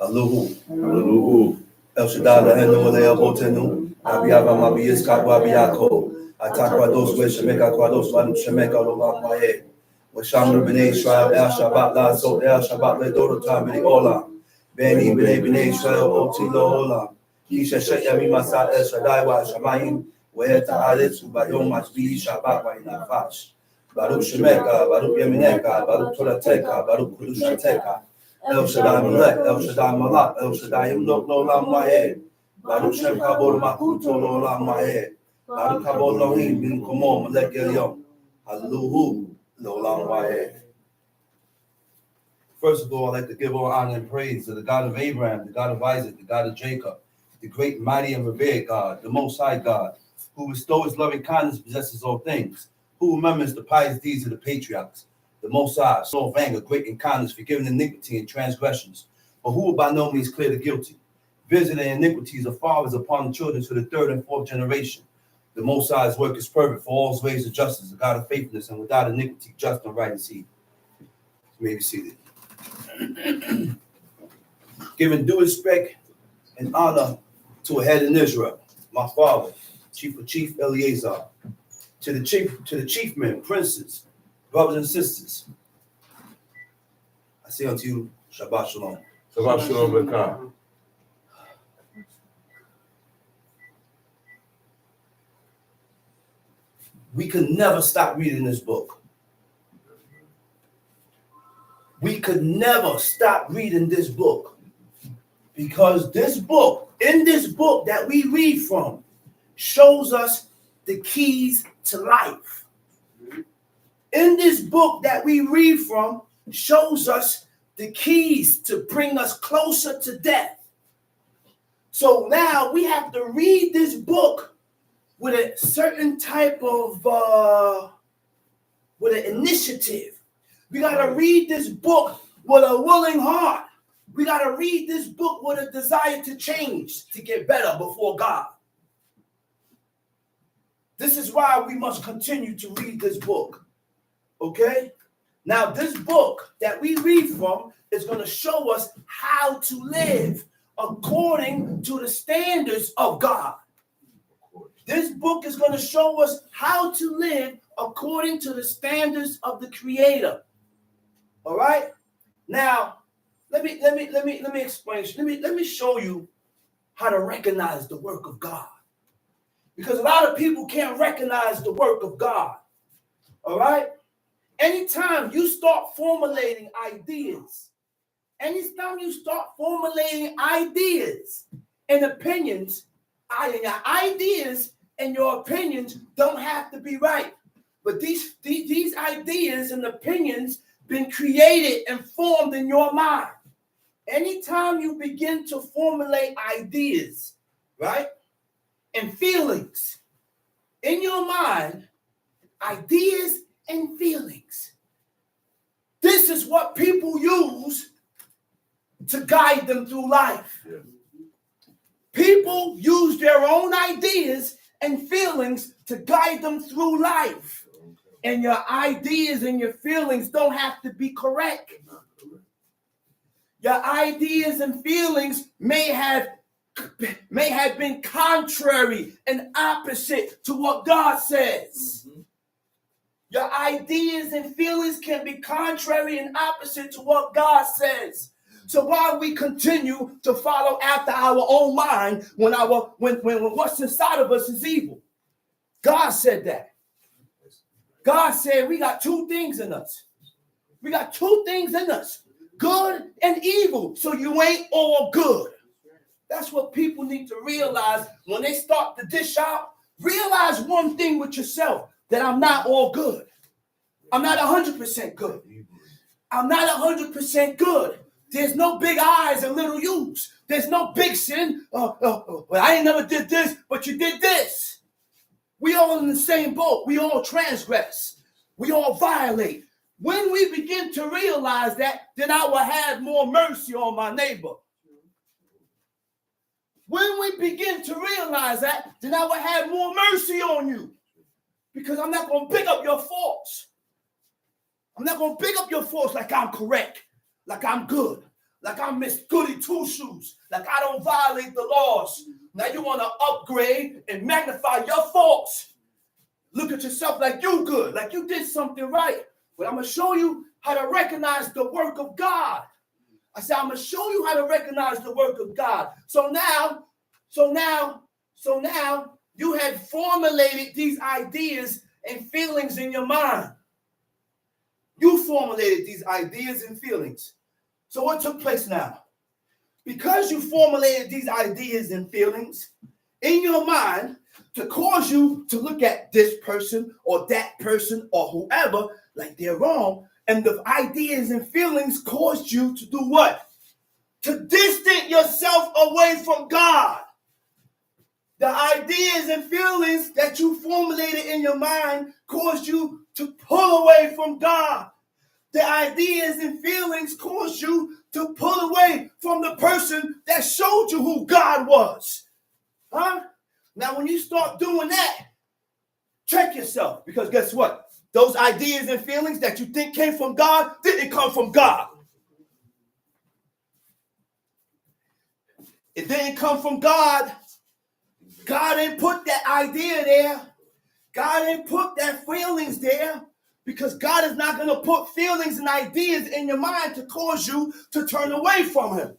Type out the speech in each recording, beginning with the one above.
Aluhu. Aluhu. El Shaddai Lahenu Alea Botenu. Abiava Mabias Kadwabiako. Atakwa dos Weshameka Kwados Manu Shemeka Lolam Maye. Washamnu Bene Israel El Shabbat La So El Shabbat Le Dorotam Bene Olam. Beni Bene Israel Oti Lo Olam. Kisha Shayami Masat El Shaddai Wa Shamayim. Where Ta'aretsu Bayom Mashbi Shabbat Wa Inafash. Baruch Shemeka, Baruch Yemineka, Baruch Torateka, Baruch Kudushateka. El Shaddai Malek, El Shaddai Malak, El Shaddai Imlok Lolam Wahed. Baruch Shem Kabol Makuto Lolam Wahed. Baruch Kabol Lohim Bin Komo Malek Elyon. Hallelujah Lolam Wahed. First of all, I'd like to give all honor and praise to the God of Abraham, the God of Isaac, the God of Jacob, the great, mighty, and revered God, the Most High God, who bestows loving kindness, possesses all things, who remembers the pious deeds of the patriarchs, the Most High, slow of anger, great in kindness, forgiving iniquity and transgressions, but who will by no means clear the guilty, visiting iniquities of fathers upon the children to the third and fourth generation. The Most High's work is perfect, for all his ways of justice, the God of faithfulness, and without iniquity, just and right is he. You may be seated. Giving due respect and honor to a head in Israel, my father, Chief Eleazar, to the chiefmen, princes, brothers and sisters. I say unto you, Shabbat Shalom. Shabbat Shalom Lekah. We could never stop reading this book. We could never stop reading this book, because this book, in this book that we read from, shows us the keys to life. In this book that we read from, shows us the keys to bring us closer to death. So now we have to read this book with a certain type of with an initiative. We got to read this book with a willing heart. We got to read this book with a desire to change, to get better before God. This is why we must continue to read this book. Okay? Now, this book that we read from is going to show us how to live according to the standards of God. This book is going to show us how to live according to the standards of the Creator. All right? Now, let me explain. Let me show you how to recognize the work of God. Because a lot of people can't recognize the work of God. All right? Anytime you start formulating ideas, and opinions, your ideas and your opinions don't have to be right. But these ideas and opinions been created and formed in your mind. Anytime you begin to formulate ideas, right, and feelings in your mind, ideas and feelings, this is what people use to guide them through life. Yeah. People use their own ideas and feelings to guide them through life. And your ideas and your feelings don't have to be correct. Your ideas and feelings may have been contrary and opposite to what God says. Mm-hmm. Your ideas and feelings can be contrary and opposite to what God says. So why we continue to follow after our own mind when what's inside of us is evil? God said that. God said we got two things in us. We got two things in us, good and evil. So you ain't all good. That's what people need to realize when they start to dish out. Realize one thing with yourself, that I'm not all good. I'm not 100% good. I'm not 100% good. There's no big I's and little U's. There's no big sin. Well, I ain't never did this, but you did this. We all in the same boat. We all transgress. We all violate. When we begin to realize that, then I will have more mercy on my neighbor. When we begin to realize that, then I will have more mercy on you. Because I'm not going to pick up your faults. I'm not going to pick up your faults like I'm correct, like I'm good. like I'm Miss Goody Two Shoes, like I don't violate the laws. Now you want to upgrade and magnify your faults. Look at yourself like you good, like you did something right. But I'm going to show you how to recognize the work of God. I said, I'm going to show you how to recognize the work of God. So now you have formulated these ideas and feelings in your mind. You formulated these ideas and feelings. So what took place now? Because you formulated these ideas and feelings in your mind to cause you to look at this person or that person or whoever like they're wrong, and the ideas and feelings caused you to do what? To distance yourself away from God. The ideas and feelings that you formulated in your mind caused you to pull away from God. The ideas and feelings caused you to pull away from the person that showed you who God was. Huh? Now, when you start doing that, check yourself, because guess what? Those ideas and feelings that you think came from God didn't come from God. It didn't come from God. God didn't put that idea there. God didn't put that feelings there, because God is not going to put feelings and ideas in your mind to cause you to turn away from him.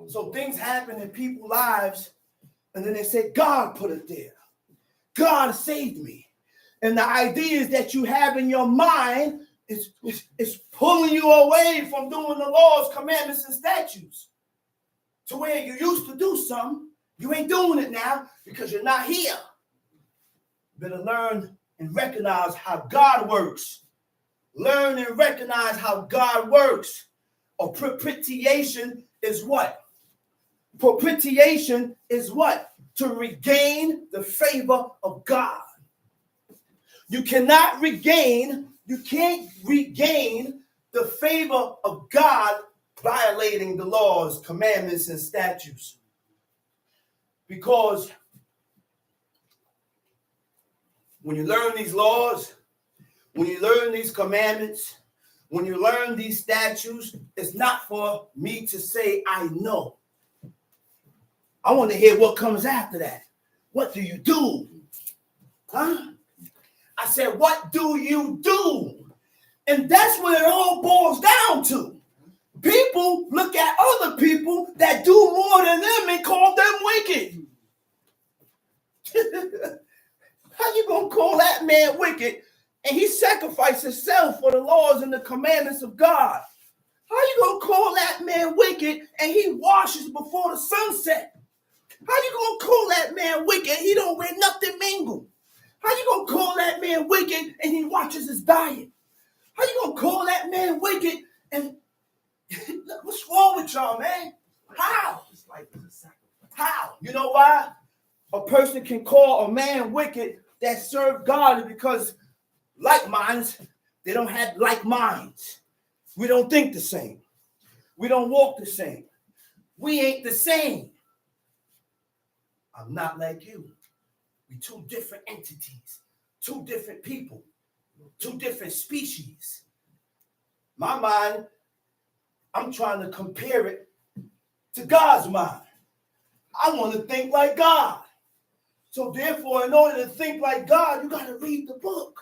So things happen in people's lives, and then they say, God put it there. God saved me. And the ideas that you have in your mind is pulling you away from doing the laws, commandments, and statutes. To where you used to do something, you ain't doing it now because you're not here. You better learn and recognize how God works. Learn and recognize how God works. A propitiation is what? Propitiation is what? To regain the favor of God. You can't regain the favor of God violating the laws, commandments, and statutes. Because when you learn these laws, when you learn these commandments, when you learn these statutes, it's not for me to say I know. I want to hear what comes after that. What do you do? Huh? I said, what do you do? And that's what it all boils down to. People look at other people that do more than them and call them wicked. How you going to call that man wicked and he sacrificed himself for the laws and the commandments of God? How you going to call that man wicked and he washes before the sunset? How you going to call that man wicked and he don't wear nothing mingled? How you going to call that man wicked and he watches his diet? How you going to call that man wicked and what's wrong with y'all, man? How? How? You know why? A person can call a man wicked that serve God because like minds, they don't have like minds. We don't think the same. We don't walk the same. We ain't the same. I'm not like you. We two different entities, two different people, two different species. My mind, I'm trying to compare it to God's mind. I want to think like God. So therefore, in order to think like God, you got to read the book.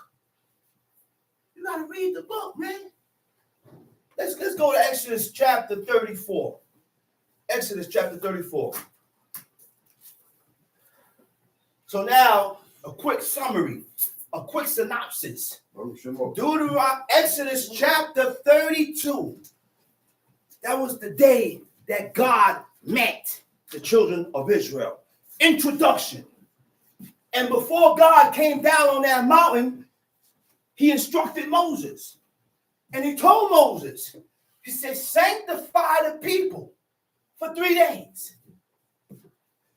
You got to read the book, man. Let's go to Exodus chapter 34. Exodus chapter 34. So now, a quick summary, a quick synopsis. Exodus chapter 32. That was the day that God met the children of Israel. Introduction. And before God came down on that mountain, he instructed Moses. And he told Moses, he said, sanctify the people for 3 days.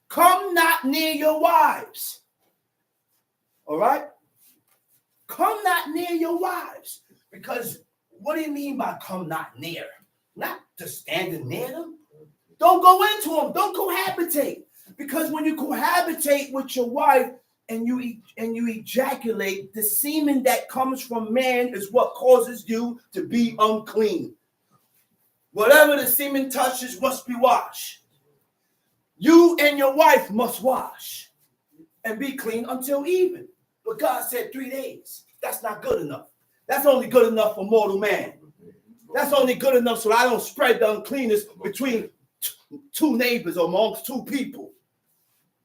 Come not near your wives. All right? Come not near your wives. Because what do you mean by come not near? Not just standing near them. Don't go into them. Don't cohabitate. Because when you cohabitate with your wife and you ejaculate, the semen that comes from man is what causes you to be unclean. Whatever the semen touches must be washed. You and your wife must wash and be clean until even. But God said 3 days. That's not good enough. That's only good enough for mortal man. That's only good enough so I don't spread the uncleanness between two neighbors or amongst two people.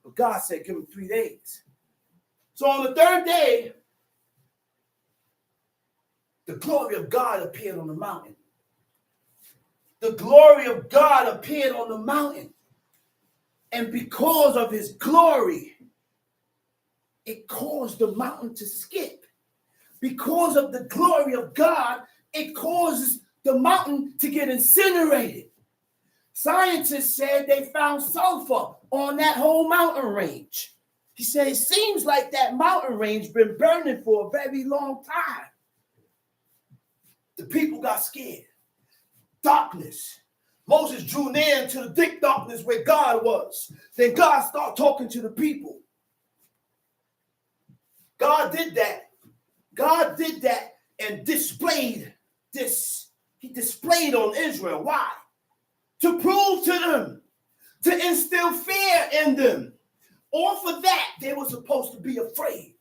But God said give him 3 days. So on the third day, the glory of God appeared on the mountain. The glory of God appeared on the mountain. And because of his glory, it caused the mountain to skip. Because of the glory of God, it causes the mountain to get incinerated. Scientists said they found sulfur on that whole mountain range. He said it seems like that mountain range been burning for a very long time. The people got scared. Darkness. Moses drew near into the thick darkness where God was. Then God started talking to the people. God did that. God did that and displayed this. He displayed on Israel. Why? To prove to them, to instill fear in them. Or for that, they were supposed to be afraid.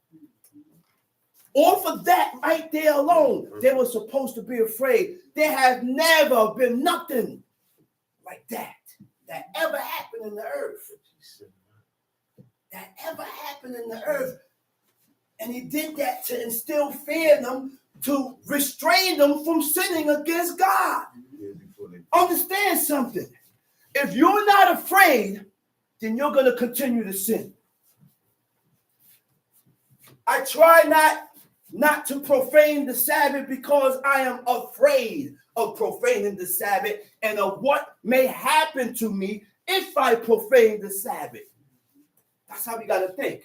Or for that, right there alone, they were supposed to be afraid. There has never been nothing like that ever happened in the earth. That ever happened in the earth. And he did that to instill fear in them, to restrain them from sinning against God. Understand something. If you're not afraid, then you're going to continue to sin. I try not to profane the Sabbath because I am afraid of profaning the Sabbath and of what may happen to me if I profane the Sabbath. That's how we got to think.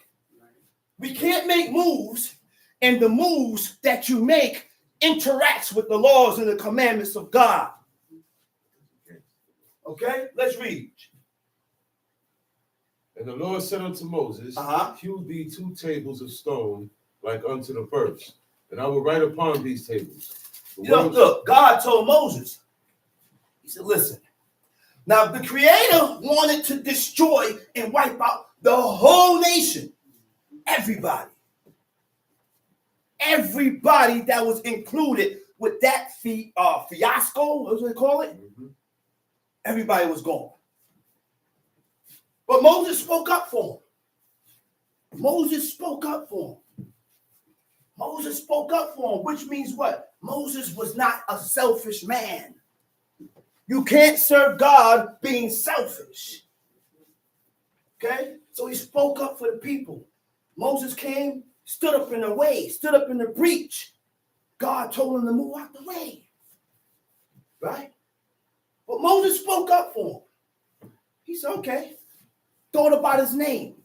We can't make moves, and the moves that you make interacts with the laws and the commandments of God. Okay, let's read. And the Lord said unto Moses, hew thee 2 tables of stone like unto the first, and I will write upon these tables. Look, God told Moses, he said, listen, now the Creator wanted to destroy and wipe out the whole nation. Everybody that was included with that fiasco, what was they call it? Mm-hmm. Everybody was gone. But Moses spoke up for him. Moses spoke up for him, which means what? Moses was not a selfish man. You can't serve God being selfish. Okay? So he spoke up for the people. Moses came, stood up in the way, stood up in the breach. God told him to move out the way. Right? But Moses spoke up for him. He said, okay. Thought about his name.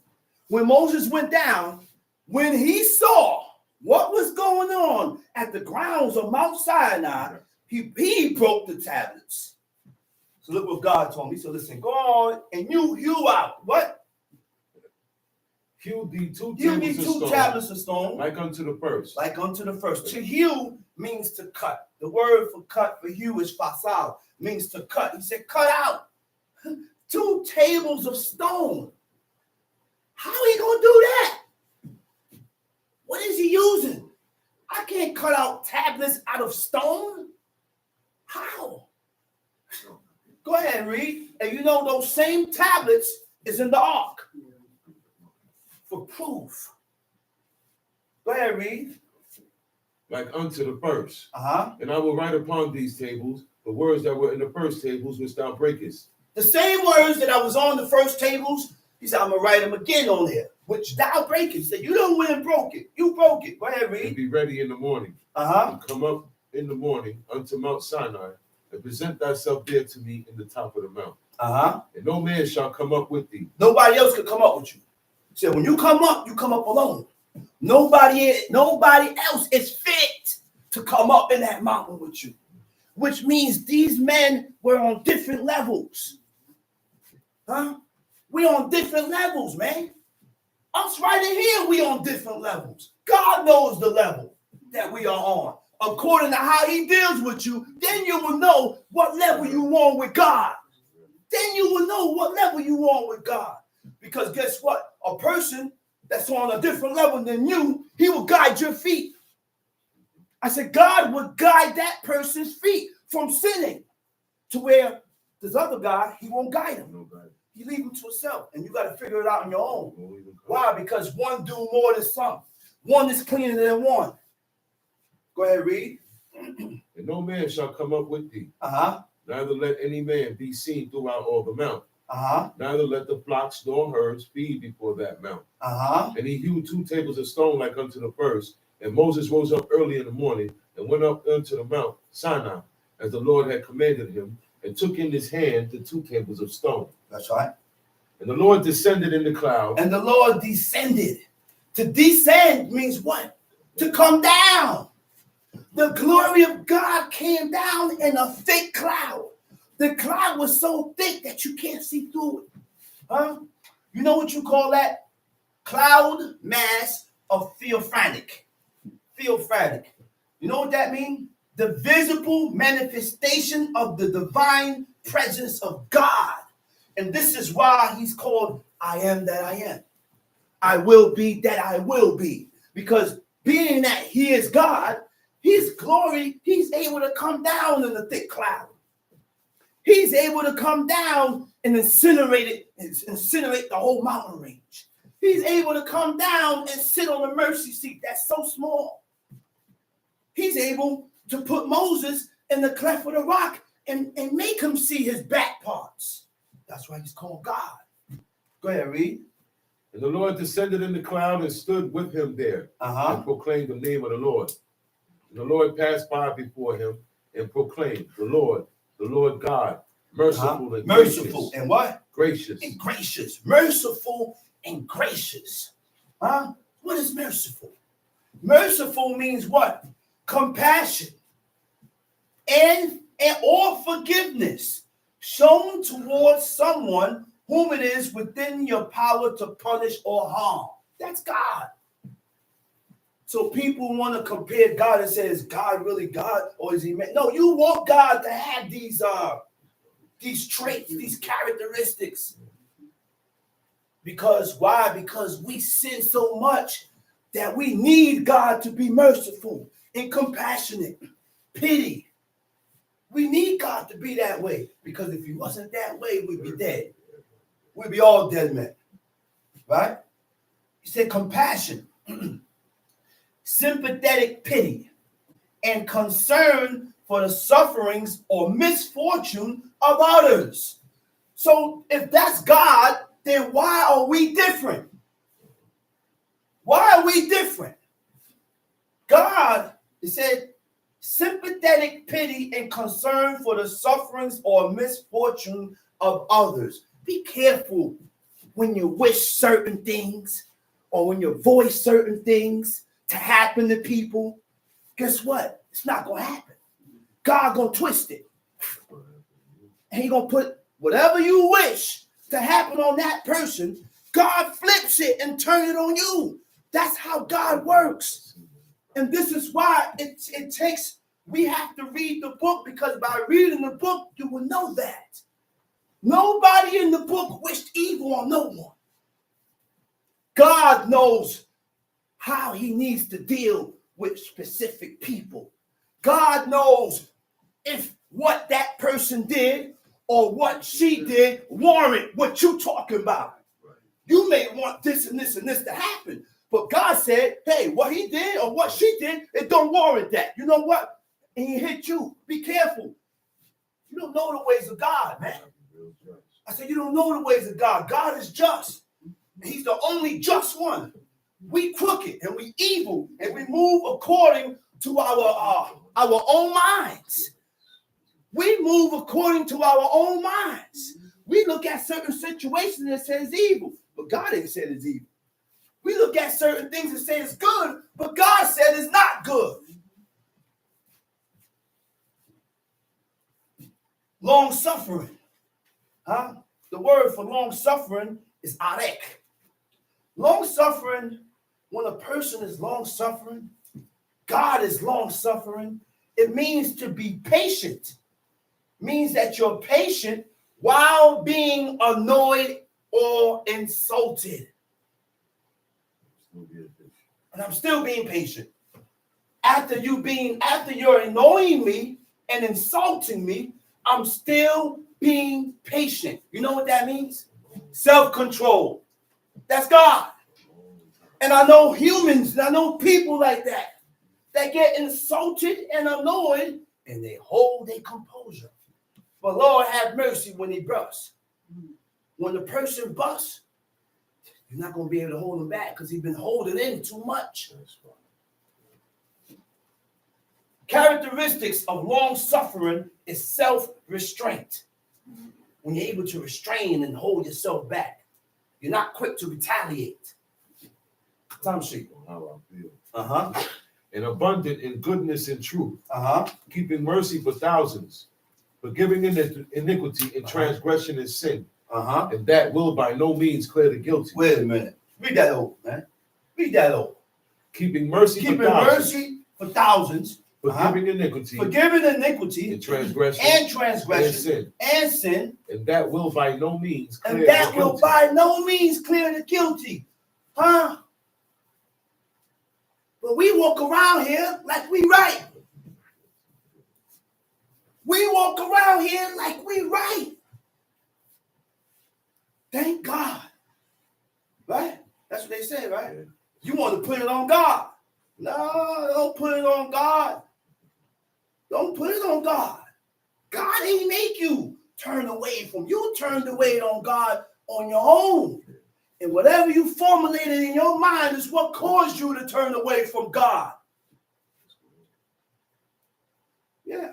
When Moses went down, when he saw what was going on at the grounds of Mount Sinai, he broke the tablets. So look what God told him. He said, listen, go on and you hew out. What? Hew thee 2 tablets of stone. Like unto the first. Like unto the first. To hew means to cut. The word for cut for hew is fasal. Means to cut. He said, cut out 2 tables of stone. How are you going to do that? What is he using? I can't cut out tablets out of stone. How? Go ahead and read. And you know those same tablets is in the ark. For proof. Go ahead and read. Like unto the first. And I will write upon these tables the words that were in the first tables which thou breakest. The same words that I was on the first tables, he said, I'm going to write them again on here, which thou breakest. That you don't win and broke it. You broke it. Go ahead, read. And be ready in the morning. And come up in the morning unto Mount Sinai, and present thyself there to me in the top of the mount. And no man shall come up with thee. Nobody else could come up with you. He said, when you come up alone. Nobody else is fit to come up in that mountain with you. Which means these men were on different levels. We're on different levels, man. Us right in here, we on different levels. God knows the level that we are on. According to how he deals with you, then you will know what level you on with God. Then you will know what level you on with God. Because guess what? A person that's on a different level than you, he will guide your feet. I said, God will guide that person's feet from sinning to where this other guy, he won't guide him. He leave him to himself, and you got to figure it out on your own. Why? Because one do more than some. One is cleaner than one. Go ahead, read. And no man shall come up with thee. Neither let any man be seen throughout all the mount. Neither let the flocks nor herds feed before that mount. And he hewed 2 tables of stone like unto the first. And Moses rose up early in the morning and went up unto the mount Sinai, as the Lord had commanded him, and took in his hand the 2 tables of stone. That's right. And the Lord descended in the cloud. And the Lord descended. To descend means what? To come down. The glory of God came down in a thick cloud. The cloud was so thick that you can't see through it. Huh? You know what you call that? Cloud mass of theophanic. Theophanic. You know what that means? The visible manifestation of the divine presence of God. And this is why he's called I am that I am. I will be that I will be. Because being that he is God, his glory, he's able to come down in the thick cloud. He's able to come down and incinerate the whole mountain range. He's able to come down and sit on the mercy seat that's so small. He's able to put Moses in the cleft of the rock and make him see his back parts. That's why he's called God. Go ahead, read. And the Lord descended in the cloud and stood with him there and proclaimed the name of the Lord. And the Lord passed by before him and proclaimed, the Lord God, merciful and gracious. Merciful and what? Gracious. And gracious. Merciful and gracious. What is merciful? Merciful means what? Compassion and or forgiveness shown towards someone whom it is within your power to punish or harm. That's God. So people want to compare God and say, is God really God or is he man? No, you want God to have these traits, these characteristics. Because why? Because we sin so much that we need God to be merciful and compassionate, pity. We need God to be that way, because if he wasn't that way, we'd be dead. We'd be all dead men, right? He said compassion, sympathetic pity, and concern for the sufferings or misfortune of others. So if that's God, then why are we different? Why are we different? God, he said, sympathetic pity and concern for the sufferings or misfortune of others. Be careful when you wish certain things or when you voice certain things to happen to people. Guess what? It's not going to happen. God going to twist it. And he going to put whatever you wish to happen on that person, God flips it and turn it on you. That's how God works. And this is why it takes, we have to read the book, because by reading the book, you will know that. Nobody in the book wished evil on no one. God knows how he needs to deal with specific people. God knows if what that person did or what she did warrant what you're talking about. You may want this and this and this to happen, but God said, hey, what he did or what she did, it don't warrant that. You know what? And he hit you. Be careful. You don't know the ways of God, man. I said, you don't know the ways of God. God is just. And he's the only just one. We crooked and we evil and we move according to our own minds. We move according to our own minds. We look at certain situations and say it's evil, but God ain't said it's evil. We look at certain things and say it's good, but God said it's not good. Long suffering. The word for long suffering is arek. Long suffering, when a person is long suffering, God is long suffering. It means to be patient. Means that you're patient while being annoyed or insulted. And I'm still being patient. After you're annoying me and insulting me, I'm still being patient. You know what that means? Self-control. That's God. And I know humans, and I know people like that get insulted and annoyed, and they hold their composure. But Lord have mercy when he busts. When the person busts, you're not going to be able to hold him back because he's been holding in too much. Characteristics of long suffering is self-restraint. When you're able to restrain and hold yourself back, you're not quick to retaliate. Tom Sheep. How I feel. And abundant in goodness and truth. Keeping mercy for thousands. Forgiving iniquity and transgression and sin. And that will by no means clear the guilty. Wait a minute. Read that over, man. Read that over. Keeping mercy for thousands. Forgiving iniquity. And transgression. And sin. And that will by no means clear the guilty. But we walk around here like we right. We walk around here like we right. Thank God. Right? That's what they say, right? Yeah. You want to put it on God. No, don't put it on God. Don't put it on God. God ain't make you turn away from. You turned away on God on your own. And whatever you formulated in your mind is what caused you to turn away from God. Yeah.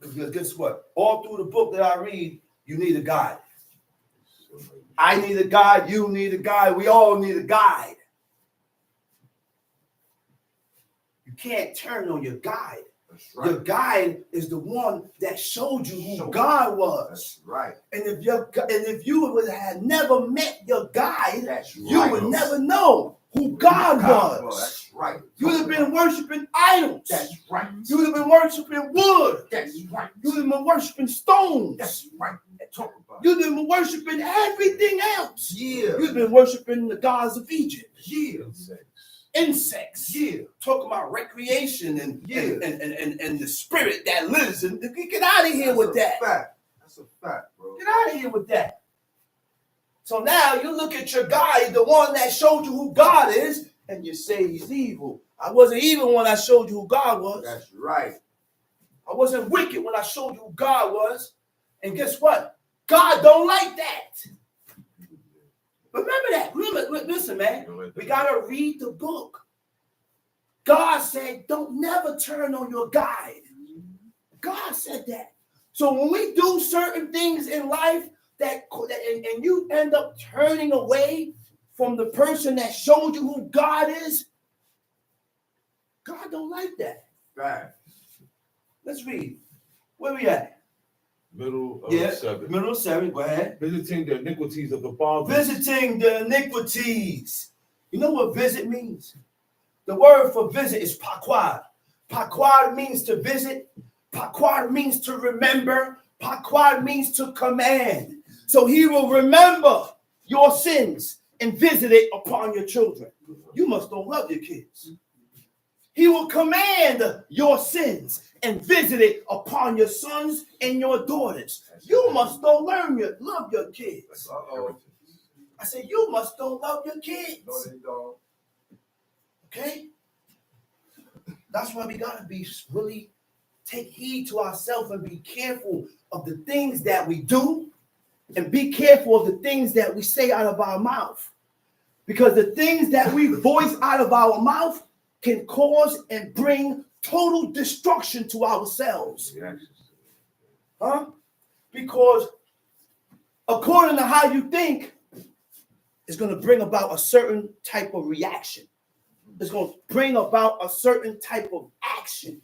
Because guess what? All through the book that I read, you need a guide. I need a guide. You need a guide. We all need a guide. You can't turn on your guide. That's right. Your guide is the one that showed you who God was. That's right. And if you would have never met your guide, you would never know who God was. That's right. You would have been worshiping idols. That's right. You would have been worshiping wood. That's right. You would have been worshiping stones. That's right. You've been worshiping everything else. Yeah. You've been worshiping the gods of Egypt. Yeah. Insects. Yeah. Talking about recreation and the spirit that lives. And get out of here with that. That's a fact, bro. Get out of here with that. So now you look at your guy, the one that showed you who God is, and you say he's evil. I wasn't evil when I showed you who God was. That's right. I wasn't wicked when I showed you who God was. And guess what? God don't like that. Remember that. Listen, man. We got to read the book. God said, don't never turn on your guide. God said that. So when we do certain things in life and you end up turning away from the person that showed you who God is, God don't like that. Right. Let's read. Where we at? Middle of 7. Middle of 7. Go ahead. Visiting the iniquities of the fathers. Visiting the iniquities. You know what visit means? The word for visit is paquad. Paquad means to visit. Paquad means to remember. Paquad means to command. So he will remember your sins and visit it upon your children. You must don't love your kids. He will command your sins and visit it upon your sons and your daughters. You must don't love your kids. I said, you must don't love your kids. No, they don't. Okay? That's why we got to be really take heed to ourselves and be careful of the things that we do and be careful of the things that we say out of our mouth. Because the things that we voice out of our mouth can cause and bring total destruction to ourselves. Because according to how you think, it's going to bring about a certain type of reaction. It's going to bring about a certain type of action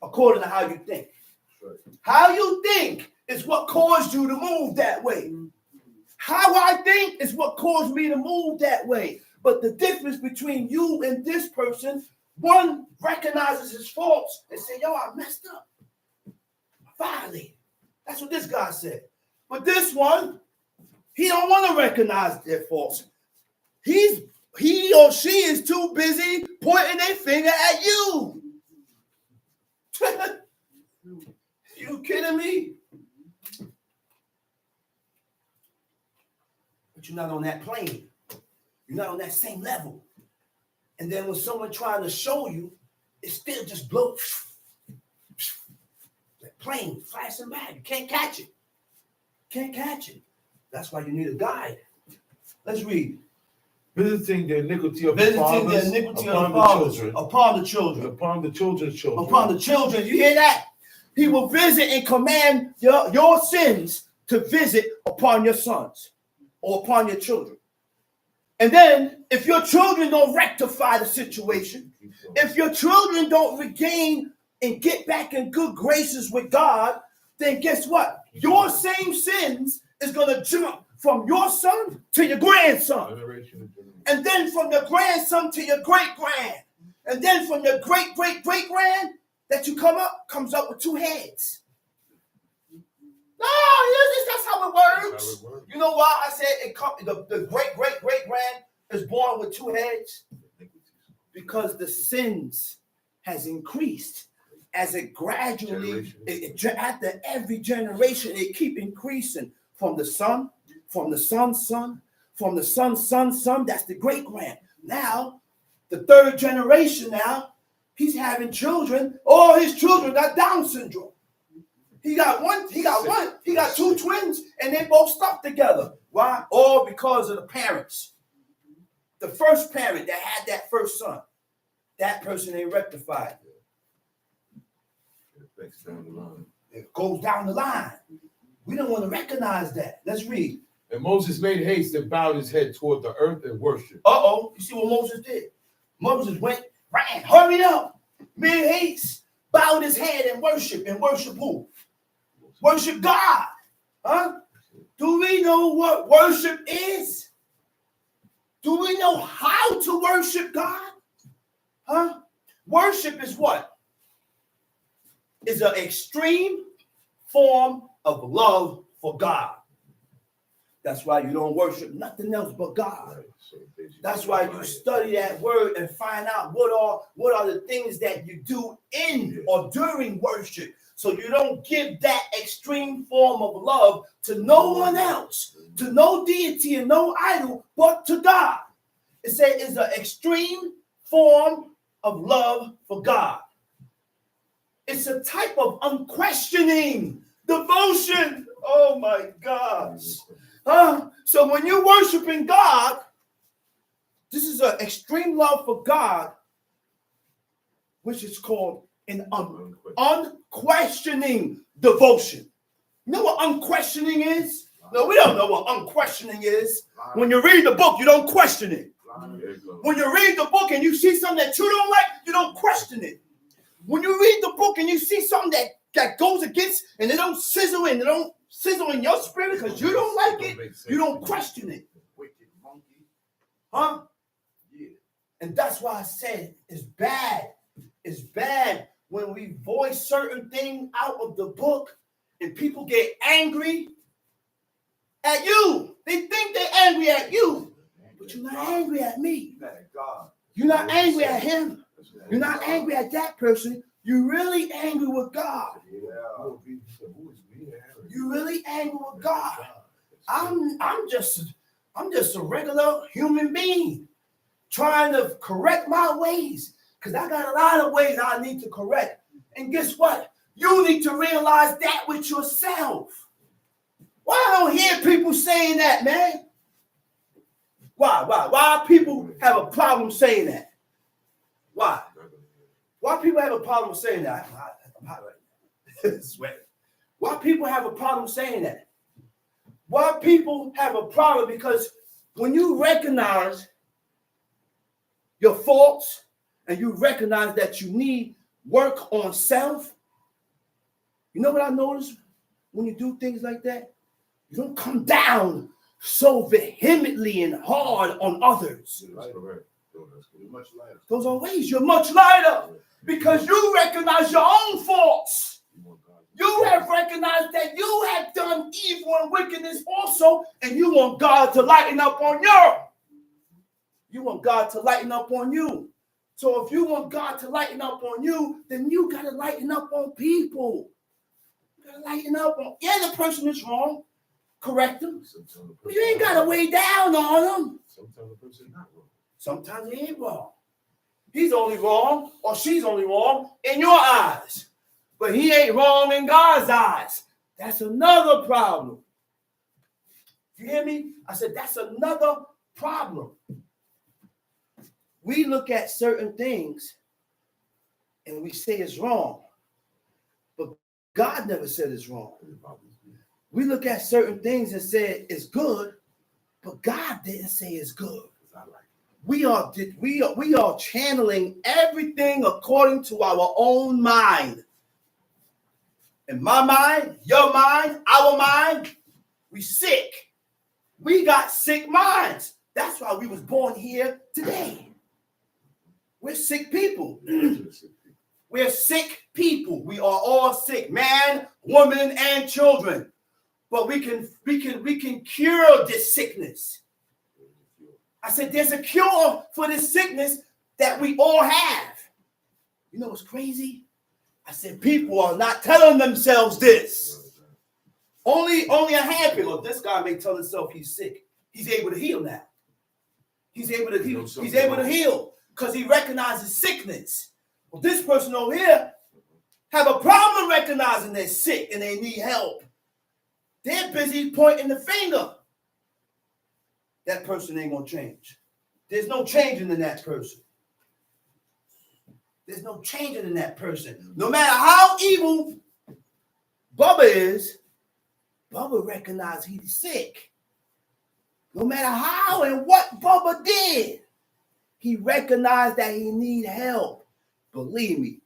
according to how you think. How you think is what caused you to move that way. How I think is what caused me to move that way. But the difference between you and this person, one recognizes his faults and say, yo, I messed up. I violated. That's what this guy said. But this one, he don't want to recognize their faults. He or she is too busy pointing their finger at you. You kidding me? But you're not on that plane. You're not on that same level. And then when someone trying to show you, it still just blows. That plane flashing by. You can't catch it. Can't catch it. That's why you need a guide. Let's read. Visiting the iniquity of the fathers upon the children. Upon the children's children. Upon the children. You hear that? He will visit and command your sins to visit upon your sons or upon your children. And then if your children don't rectify the situation, if your children don't regain and get back in good graces with God, then guess what? Your same sins is going to jump from your son to your grandson. And then from your grandson to your great-grand. And then from your great-great-great-grand that you comes up with two heads. No, that's how it works. You know why I said the great-great-great-grand is born with two heads? Because the sins has increased. As it gradually, after every generation, it keep increasing from the son, from the son's son, from the son's son's son. That's the great grand. Now, the third generation now, he's having children. All his children got Down syndrome. He got two twins, and they both stuck together. Why? All because of the parents. The first parent that had that first son, that person ain't rectified. It goes down the line. We don't want to recognize that. Let's read. And Moses made haste and bowed his head toward the earth and worshiped. You see what Moses did? Moses ran, hurried up, made haste, bowed his head and worshiped. And worship who? Worship God. Huh? Do we know what worship is? Do we know how to worship God? Huh? Worship is what? Is an extreme form of love for God. That's why you don't worship nothing else but God. That's why you study that word and find out what are the things that you do in or during worship. So you don't give that extreme form of love to no one else, to no deity and no idol, but to God. It says it's an extreme form of love for God. It's a type of unquestioning devotion. Oh my gosh. So when you're worshiping God, this is an extreme love for God, which is called an unquestioning devotion. You know what unquestioning is? No, we don't know what unquestioning is. When you read the book, you don't question it. When you read the book and you see something that you don't like, you don't question it. When you read the book and you see something that goes against and it don't sizzle in your spirit because you don't like it, you don't question it. Huh? Yeah. And that's why I said it's bad. It's bad when we voice certain things out of the book and people get angry at you. They think they're angry at you, but you're not angry at me. You're not angry at him. You're not angry at that person. You're really angry with God. You're really angry with God. I'm just a regular human being trying to correct my ways because I got a lot of ways I need to correct. And guess what? You need to realize that with yourself. Why I don't hear people saying that, man? Why people have a problem saying that? Why? Why people have a problem saying that? I'm hot right now. Sweat. Why people have a problem saying that? Why people have a problem? Because when you recognize your faults and you recognize that you need work on self, you know what I noticed when you do things like that? You don't come down so vehemently and hard on others. Those are ways you're much lighter because you recognize your own faults. You have recognized that you have done evil and wickedness also, and you want God to lighten up on you. You want God to lighten up on you. So if you want God to lighten up on you, then you got to lighten up on people. You got to lighten up on, the person is wrong. Correct them. But you ain't got to weigh down on them. Sometimes the person is not wrong. Sometimes he ain't wrong. He's only wrong, or she's only wrong in your eyes. But he ain't wrong in God's eyes. That's another problem. You hear me? I said, that's another problem. We look at certain things and we say it's wrong. But God never said it's wrong. We look at certain things and say it's good, but God didn't say it's good. We are channeling everything according to our own mind. In my mind, your mind, our mind, we sick. We got sick minds. That's why we was born here today. We're sick people. We're sick people. We are all sick, man, woman, and children. But we can cure this sickness. I said there's a cure for this sickness that we all have. You know what's crazy? I said people are not telling themselves this. Only a handful of this guy may tell himself he's sick. He's able to heal now. He's able to heal. He's able to heal because he recognizes sickness. Well, this person over here have a problem recognizing they're sick and they need help. They're busy pointing the finger. That person ain't gonna change. There's no changing in that person. There's no changing in that person. No matter how evil Bubba is, Bubba recognizes he's sick. No matter how and what Bubba did, he recognized that he need help. Believe me.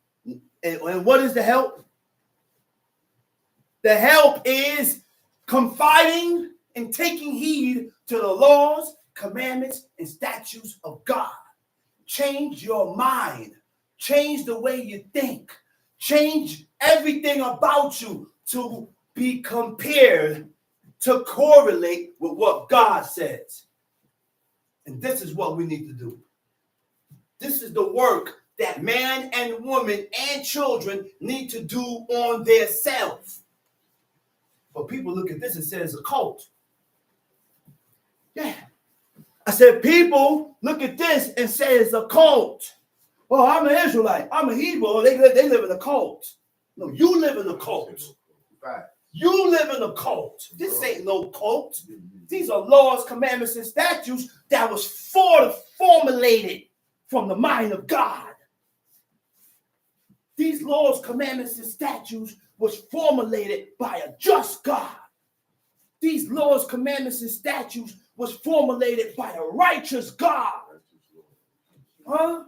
And what is the help? The help is confiding and taking heed to the laws, commandments, and statutes of God. Change your mind. Change the way you think. Change everything about you to be compared, to correlate with what God says. And this is what we need to do. This is the work that man and woman and children need to do on their self. But people look at this and say it's a cult. Yeah. I said people look at this and say it's a cult. Well, I'm an Israelite. I'm a Hebrew. They live in a cult. No, you live in a cult. Right. You live in a cult. This ain't no cult. These are laws, commandments, and statutes that was formulated from the mind of God. These laws, commandments, and statutes was formulated by a just God. These laws, commandments, and statutes was formulated by a righteous God. Huh?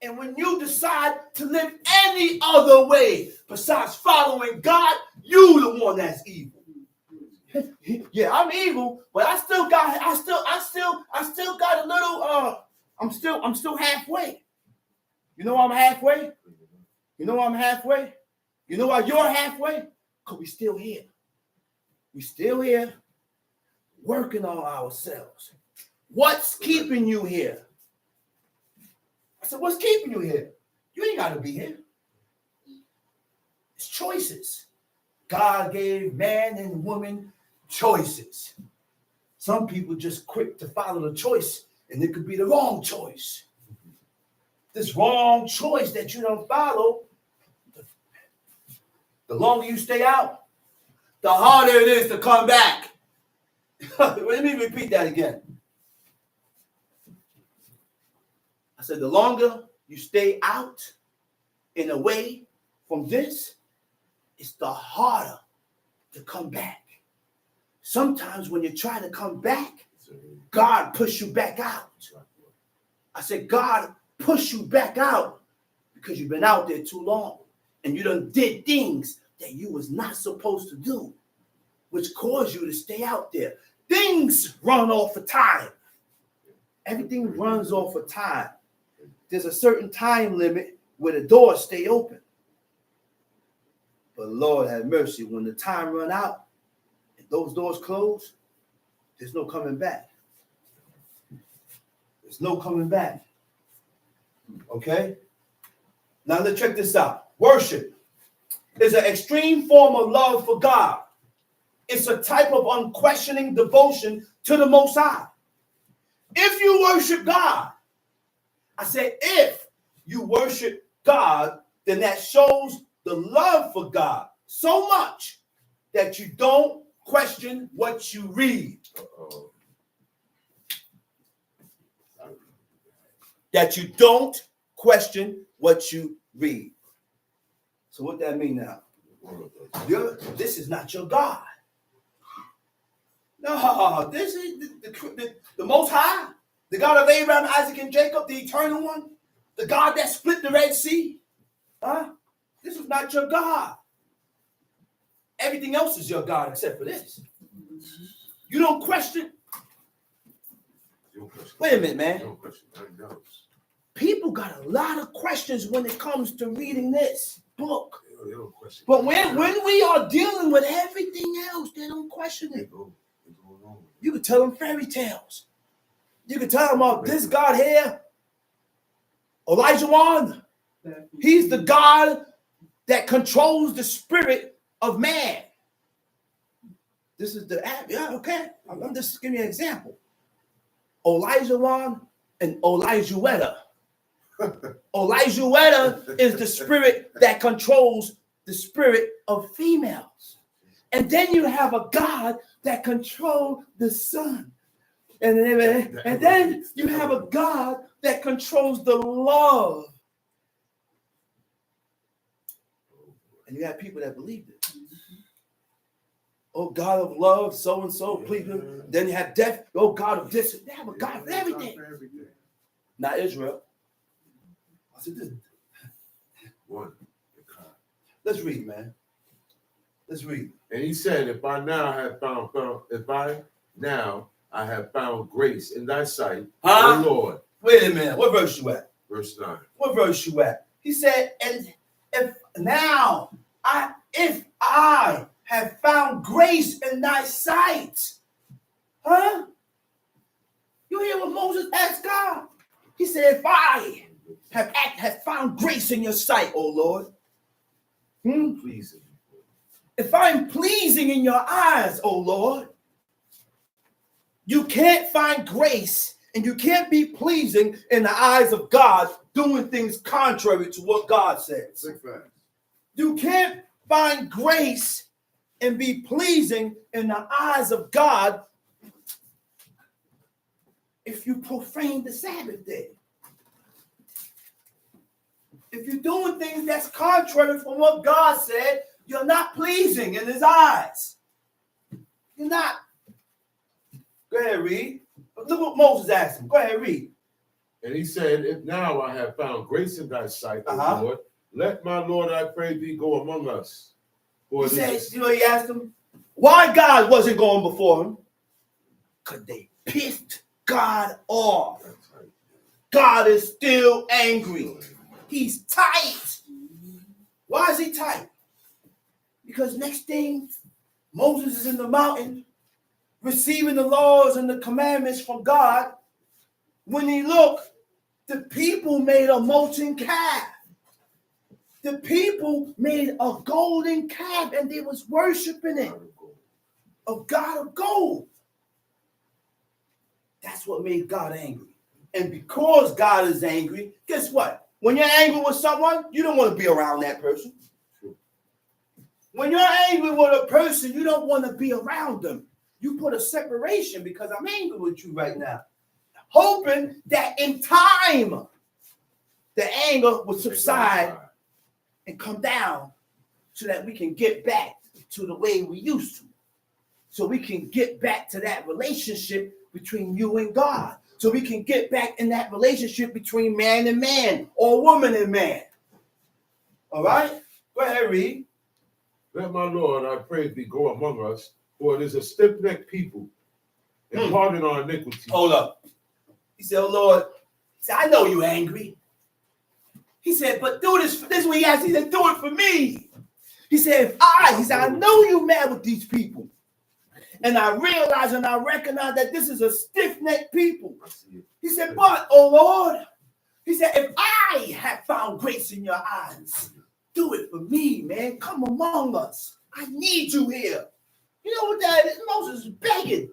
And when you decide to live any other way besides following God, you the one that's evil. Yeah, I'm evil, but I still got a little I'm still halfway. You know I'm halfway? You know I'm halfway? You know why you're halfway? Because we still here. We still here working on ourselves. What's keeping you here? I said, what's keeping you here? You ain't got to be here. It's choices. God gave man and woman choices. Some people just quick to follow the choice, and it could be the wrong choice. This wrong choice that you don't follow, the longer you stay out, the harder it is to come back. Let me repeat that again. I said, the longer you stay out and away from this, it's the harder to come back. Sometimes when you try to come back, God pushes you back out. I said, God push you back out because you've been out there too long and you done did things that you was not supposed to do. which cause you to stay out there. Things run off of time. Everything runs off of time. There's a certain time limit where the doors stay open. But Lord have mercy, when the time run out and those doors close, there's no coming back. There's no coming back. Okay? Now let's check this out. Worship is an extreme form of love for God. It's a type of unquestioning devotion to the Most High. If you worship God, I said if you worship God, then that shows the love for God so much that you don't question what you read. That you don't question what you read. So what that mean now? This is not your God. No, this is the Most High, the God of Abraham, Isaac, and Jacob, the Eternal One, the God that split the Red Sea. This is not your God. Everything else is your God except for this. You don't question. Wait a minute, man. People got a lot of questions when it comes to reading this book. But when we are dealing with everything else, they don't question it. You could tell them fairy tales. You could tell them about this God here, Elijah Wan. He's the God that controls the spirit of man. This is okay. I'm just giving you an example. Elijah Wan and Elijah Weta. Elijah Weta is the spirit that controls the spirit of females. And then you have a God that controls the sun. And then you have a God that controls the love. And you have people that believe it. Oh, God of love, so and so, please. Then you have death. Oh, God of this. They have a God for everything. Not Israel. I said this. One. Let's read, man. Let's read. And he said, if I now I have found grace in thy sight, O Lord. Wait a minute. What verse you at? Verse 9. What verse you at? He said, and if I have found grace in thy sight. You hear what Moses asked God? He said, if I have found grace in your sight, O Lord. Pleasing. If I'm pleasing in your eyes, O Lord. You can't find grace and you can't be pleasing in the eyes of God doing things contrary to what God says. You can't find grace and be pleasing in the eyes of God if you profane the Sabbath day. If you're doing things that's contrary from what God said, you're not pleasing in his eyes. You're not. Go ahead, read. Look what Moses asked him. Go ahead, read. And he said, if now I have found grace in thy sight, O Lord, let my Lord, I pray thee, go among us. He says, you know, he asked him, why God wasn't going before him? Because they pissed God off. God is still angry. He's tight. Why is he tight? Because next thing, Moses is in the mountain receiving the laws and the commandments from God. When he looked, the people made a molten calf. The people made a golden calf and they was worshiping it. A God of gold. That's what made God angry. And because God is angry, guess what? When you're angry with someone, you don't want to be around that person. When you're angry with a person, you don't want to be around them. You put a separation because I'm angry with you right now. Hoping that in time, the anger will subside and come down so that we can get back to the way we used to. So we can get back to that relationship between you and God. So we can get back in that relationship between man and man or woman and man. All right? Go ahead, read. Let my Lord, I pray thee, go among us, For it is a stiff-necked people, and pardon our iniquity. Hold up. He said, oh Lord, he said, I know you're angry. He said, but do this. This is what he asked. He said, do it for me. He said, I know you mad with these people. And I realize and I recognize that this is a stiff-necked people. He said, but, oh Lord, he said, if I have found grace in your eyes, do it for me, man. Come among us. I need you here. You know what that is? Moses is begging.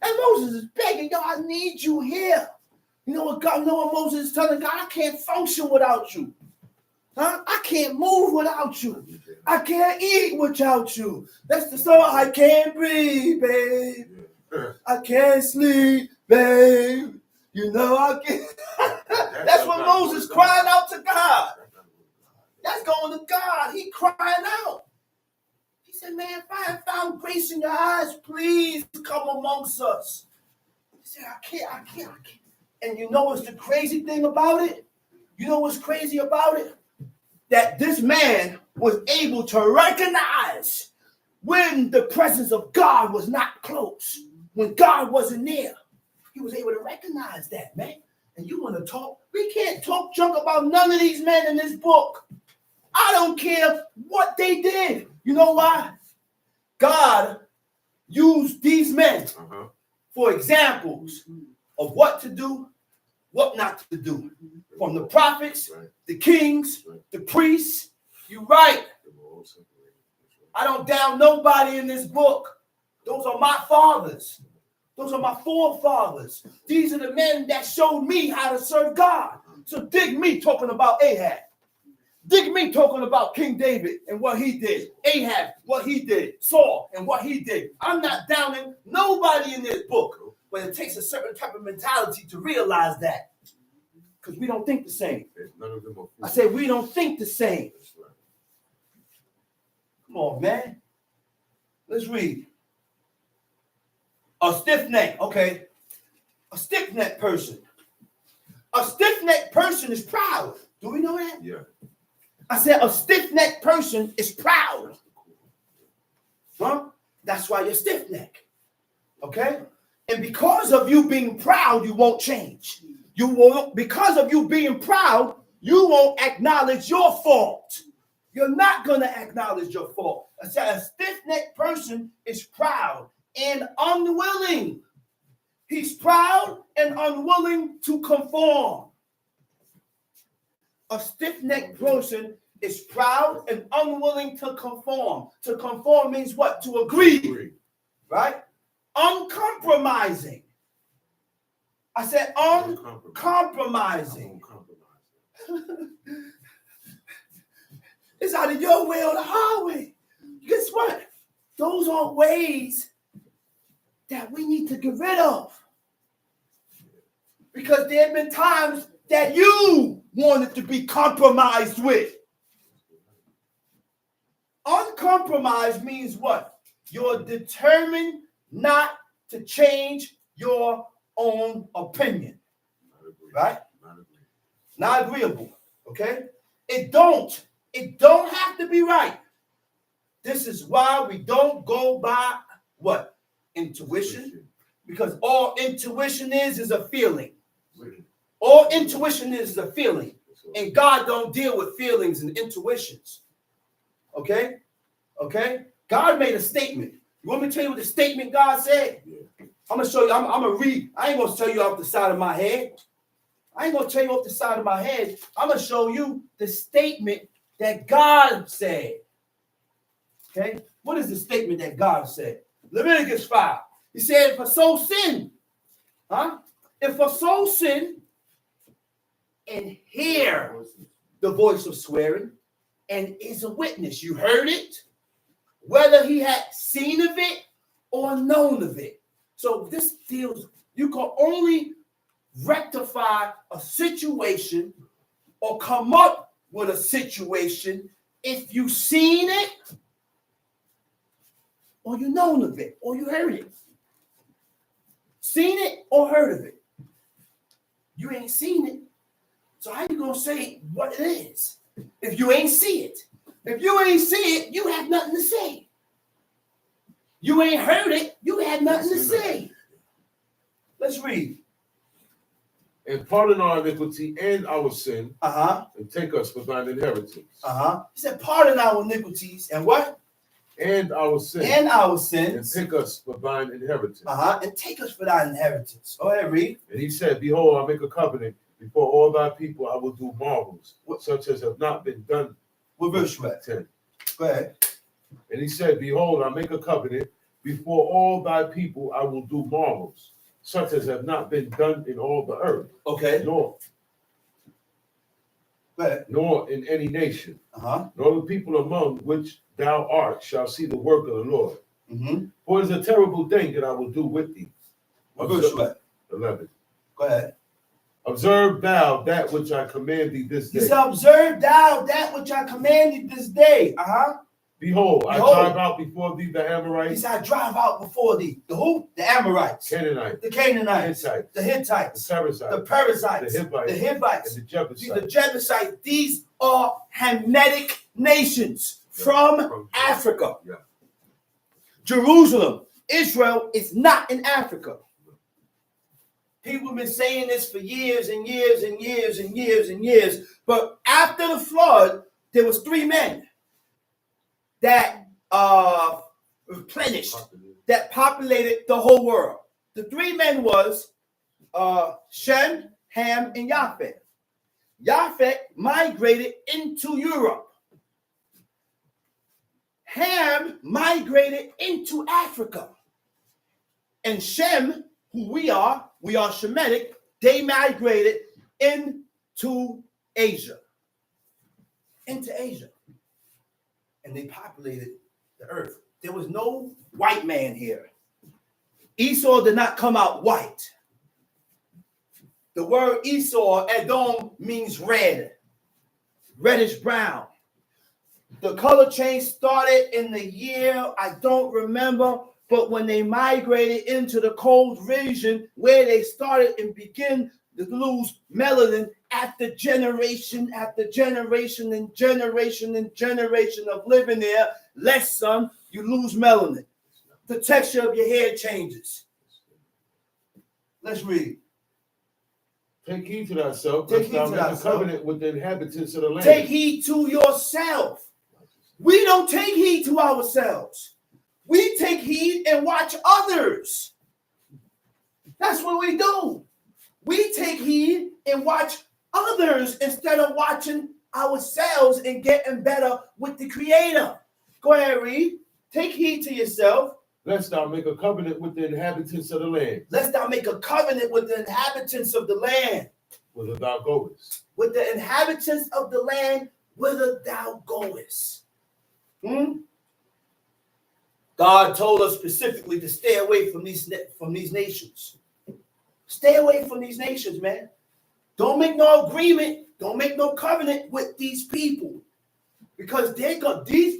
And Moses is begging, yo, I need you here. You know what God, you know what Moses is telling God? I can't function without you. Huh? I can't move without you. I can't eat without you. That's the song. I can't breathe, babe. I can't sleep, babe. You know I can't. That's what Moses crying out to God. That's going to God. He crying out. He said, man, if I have found grace in your eyes, please come amongst us. He said, I can't. And you know what's the crazy thing about it? You know what's crazy about it? That this man was able to recognize when the presence of God was not close, when God wasn't near. He was able to recognize that, man. And you want to talk? We can't talk junk about none of these men in this book. I don't care what they did. You know why? God used these men for examples of what to do, what not to do. From the prophets, the kings, the priests. You're right. I don't down nobody in this book. Those are my fathers. Those are my forefathers. These are the men that showed me how to serve God. So dig me talking about Ahab. Dig me talking about King David and what he did. Ahab, what he did. Saul and what he did. I'm not downing nobody in this book. But it takes a certain type of mentality to realize that. Because we don't think the same. I say we don't think the same. Come on, man. Let's read. A stiff-necked, okay. A stiff-necked person. A stiff-necked person is proud. Do we know that? Yeah. I said a stiff-necked person is proud. Huh? That's why you're stiff-necked. Okay? And because of you being proud, you won't change. You won't, because of you being proud, you won't acknowledge your fault. You're not going to acknowledge your fault. I said a stiff-necked person is proud and unwilling. He's proud and unwilling to conform. A stiff-necked person is proud and unwilling to conform. To conform means what? To agree. Right? Uncompromising. I said uncompromising. It's either your way or the highway. Guess what? Those are ways that we need to get rid of. Because there have been times that you wanted to be compromised with. Uncompromised means what? You're determined not to change your own opinion. Right? Not agreeable. Okay? It don't have to be right. This is why we don't go by what? Intuition. Because all intuition is a feeling. All intuition is a feeling. And God don't deal with feelings and intuitions. Okay? Okay? God made a statement. You want me to tell you what the statement God said? I'm going to show you. I'm going to read. I ain't going to tell you off the side of my head. I ain't going to tell you off the side of my head. I'm going to show you the statement that God said. Okay? What is the statement that God said? Leviticus 5. He said, if a soul sin, if a soul sin and hear the voice of swearing and is a witness, you heard it, whether he had seen of it or known of it. So this deals, you can only rectify a situation or come up with a situation if you've seen it or you known of it or you heard it. Seen it or heard of it. You ain't seen it. So how you going to say what it is if you ain't see it? If you ain't see it, you have nothing to say. You ain't heard it. You had nothing to say. Let's read. And pardon our iniquity and our sin. And take us for thine inheritance. He said, pardon our iniquities and what? And our sins. And our sins. And take us for thine inheritance. And take us for thine inheritance. Go ahead, read. And he said, behold, I make a covenant before all thy people. I will do marvels, such as have not been done. What verse you at? 10. Go ahead. And he said, behold, I make a covenant before all thy people. I will do marvels, such as have not been done in all the earth. Okay. Nor in any nation. Nor the people among which thou art shall see the work of the Lord. For it is a terrible thing that I will do with thee. What verse you at? 11. Go ahead. Observe thou that which I command thee this day. He said, observe thou that which I command thee this day. Behold, I drive out before thee the Amorites. He said, I drive out before thee. The who? The Amorites. Canaanites. The Canaanites. The Hittites. The Perizzites. The Perizzites. The Hivites. And the Jebusites. The Jebusites. These are Hamitic nations from Africa. Yeah. Jerusalem, Israel is not in Africa. People have been saying this for years and years and years and years and years. But after the flood, there was 3 men that replenished, that populated the whole world. The 3 men was Shem, Ham, and Japheth. Japheth migrated into Europe. Ham migrated into Africa. And Shem, who we are Shemitic, they migrated into Asia. Into Asia. And they populated the earth. There was no white man here. Esau did not come out white. The word Esau, Edom, means red. Reddish brown. The color change started in the year, I don't remember, but when they migrated into the cold region where they started and began to lose melanin after generation and generation and generation of living there, less sun, you lose melanin. The texture of your hair changes. Let's read. Take heed to thyself. Take heed to make thyself. A covenant with the inhabitants of the land. Take heed to yourself. We don't take heed to ourselves. We take heed and watch others. That's what we do. We take heed and watch others instead of watching ourselves and getting better with the Creator. Go ahead, read. Take heed to yourself. Lest thou make a covenant with the inhabitants of the land. Lest thou make a covenant with the inhabitants of the land. Whither thou goest. With the inhabitants of the land, whither thou goest. God told us specifically to stay away from these nations. Stay away from these nations, man. Don't make no agreement. Don't make no covenant with these people. Because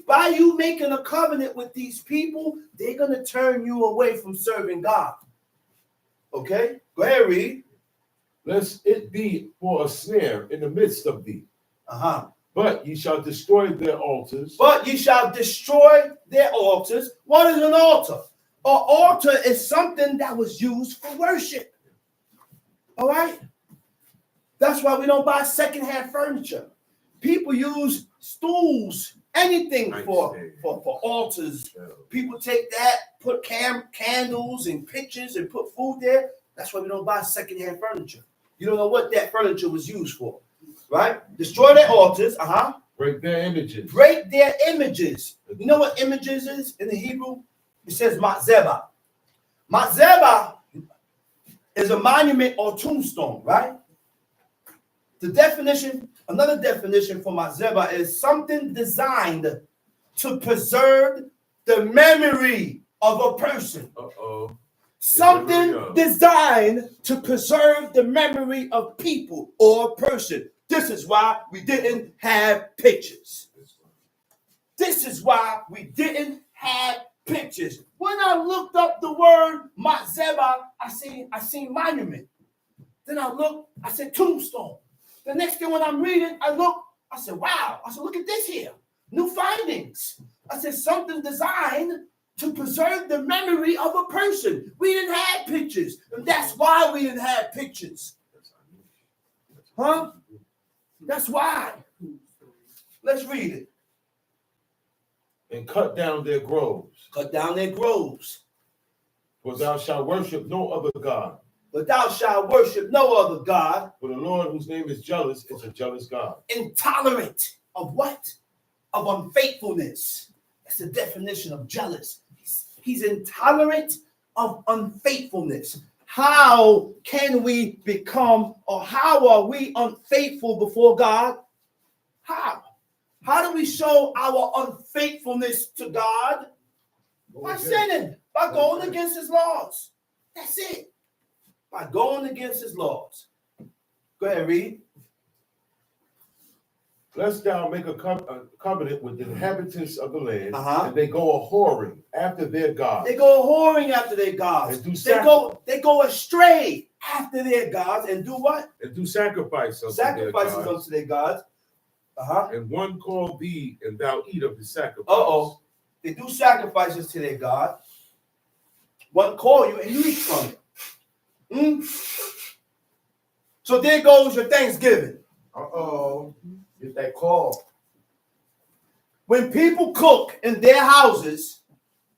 by you making a covenant with these people, they're going to turn you away from serving God. Okay? Go ahead, read. Lest it be for a snare in the midst of thee. But ye shall destroy their altars. But ye shall destroy their altars. What is an altar? An altar is something that was used for worship. All right? That's why we don't buy secondhand furniture. People use stools, anything for altars. People take that, put candles and pictures and put food there. That's why we don't buy secondhand furniture. You don't know what that furniture was used for. Right? Destroy their altars. Break their images. Break their images. You know what images is in the Hebrew? It says Matzeba. Matzeba is a monument or tombstone, right? The definition, another definition for Matzeba is something designed to preserve the memory of a person. Something designed to preserve the memory of people or a person. This is why we didn't have pictures. This is why we didn't have pictures. When I looked up the word Matzeba, I seen monument. Then I looked, I said tombstone. The next thing when I'm reading, I said, wow. I said, look at this here. New findings. I said, something designed to preserve the memory of a person. We didn't have pictures, and that's why we didn't have pictures. Huh? That's why. Let's read it. And cut down their groves. Cut down their groves. For thou shalt worship no other God. But thou shalt worship no other God. For the Lord, whose name is jealous, is a jealous God. Intolerant of what? Of unfaithfulness. That's the definition of jealous. He's intolerant of unfaithfulness. How can we become, or how are we unfaithful before God? How? How do we show our unfaithfulness to God? By sinning, by going against his laws. That's it. By going against his laws. Go ahead, read. Lest thou make a covenant with the inhabitants of the land, and they go a whoring after their gods. They go whoring after their gods. They go astray after their gods and do what? And do sacrifices unto their gods. And one call thee, and thou eat of the sacrifice. They do sacrifices to their God. One call you, and you eat from it. So there goes your Thanksgiving. Get that call. When people cook in their houses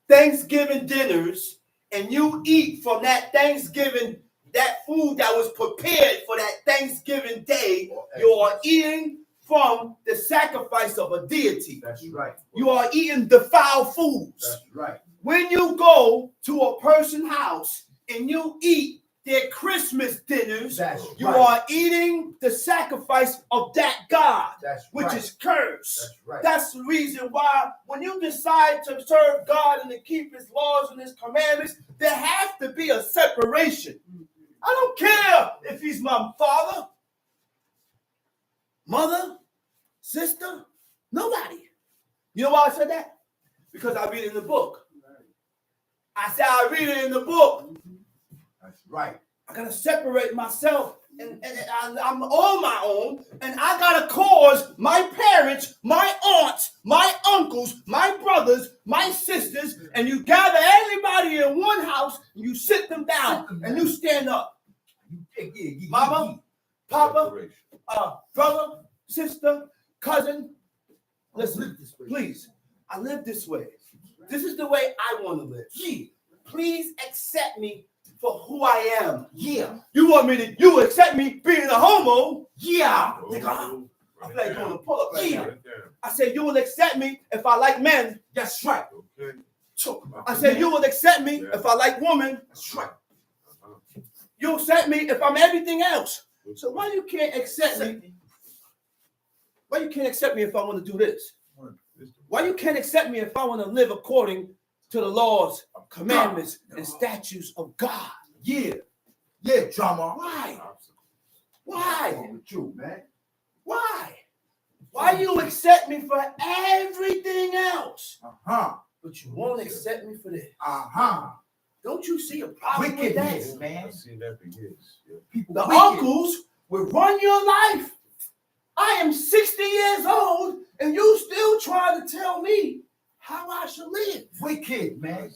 Thanksgiving dinners, and you eat from that Thanksgiving, that food that was prepared for that Thanksgiving day, you are eating from the sacrifice of a deity. That's right. You are eating defiled foods. That's right. When you go to a person's house and you eat their Christmas dinners, you are eating the sacrifice of that God, which is cursed. That's right. That's the reason why when you decide to serve God and to keep his laws and his commandments, there has to be a separation. I don't care if he's my father, mother, sister, nobody. You know why I said that? Because I read it in the book. I said I read it in the book. That's right. I gotta separate myself, and I'm on my own, and I gotta cause my parents, my aunts, my uncles, my brothers, my sisters, and you gather everybody in one house, and you sit them down, and you stand up. Mama, Papa, brother, sister, cousin, listen, please. I live this way. This is the way I want to live. Please accept me for who I am. Yeah. You accept me being a homo? Yeah. I feel like doing a pull-up right now. I said you will accept me if I like men. That's right. Okay. I said you will accept me if I like women. That's right. You'll accept me if I'm everything else. So why you can't accept me? Why you can't accept me if I want to do this? Why you can't accept me if I want to live according to the laws, commandments, and statutes of God? Yeah, drama. Why? What's wrong with you, man? Why? Why you accept me for everything else? But you won't accept me for this. Don't you see a problem with that? Man. I've seen that for years. The uncles will run your life. I am 60 years old, and you still trying to tell me how I should live. Wicked, man.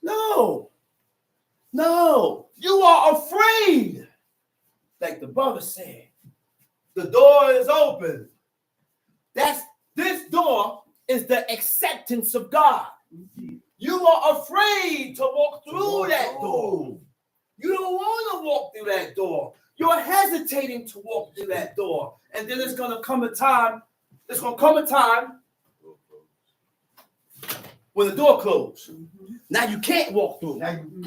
No. You are afraid. Like the brother said, the door is open. This door is the acceptance of God. You are afraid to walk through that door. You don't want to walk through that door. You're hesitating to walk through that door. And then it's going to come a time when the door closes. Now you can't walk through. And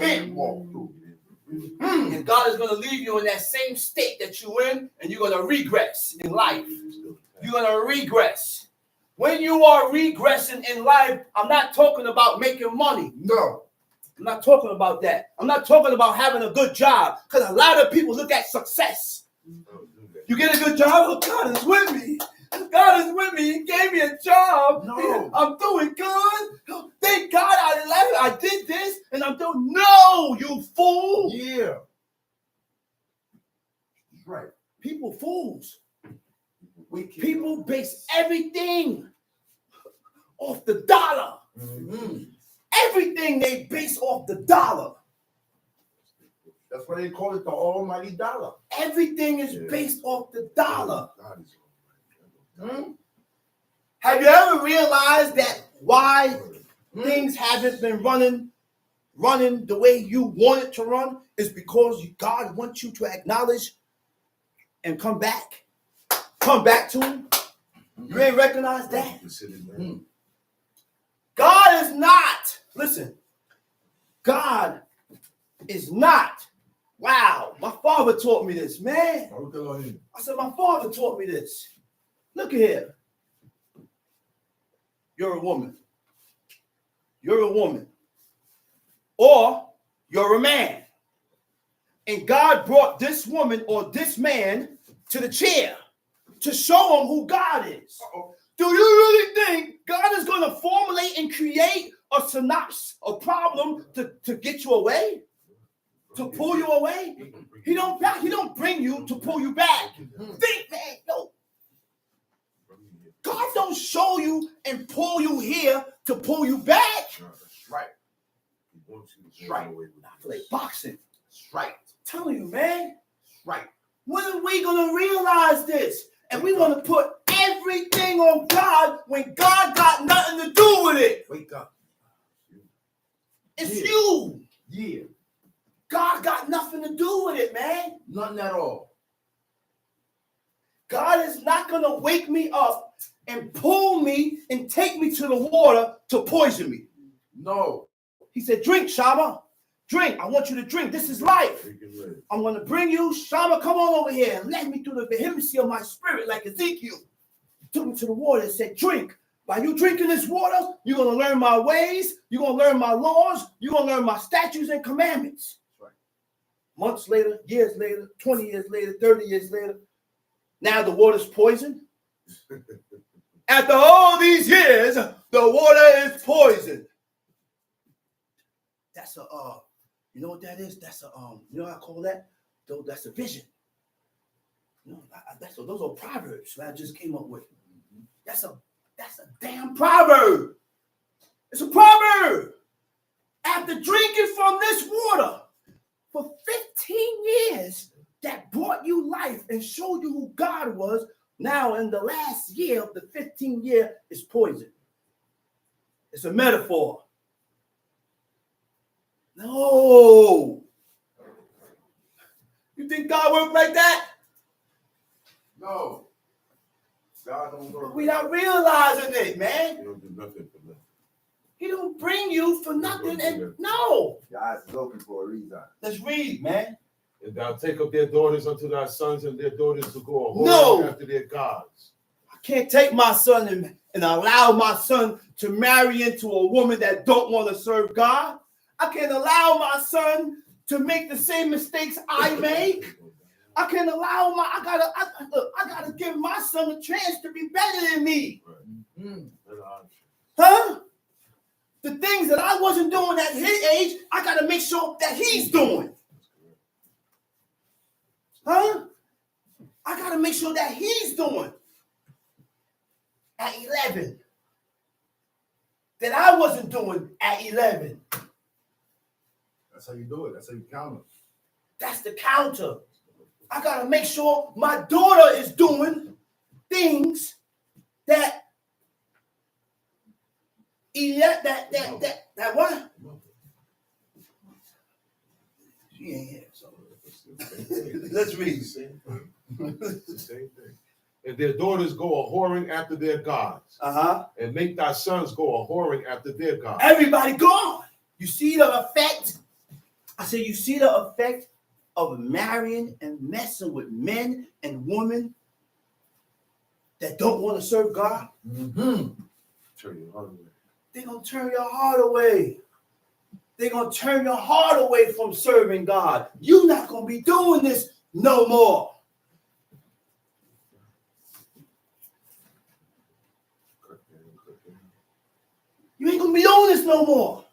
God is going to leave you in that same state that you're in, and you're going to regress in life. You're going to regress. When you are regressing in life, I'm not talking about making money. No. I'm not talking about that. I'm not talking about having a good job, because a lot of people look at success. You get a good job? Oh, God is with me. God is with me. He gave me a job. No. I'm doing good. Thank God I did this, and I'm doing. No, you fool. Yeah. Right. People fools. People base everything off the dollar. Everything they base off the dollar. That's why they call it the almighty dollar. Everything is based off the dollar. God is almighty. Have you ever realized that why things haven't been running the way you want it to run is because God wants you to acknowledge and come back to him? You ain't recognize that? God is not, listen, God is not, wow, my father taught me this, man. I said, my father taught me this. Look at here. You're a woman. You're a woman. Or you're a man. And God brought this woman or this man to the chair to show him who God is. Do you really think God is going to formulate and create a synopsis, a problem to get you away? To pull you away? He don't bring you to pull you back. Think, man, no. God don't show you and pull you here to pull you back. That's right. He wants you to That's right. I play boxing. That's right. I'm telling you, man. That's right. When are we going to realize this? And we want to put everything on God when God got nothing to do with it. Wake up. It's you. Yeah. God got nothing to do with it, man. Nothing at all. God is not going to wake me up and pull me and take me to the water to poison me. No. He said, drink, Shama. Drink. I want you to drink. This is life. I'm going to bring you, Shama, come on over here and let me through the vehemency of my spirit like Ezekiel. He took me to the water and said, drink. By you drinking this water, you're going to learn my ways. You're going to learn my laws. You're going to learn my statutes and commandments. Right. Months later, years later, 20 years later, 30 years later, now the water's poisoned. After all these years, the water is poisoned. That's a, you know what that is? That's a, you know what I call that? That's a vision. You know, those are proverbs that I just came up with. That's a damn proverb. It's a proverb. After drinking from this water for 15 years that brought you life and showed you who God was, now in the last year of the 15th year is poison. It's a metaphor. No. You think God works like that? No. God don't work. We not realizing it, man. He don't do nothing for nothing. He don't bring you for nothing. And no. God is looking for a reason. Let's read, man. And thou take up their daughters unto thy sons, and their daughters to go a whoring No. after their gods. I can't take my son and allow my son to marry into a woman that don't want to serve God. I can't allow my son to make the same mistakes I make. I can't allow I gotta give my son a chance to be better than me. Huh? The things that I wasn't doing at his age, I gotta make sure that he's doing. Huh? I gotta make sure that he's doing at 11 that I wasn't doing at 11. That's how you do it. That's how you count it. That's the counter. I gotta make sure my daughter is doing things that what? She ain't here, so let's read. It's the same thing. And their daughters go a whoring after their gods. And make thy sons go a whoring after their gods. Everybody gone. You see the effect? I said, you see the effect of marrying and messing with men and women that don't want to serve God? Mm-hmm. Turn your heart away. They're going to turn your heart away. They're going to turn your heart away from serving God. You're not going to be doing this no more. You ain't going to be doing this no more.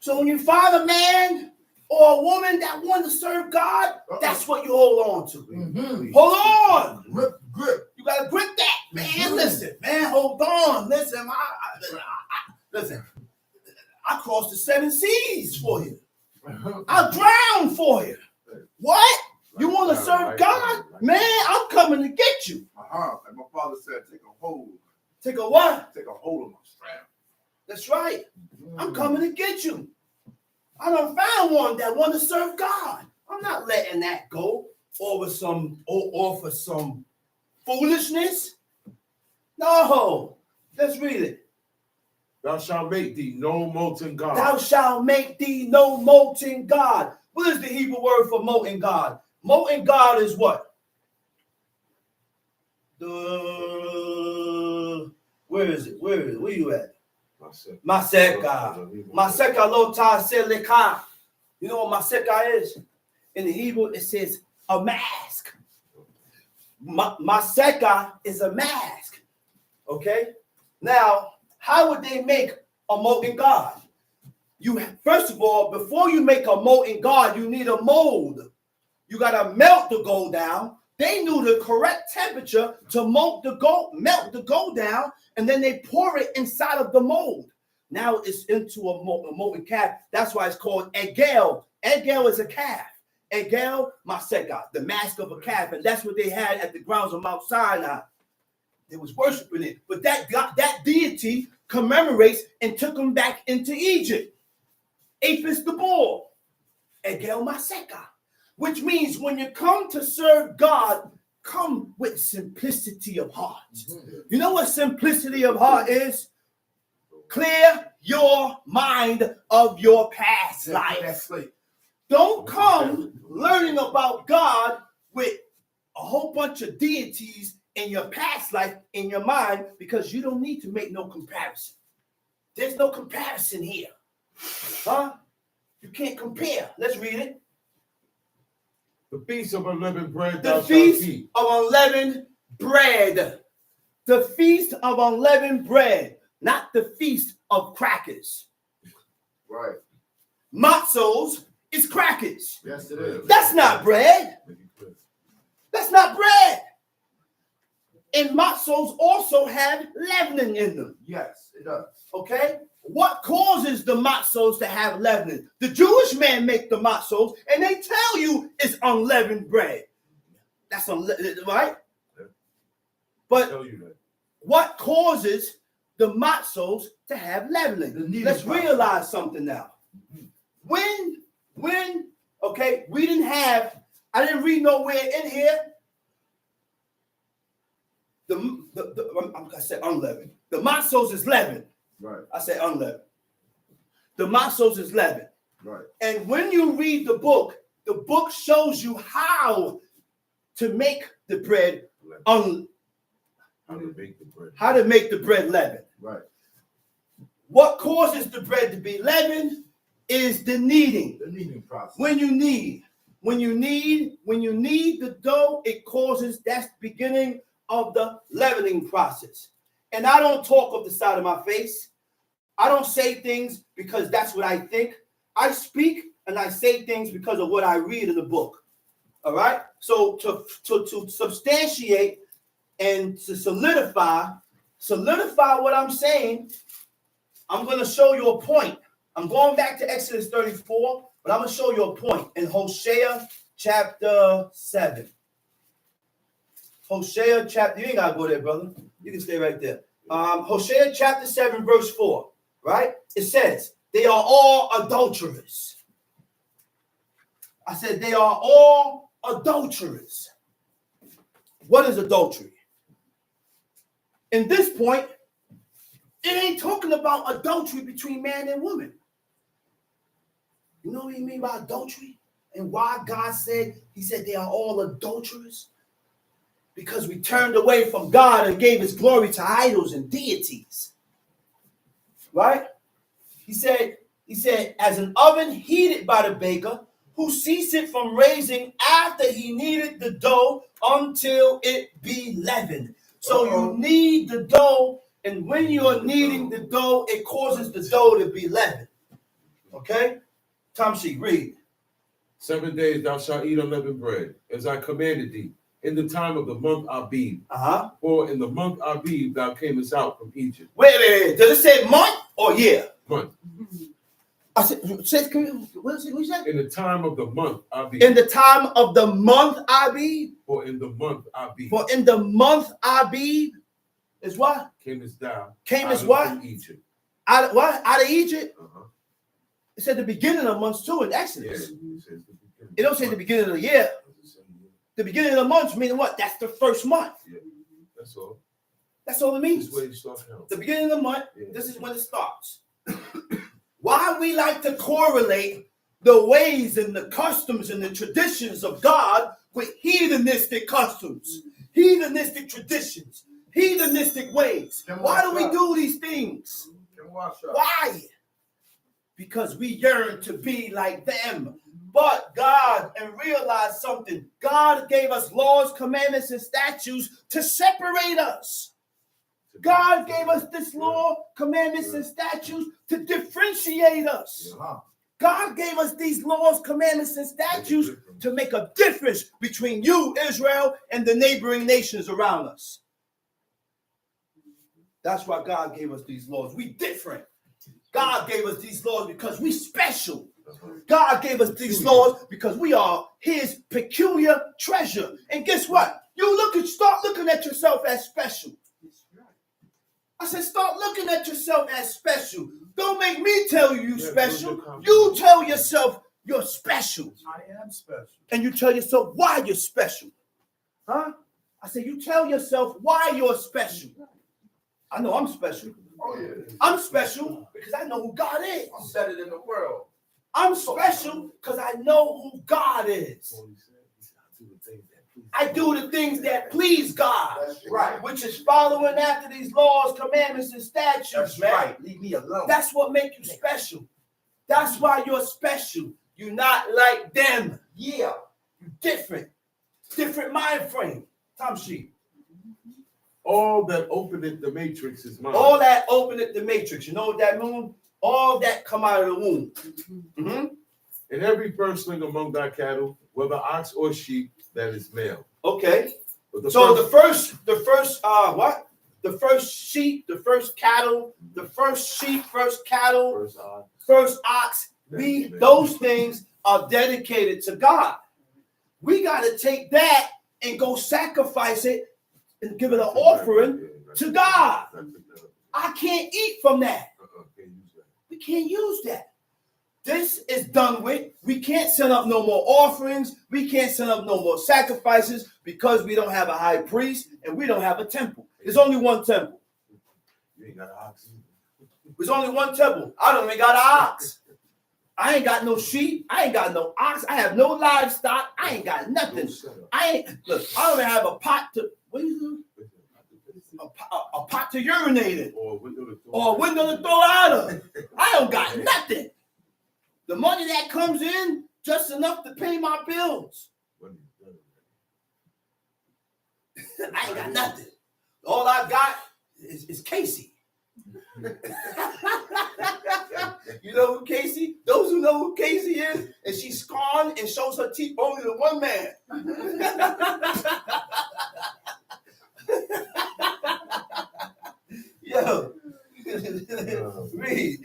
So when you find a man or a woman that want to serve God, that's what you hold on to. Mm-hmm. Hold on. Grip. You got to grip that, man. Listen, man, hold on. Listen, listen. I crossed the 7 seas for you. I'll drown for you. What? You want to serve God? Man, I'm coming to get you. Like my father said, take a hold. Take a what? Take a hold of my strap. That's right. I'm coming to get you. I done found one that want to serve God. I'm not letting that go over some foolishness. No. Let's read it. Thou shalt make thee no molten god. Thou shalt make thee no molten god. What is the Hebrew word for molten god? Molten god is what? Where is it? Where you at? Maseka. Maseka lota seleka. You know what maseka is? In the Hebrew, it says a mask. Maseka is a mask. Okay? Now, how would they make a molten god? First of all, before you make a molten god, you need a mold. You got to melt the gold down. They knew the correct temperature to melt the gold down, and then they pour it inside of the mold. Now it's into a molten calf. That's why it's called egel. Egel is a calf. Egel Maseka, the mask of a calf. And that's what they had at the grounds of Mount Sinai. They was worshiping it. But that deity commemorates and took them back into Egypt. Apis the bull. Egel Maseka. Which means when you come to serve God, come with simplicity of heart. You know what simplicity of heart is? Clear your mind of your past life. Don't come learning about God with a whole bunch of deities in your past life in your mind, because you don't need to make no comparison. There's no comparison here. Huh? You can't compare. Let's read it. The feast of unleavened bread. The feast of unleavened bread. The feast of unleavened bread, not the feast of crackers. Right. Matzos is crackers. Yes, it is. That's not bread. That's not bread. And matzos also have leavening in them. Yes, it does. Okay? What causes the matzos to have leavening? The Jewish man make the matzos, and they tell you it's unleavened bread. That's right? But what causes the matzos to have leavening? Let's realize something now. When, okay, I didn't read nowhere in here. I said unleavened. The matzos is leavened. Right. I said unleavened. The matzos is leavened. Right. And when you read the book shows you how to make the bread how to make the bread leavened. Right. What causes the bread to be leavened is the kneading. The kneading process. When you knead the dough, it causes, that's the beginning of the leavening process. And I don't talk off the side of my face. I don't say things because that's what I think. I speak and I say things because of what I read in the book. All right? So to substantiate and to solidify what I'm saying, I'm going to show you a point. I'm going back to Exodus 34, but I'm going to show you a point in Hosea chapter 7. Hosea chapter, you ain't got to go there, brother. You can stay right there. Hosea chapter 7, verse 4, right? It says, they are all adulterers. I said, they are all adulterers. What is adultery? In this point, it ain't talking about adultery between man and woman. You know what he mean by adultery? And why God said, he said they are all adulterers? Because we turned away from God and gave his glory to idols and deities. Right? He said, as an oven heated by the baker, who ceased it from raising after he kneaded the dough until it be leavened. So you knead the dough, and when you're kneading the dough, it causes the dough to be leavened. Okay? Tamshi, read. 7 days thou shalt eat unleavened bread, as I commanded thee, in the time of the month Abib. For in the month Abib thou camest out from Egypt. Wait. Does it say month or year? Month. I said, what you said? In the time of the month, Abib. In the time of the month Abib. For in the month Abib. For in the month Abib is what? Camest thou. Came as what? From Egypt. Out of what? Out of Egypt? Uh-huh. It said the beginning of months too in Exodus. Yeah, it don't say the beginning of the year. The beginning of the months meaning what? That's the first month. Yeah, that's all. That's all it means. This is where you start counting. The beginning of the month, this is when it starts. Why we like to correlate the ways and the customs and the traditions of God with heathenistic customs, heathenistic traditions, heathenistic ways. Why do we do these things? Why? Because we yearn to be like them. But God, and realize something, God gave us laws, commandments, and statutes to separate us. God gave us this law, commandments, and statutes to differentiate us. God gave us these laws, commandments, and statutes to make a difference between you, Israel, and the neighboring nations around us. That's why God gave us these laws. We different. God gave us these laws because we special. God gave us these laws because we are his peculiar treasure. And guess what? Start looking at yourself as special. I said, start looking at yourself as special. Don't make me tell you special. You tell yourself you're special. I am special. And you tell yourself why you're special. Huh? I said, you tell yourself why you're special. I know I'm special. Oh, yeah. I'm special because I know who God is. I'm better than the world. I'm special because I know who God is. I do the things that please God. That's right. Which is following after these laws, commandments, and statutes. That's man. right. Leave me alone. That's what makes you special. That's why you're special. You're not like them. Yeah. You're different. Different mind frame. Tom Sheep. All that openeth the matrix is mine. All that openeth the matrix. You know what that means? All that come out of the womb. Mm-hmm. And every firstling among thy cattle, whether ox or sheep, that is male. Okay. The first sheep, the first cattle, first ox, those things are dedicated to God. We got to take that and go sacrifice it and give it an offering to God. I can't eat from that. We can't use that. This is done with. We can't send up no more offerings. We can't send up no more sacrifices because we don't have a high priest and we don't have a temple. There's only one temple. You ain't got an ox. There's only one temple. I don't even got an ox. I ain't got no sheep. I ain't got no ox. I have no livestock. I ain't got nothing. I don't even have a pot to. What do you do? A pot to urinate in. Or a window to throw out of. I don't got nothing. The money that comes in, just enough to pay my bills. I ain't got nothing. All I got is Casey. You know who Casey? Those who know who Casey is, and she's scorned and shows her teeth only to one man. Yo, read.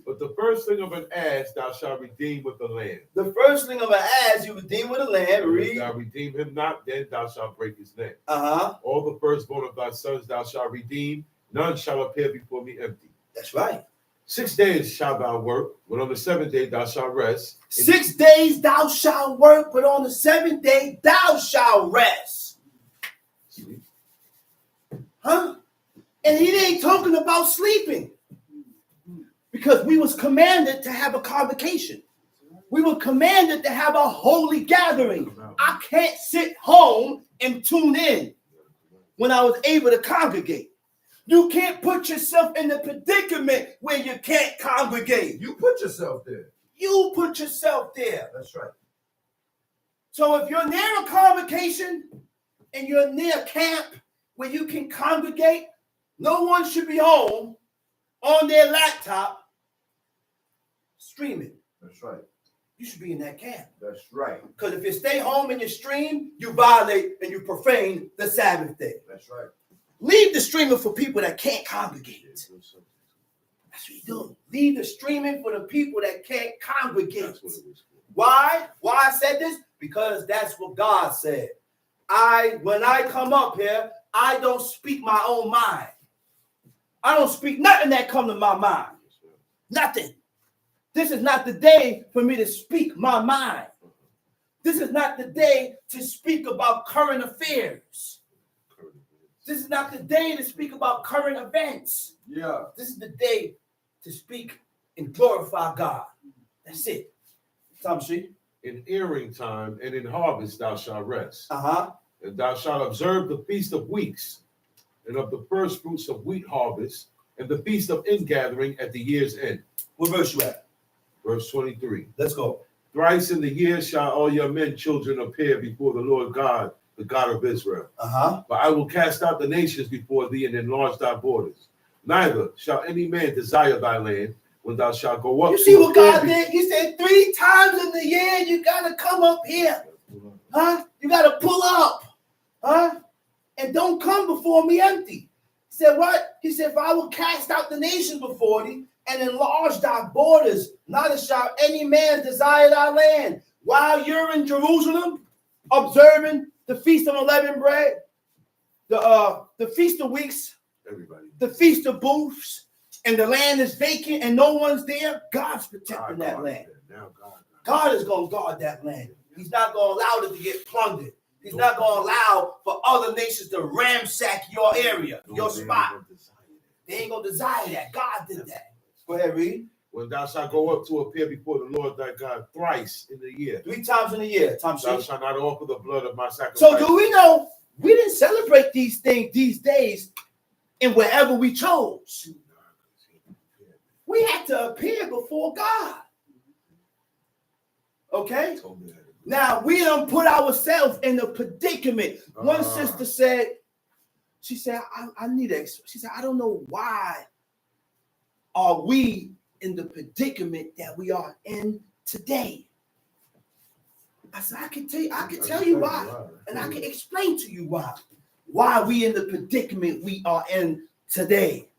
But the firstling of an ass thou shalt redeem with the land. The firstling of an ass you redeem with the land. Read. If thou redeem him not, then thou shalt break his neck. Uh-huh. All the firstborn of thy sons thou shalt redeem. None shall appear before me empty. That's right. 6 days shalt thou work, but on the seventh day thou shalt rest. 6 days thou shalt work, but on the seventh day thou shalt rest. Sleep. Huh? And he ain't talking about sleeping. Because we was commanded to have a convocation. We were commanded to have a holy gathering. I can't sit home and tune in when I was able to congregate. You can't put yourself in the predicament where you can't congregate. You put yourself there. You put yourself there. That's right. So if you're near a convocation and you're near camp where you can congregate, no one should be home on their laptop streaming. That's right. You should be in that camp. That's right. Because if you stay home and you stream, you violate and you profane the Sabbath day. That's right. Leave the streaming for people that can't congregate. That's what you do. Leave the streaming for the people that can't congregate. That's what it was for. Why? Why I said this? Because that's what God said. When I come up here, I don't speak my own mind. I don't speak nothing that come to my mind. Nothing. This is not the day for me to speak my mind. This is not the day to speak about current affairs. This is not the day to speak about current events. Yeah. This is the day to speak and glorify God. That's it. Tom Street. In earing time and in harvest thou shalt rest. Uh-huh. And thou shalt observe the feast of weeks, and of the first fruits of wheat harvest, and the feast of ingathering at the year's end. What verse you at? Verse 23. Let's go. Thrice in the year shall all your men children appear before the Lord God, the God of Israel. Uh-huh. For I will cast out the nations before thee and enlarge thy borders. Neither shall any man desire thy land when thou shalt go up. You see what God did? He said 3 times in the year you gotta come up here. Huh? You gotta pull up. Huh? And don't come before me empty. He said what? He said, for I will cast out the nations before thee and enlarge thy borders. Neither shall any man desire thy land. While you're in Jerusalem, observing the Feast of Unleavened Bread, the Feast of Weeks, Everybody. the Feast of Booths, and the land is vacant and no one's there, God's protecting that land. Now God is going to guard that land. He's not going to allow it to get plundered. He's not going to allow for other nations to ransack your area, your spot. They ain't going to desire that. God did that. Go ahead, read. When thou shalt go up to appear before the Lord thy God thrice in the year. 3 times in a year. Thou shalt not offer the blood of my sacrifice. So do we know we didn't celebrate these things, these days, in wherever we chose? We had to appear before God. Okay? Now, we done put ourselves in a predicament. One sister said, she said, I need that. She said, I don't know why are we in the predicament that we are in today. I said, I can tell you why. And I can explain to you why. Why we in the predicament we are in today.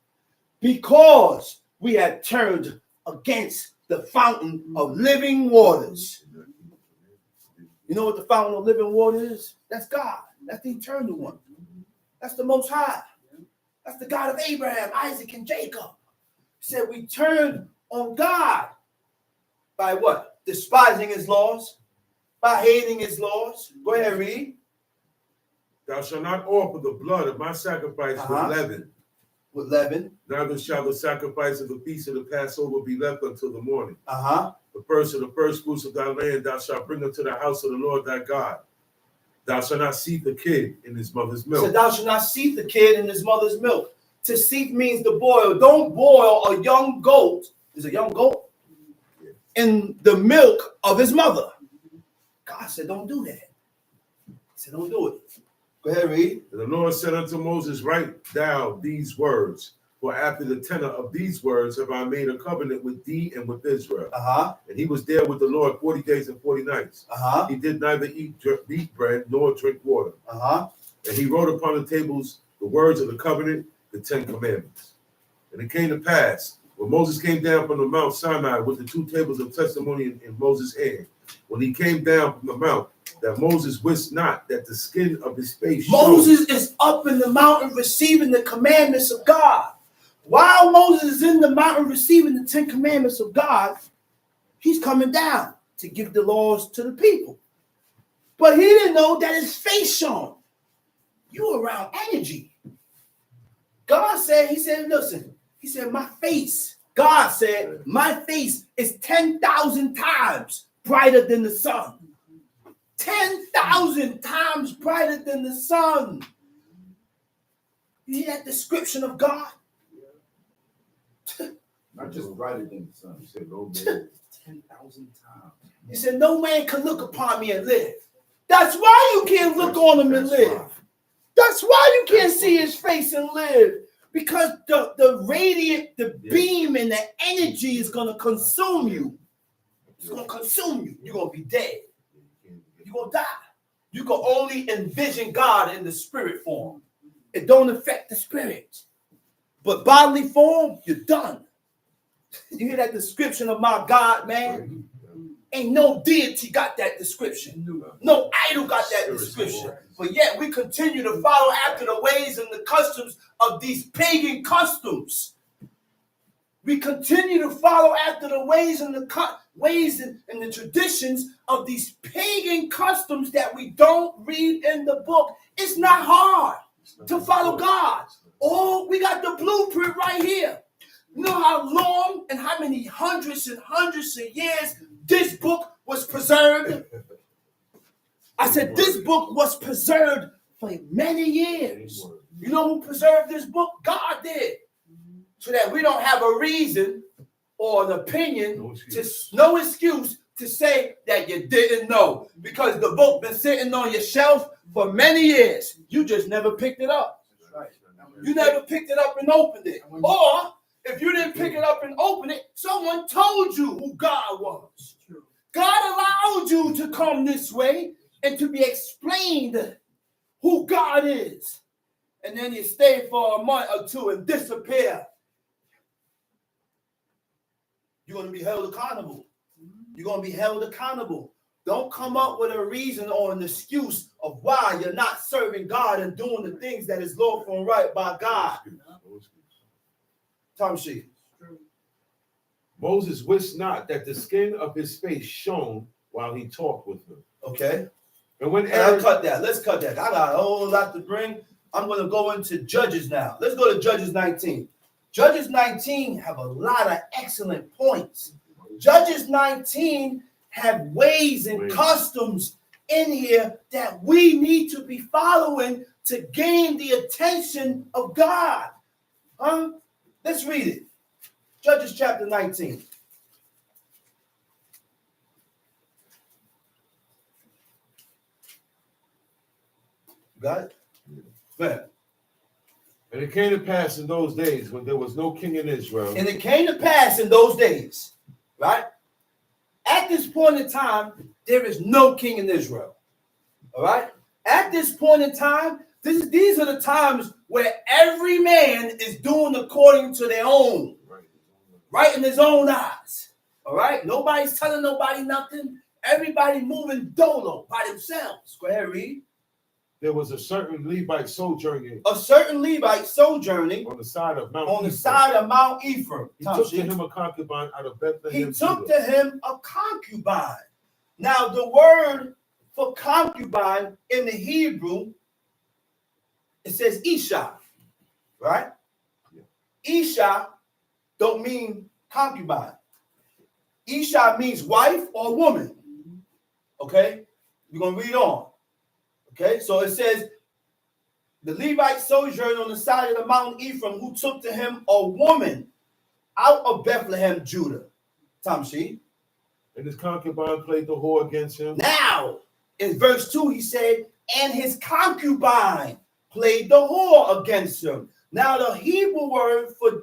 Because we have turned against the fountain of living waters. You know what the fountain of living water is? That's God. That's the eternal one. That's the Most High. That's the God of Abraham, Isaac, and Jacob. He said we turned on God by what? Despising his laws, by hating his laws. Go ahead, read. Thou shalt not offer the blood of my sacrifice with leaven. With leaven. Neither shall the sacrifice of the feast of the Passover be left until the morning. The first fruits of thy land thou shalt bring unto the house of the Lord thy God. Thou shalt not seethe the kid in his mother's milk. So thou shalt not seethe the kid in his mother's milk. To seethe means to boil. Don't boil a young goat. Is a young goat? In the milk of his mother. God said, don't do that. He said, don't do it. Go ahead, read. And the Lord said unto Moses, write down these words, for after the tenor of these words have I made a covenant with thee and with Israel. And he was there with the Lord 40 days and 40 nights. He did neither eat bread nor drink water. And he wrote upon the tables the words of the covenant, the 10 commandments. And it came to pass, when Moses came down from the Mount Sinai with the 2 tables of testimony in Moses' hand, when he came down from the mount, that Moses wist not that the skin of his face Moses is up in the mountain receiving the commandments of God. While Moses is in the mountain receiving the 10 commandments of God, he's coming down to give the laws to the people. But he didn't know that his face shone. You around energy. God said, he said, listen, he said, my face, God said, my face is 10,000 times brighter than the sun. 10,000 times brighter than the sun. You hear that description of God? Not just brighter than the sun. He said, no man. 10,000 times. He said, no man can look upon me and live. That's why you can't look on him and live. That's why you can't see his face and live. Because the radiant, the beam and the energy is going to consume you. It's going to consume you. You're going to be dead. You're going to die. You can only envision God in the spirit form. It don't affect the spirit. But bodily form, you're done. You hear that description of my God, man? Ain't no deity got that description. No idol got that description. But yet we continue to follow after the ways and the customs of these pagan customs. We continue to follow after the ways and the and the traditions of these pagan customs that we don't read in the book. It's not hard to follow God. Oh, we got the blueprint right here. You know how long and how many hundreds and hundreds of years this book was preserved? I said this book was preserved for many years. You know who preserved this book? God did. So that we don't have a reason or an opinion, no excuse to say that you didn't know. Because the book been sitting on your shelf for many years. You just never picked it up. You never picked it up and opened it. Or if you didn't pick it up and open it, someone told you who God was. God allowed you to come this way and to be explained who God is. And then you stay for a month or two and disappear. You're going to be held accountable. You're going to be held accountable. Don't come up with a reason or an excuse of why you're not serving God and doing the things that is lawful and right by God. Tom Shee. Moses wished not that the skin of his face shone while he talked with him. Okay. And when Aaron, cut that. Let's cut that. I got a whole lot to bring. I'm going to go into Judges now. Let's go to Judges 19. Judges 19 have a lot of excellent points. Judges 19 have ways and customs in here that we need to be following to gain the attention of God. Let's read it. Judges chapter 19. Got it? Go ahead. And it came to pass in those days when there was no king in Israel. And it came to pass in those days, right? At this point in time, there is no king in Israel. All right? At this point in time, these are the times where every man is doing according to their own, right in his own eyes. All right? Nobody's telling nobody nothing. Everybody moving dolo by themselves. Go ahead, read. There was a certain Levite sojourning. A certain Levite sojourning on the side of Mount on the Ephraim. side of Mount Ephraim. He took to him a concubine out of Bethlehem. He took to him a concubine. Now, the word for concubine in the Hebrew, it says Isha, right? Yeah. Isha don't mean concubine. Isha means wife or woman. Okay? We're going to read on. Okay, so it says, the Levite sojourned on the side of the Mount Ephraim, who took to him a woman out of Bethlehem, Judah. Tom Shee. And his concubine played the whore against him. Now, in verse 2, he said, and his concubine played the whore against him. Now, the Hebrew word for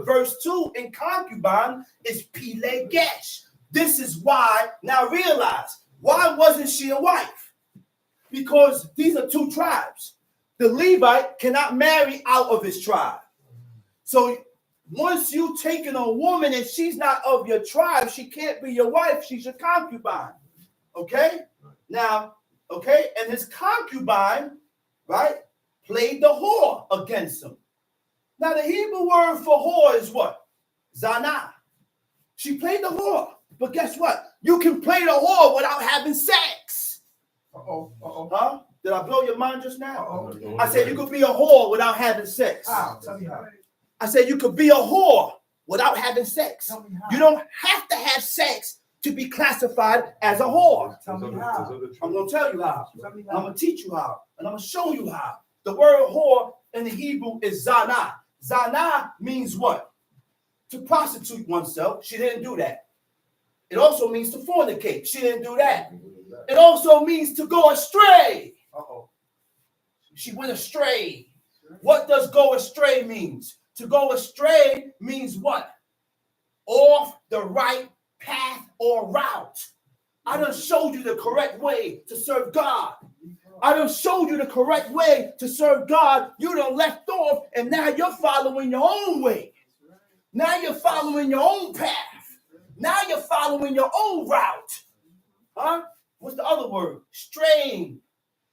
verse 2 in concubine is pilegesh. This is why, now realize, why wasn't she a wife? Because these are two tribes. The Levite cannot marry out of his tribe. So once you taking a woman and she's not of your tribe, she can't be your wife. She's your concubine. Okay? Now, okay, and his concubine, right, played the whore against him. Now, the Hebrew word for whore is what? Zanah. She played the whore. But guess what? You can play the whore without having sex. Huh? Did I blow your mind just now? I said you could be a whore without having sex. How? Tell me how. I said you could be a whore without having sex. Tell me how. You don't have to have sex to be classified as a whore. Tell me how. I'm going to tell you how. Tell me I'm how. going to teach you how. And I'm going to show you how. The word whore in the Hebrew is zanah. Zanah means what? To prostitute oneself. She didn't do that. It also means to fornicate. She didn't do that. It also means to go astray. She went astray. What does go astray means? To go astray means what? Off the right path or route. I done showed you the correct way to serve God. I done showed you the correct way to serve God. You done left off and now you're following your own way. Now you're following your own path. Now you're following your own route. Huh? What's the other word? Straying.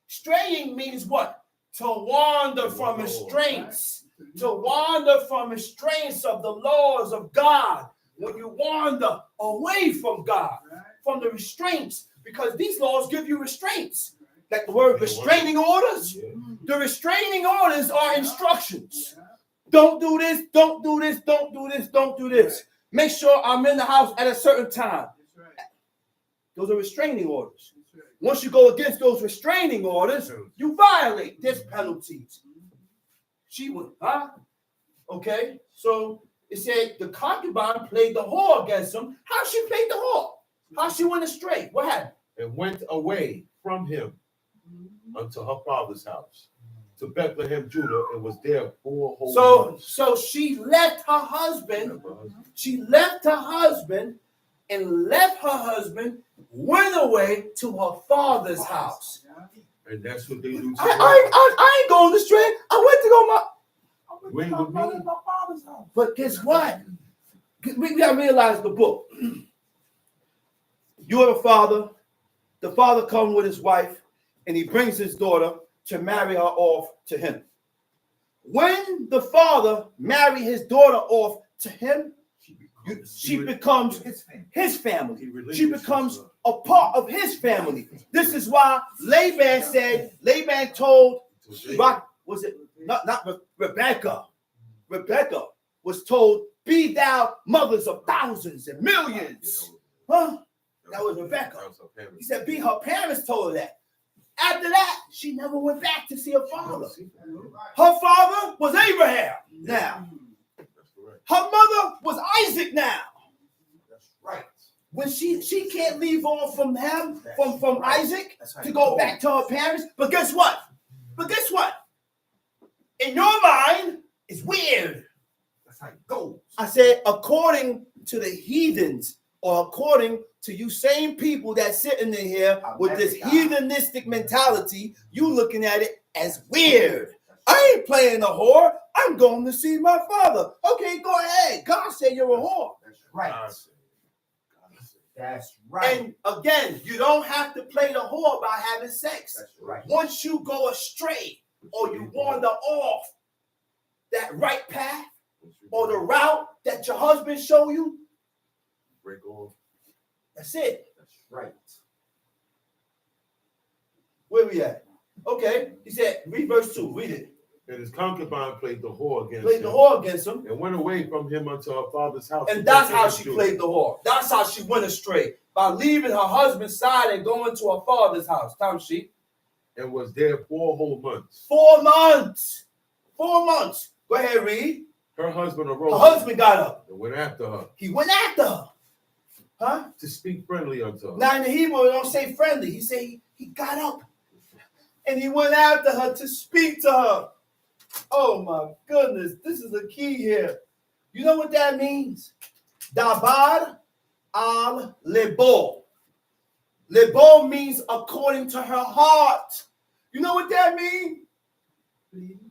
Straying means what? To wander from restraints. To wander from restraints of the laws of God. When you wander away from God, from the restraints, because these laws give you restraints. Like the word restraining orders. The restraining orders are instructions. Don't do this, don't do this, don't do this, don't do this. Make sure I'm in the house at a certain time. Those are restraining orders. Once you go against those restraining orders, you violate. There's penalties. She went, huh? Okay, so it said the concubine played the whore against him. How she played the whore? How she went astray? What happened? And went away from him unto her father's house, to Bethlehem, Judah, and was there 4 whole months. So she left her husband. She left her husband and left her husband, went away to her father's house. And that's what they do. I ain't going astray. I went to go my father's house. But guess what? We gotta realize the book. You have a father. The father comes with his wife, and he brings his daughter to marry her off to him. When the father marries his daughter off to him, she becomes his family. She becomes a part of his family. This is why Laban told Rebecca. Rebecca was told, be thou mothers of thousands and millions. Huh? That was Rebecca. He said, be her parents told her that. After that, she never went back to see her father. Her father was Abraham now. Her mother was Isaac now. That's right. When she can't leave off from him, from Isaac, to go back to her parents. But guess what? In your mind, it's weird. That's how it goes. I said, according to the heathens, or according to you same people that sitting in here with this heathenistic mentality, you looking at it as weird. I ain't playing a whore. I'm going to see my father. Okay, go ahead. God said you're a whore. That's right. That's right. And again, you don't have to play the whore by having sex. That's right. Once you go astray or you wander off that right path or the route that your husband showed you, break off. That's it. That's right. Where we at? Okay. He said, read verse 2. Read it. And his concubine played the whore against him. And went away from him unto her father's house. And that's how she played the whore. That's how she went astray. By leaving her husband's side and going to her father's house. Time sheet. And was there 4 whole months. 4 months. 4 months. Go ahead, read. Her husband arose. Her husband got up. And went after her. He went after her. Huh? To speak friendly unto her. Now in the Hebrew, it don't say friendly. He said he got up. And he went after her to speak to her. Oh my goodness. This is the key here. You know what that means? Dabar al lebo. Lebo means according to her heart. You know what that means?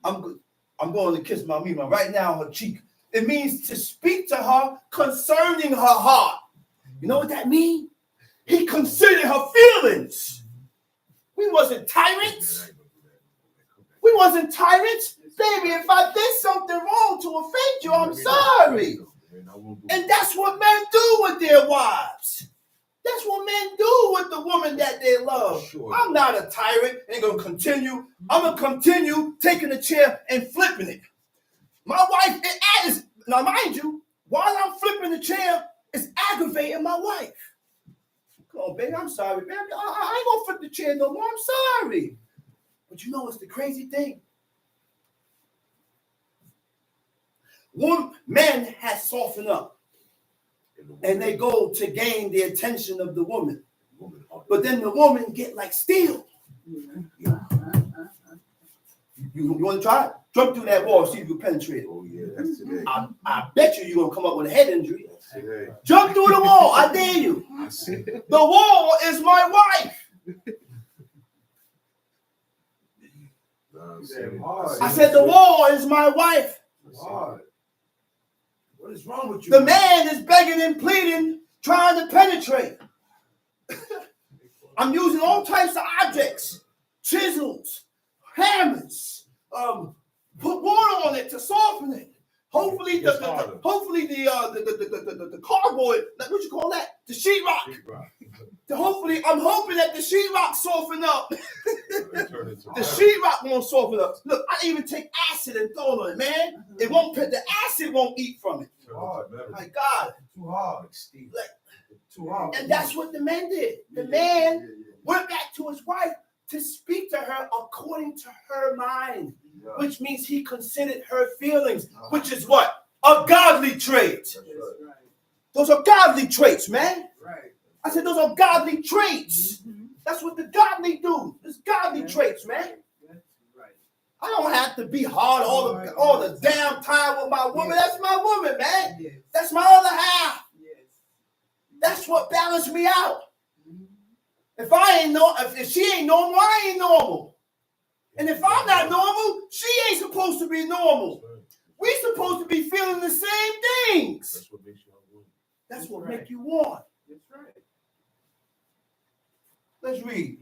I'm going to kiss my Mima right now on her cheek. It means to speak to her concerning her heart. You know what that means? He considered her feelings. We wasn't tyrants. We wasn't tyrants. Baby, if I did something wrong to offend you, I'm sorry. And that's what men do with their wives. That's what men do with the woman that they love. Sure. I'm not a tyrant. I'm going to continue. I'm going to continue taking a chair and flipping it. My wife is, now mind you, while I'm flipping the chair, it's aggravating my wife. Come on, baby, I'm sorry, baby. I ain't going to flip the chair no more. I'm sorry. But you know what's the crazy thing? Men have softened up. And they go to gain the attention of the woman. But then the woman get like steel. You want to try it? Jump through that wall, see if you penetrate it. Oh, yeah, that's today. I bet you're going to come up with a head injury. Jump through the wall. I dare you. The wall is my wife. I said the wall is my wife. is wrong with you? The man is begging and pleading, trying to penetrate. I'm using all types of objects, chisels, hammers, put water on it to soften it. Hopefully the cardboard, what you call that? The sheetrock. I'm hoping that the sheetrock soften up. The sheetrock won't soften up. Look, I even take acid and throw it on it, man. It won't. The acid won't eat from it. My God, too hard. Too hard. And that's what the man did. The man went back to his wife to speak to her according to her mind, which means he considered her feelings, which is what? A godly trait. Right. Those are godly traits, man. Right. I said those are godly traits. That's what the godly do. It's godly traits, man. Right. I don't have to be hard all the damn time with my woman. That's my woman, man. Yes. That's my other half. Yes. That's what balanced me out. If she ain't normal, I ain't normal. And if I'm not normal, she ain't supposed to be normal. We supposed to be feeling the same things. That's what makes you want. That's what make you want. That's right. Let's read.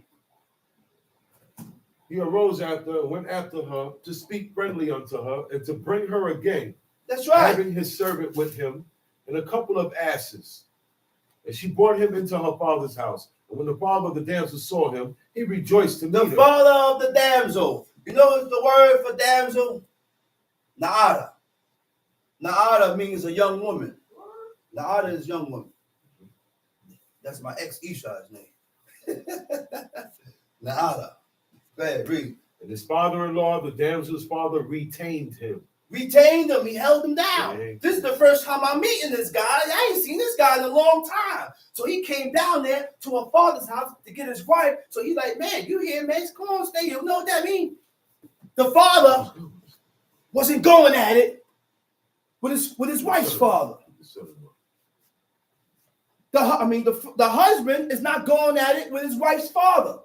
He arose after and went after her to speak friendly unto her and to bring her again. That's right. Having his servant with him and a couple of asses. And she brought him into her father's house. And when the father of the damsel saw him, he rejoiced to meet The him. father of the damsel. You know the word for damsel? Naada. Naada means a young woman. Naada is young woman. That's my ex Esau's name. Naada. Go ahead, read. And his father-in-law, the damsel's father, retained him. Retained him. He held him down. Dang. This is the first time I'm meeting this guy. I ain't seen this guy in a long time. So he came down there to her father's house to get his wife. So he's like, man, you here, man? Come on, stay here. You know what that means? The father wasn't going at it with his wife's father. The husband is not going at it with his wife's father.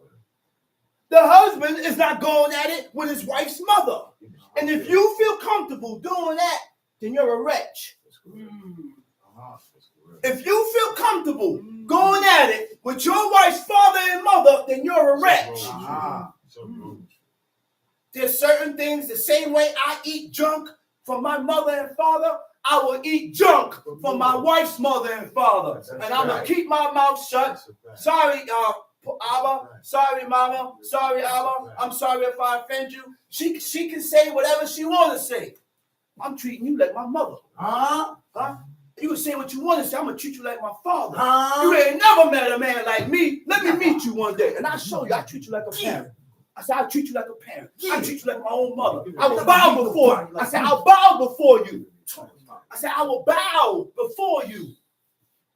The husband is not going at it with his wife's mother. And if you feel comfortable doing that, then you're a wretch. If you feel comfortable going at it with your wife's father and mother, then you're a wretch. There's certain things, the same way I eat junk from my mother and father, I will eat junk from my wife's mother and father. And I'm going to keep my mouth shut. Sorry, Abba. Sorry, Mama. Sorry, Abba. I'm sorry if I offend you. She can say whatever she want to say. I'm treating you like my mother. Huh? You can say what you want to say. I'm going to treat you like my father. You ain't never met a man like me. Let me meet you one day. And I'll show you. I treat you like a parent. I said, I'll treat you like a parent. I treat you like my own mother. I will bow before you. I said, I'll bow before you. I said, I will bow before you.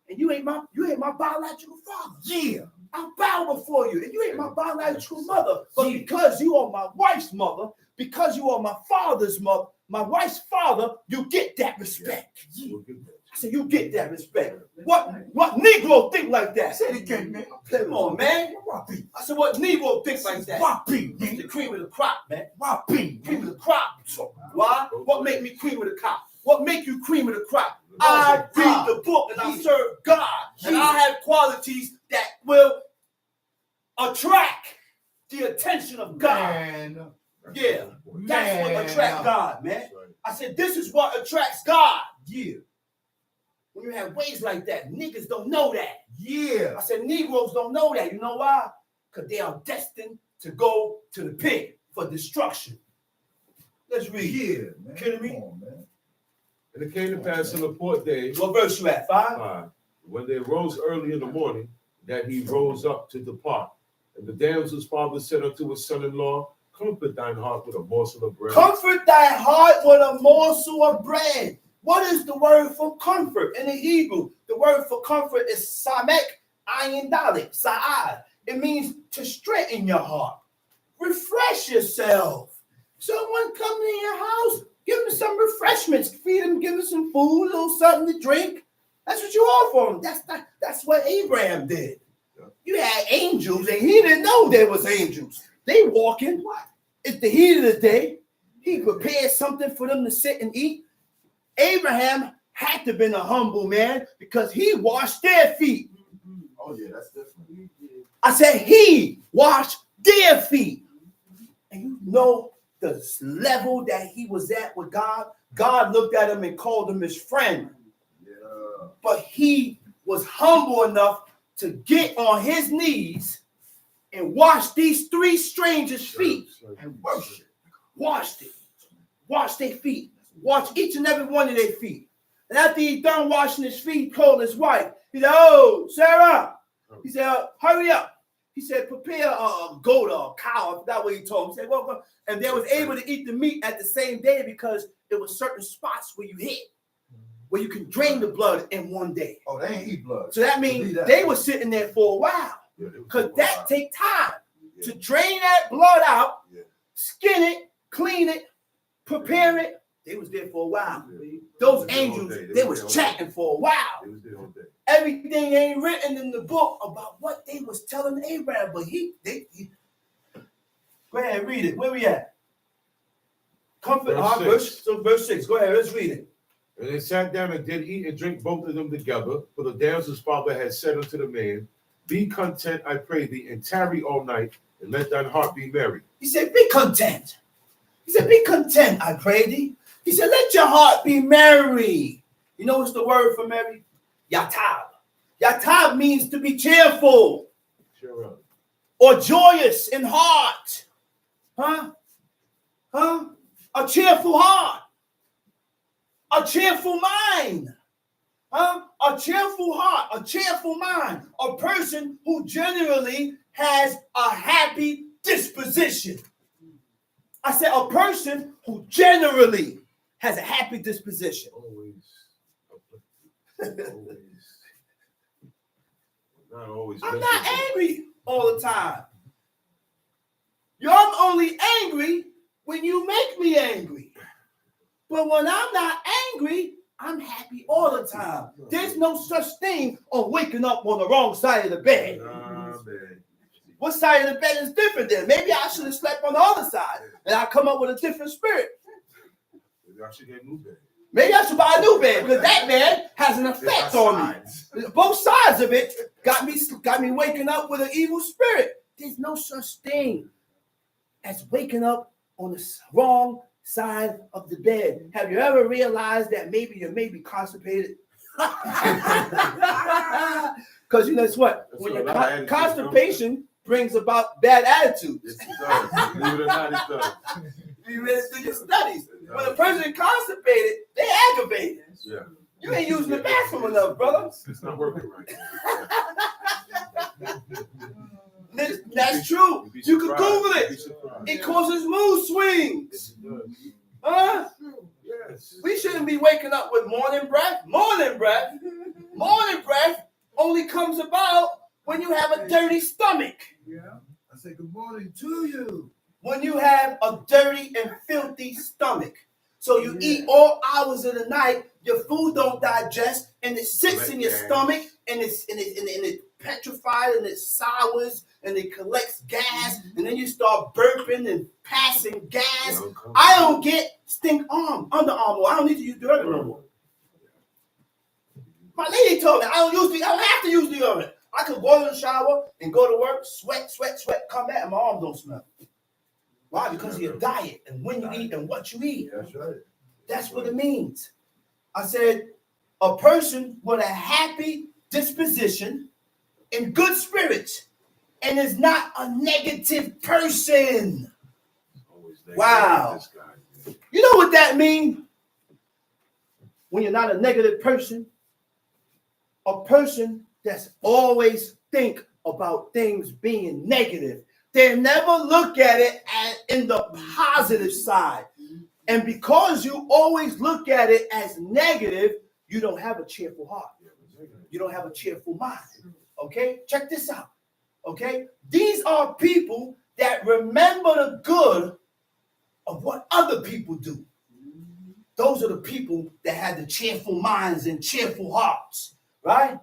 And you ain't my biological father. Yeah. I'll bow before you. And you ain't my biological mother. But because you are my wife's mother, because you are my father's mother, my wife's father, you get that respect. I said, you get that respect. What Negro think like that? Say it again, man. Come on, man. I said, what Negro thinks like that? The cream of the crop, man. Cream of the crop. Why? What make me cream of the crop? What make you cream of the crop? I read the book and I serve God. And I have qualities that will attract the attention of God. Man. Yeah. That's what attracts God, man. I said, this is what attracts God. Yeah. When you have ways like that, niggas don't know that. Yeah. I said, Negroes don't know that. You know why? Because they are destined to go to the pit for destruction. Let's read. Yeah, man. Kidding me? Come on, man. And it came to pass on the fourth day. What verse you at? 5? 5. When they rose early in the morning, that he rose up to depart. And the damsel's father said unto his son-in-law, comfort thine heart with a morsel of bread. Comfort thy heart with a morsel of bread. What is the word for comfort in the Hebrew? The word for comfort is samek ayin dalet, sa'ad. It means to straighten your heart. Refresh yourself. Someone come to your house, give them some refreshments, feed them, give them some food, a little something to drink. That's what you offer them. That's what Abraham did. You had angels, and he didn't know there was angels. They walking. It's the heat of the day. He prepared something for them to sit and eat. Abraham had to have been a humble man because he washed their feet. Oh, yeah, that's different. I said he washed their feet. And you know the level that he was at with God? God looked at him and called him his friend. Yeah. But he was humble enough to get on his knees and wash these three strangers' feet and worship. Washed it. Washed their feet. Washed each and every one of their feet. And after he done washing his feet, he called his wife. He said, "Oh, Sarah." He said, "Hurry up." He said, "Prepare a goat or a cow." I forgot what he told him. He said, "Well," and they was able to eat the meat at the same day because there were certain spots where you hit, where you can drain the blood in one day. Oh, they ain't eat blood. So that means they were sitting there for a while. Because that take time to drain that blood out, skin it, clean it, prepare it. They was there for a while. Those angels, they was chatting for a while. Everything ain't written in the book about what they was telling Abraham, but they go ahead and read it. Where we at? Comfort, verse 6. Go ahead, let's read it. And they sat down and did eat and drink both of them together. For the damsel's father had said unto the man, "Be content, I pray thee, and tarry all night, and let thine heart be merry." He said, "Be content." He said, "Be content, I pray thee." He said, "Let your heart be merry." You know what's the word for merry? Yatab. Yatab means to be cheerful. Sure. Or joyous in heart. Huh? A cheerful heart. A cheerful mind. A cheerful heart, a cheerful mind, a person who generally has a happy disposition. I said a person who generally has a happy disposition. Always. Not always. I'm not angry all the time. I'm only angry when you make me angry. But when I'm not angry, I'm happy all the time. There's no such thing of waking up on the wrong side of the bed. What side of the bed is different then? Maybe I should have slept on the other side and I come up with a different spirit. Maybe I should get a new bed. Maybe I should buy a new bed because that bed has an effect on me. Both sides of it got me waking up with an evil spirit. There's no such thing as waking up on the wrong side of the bed. Have you ever realized that maybe you may be constipated? Because you know what? When your constipation brings about bad attitudes. Yes, it does. Believe it or not, it does. You read it through your studies. When a person is constipated, they aggravated. Yeah. You ain't using the bathroom enough, brother. It's not working right. That's true. You can Google it. It causes mood swings. Huh? Yes. We shouldn't be waking up with morning breath. Morning breath. Morning breath only comes about when you have a dirty stomach. Yeah. I say good morning to you. When you have a dirty and filthy stomach. So you eat all hours of the night, your food don't digest, and it sits in your stomach, and it's petrified, and it sours, and it collects gas, and then you start burping and passing gas. I don't get stink arm, Under Armour. I don't need to use deodorant no more. My lady told me I don't have to use deodorant. I could go in the shower and go to work, sweat, come back, and my arm don't smell. Why? Because of your diet and when you eat and what you eat. That's right. That's what it means. I said, a person with a happy disposition and good spirits and is not a negative person. Wow. You know what that means? When you're not a negative person, a person that's always think about things being negative. They never look at it in the positive side. And because you always look at it as negative, you don't have a cheerful heart. You don't have a cheerful mind. Okay? Check this out. Okay? These are people that remember the good of what other people do. Those are the people that have the cheerful minds and cheerful hearts. Right?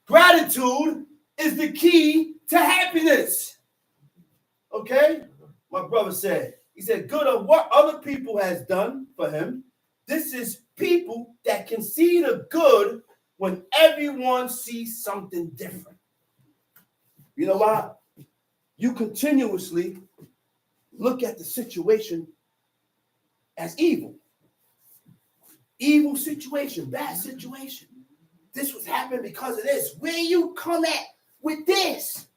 Gratitude is the key to happiness. Okay? My brother said, he said, good of what other people has done for him. This is people that that can see the good when everyone sees something different. You know why? You continuously look at the situation as evil. Evil situation, bad situation. This was happening because of this. Where you come at with this?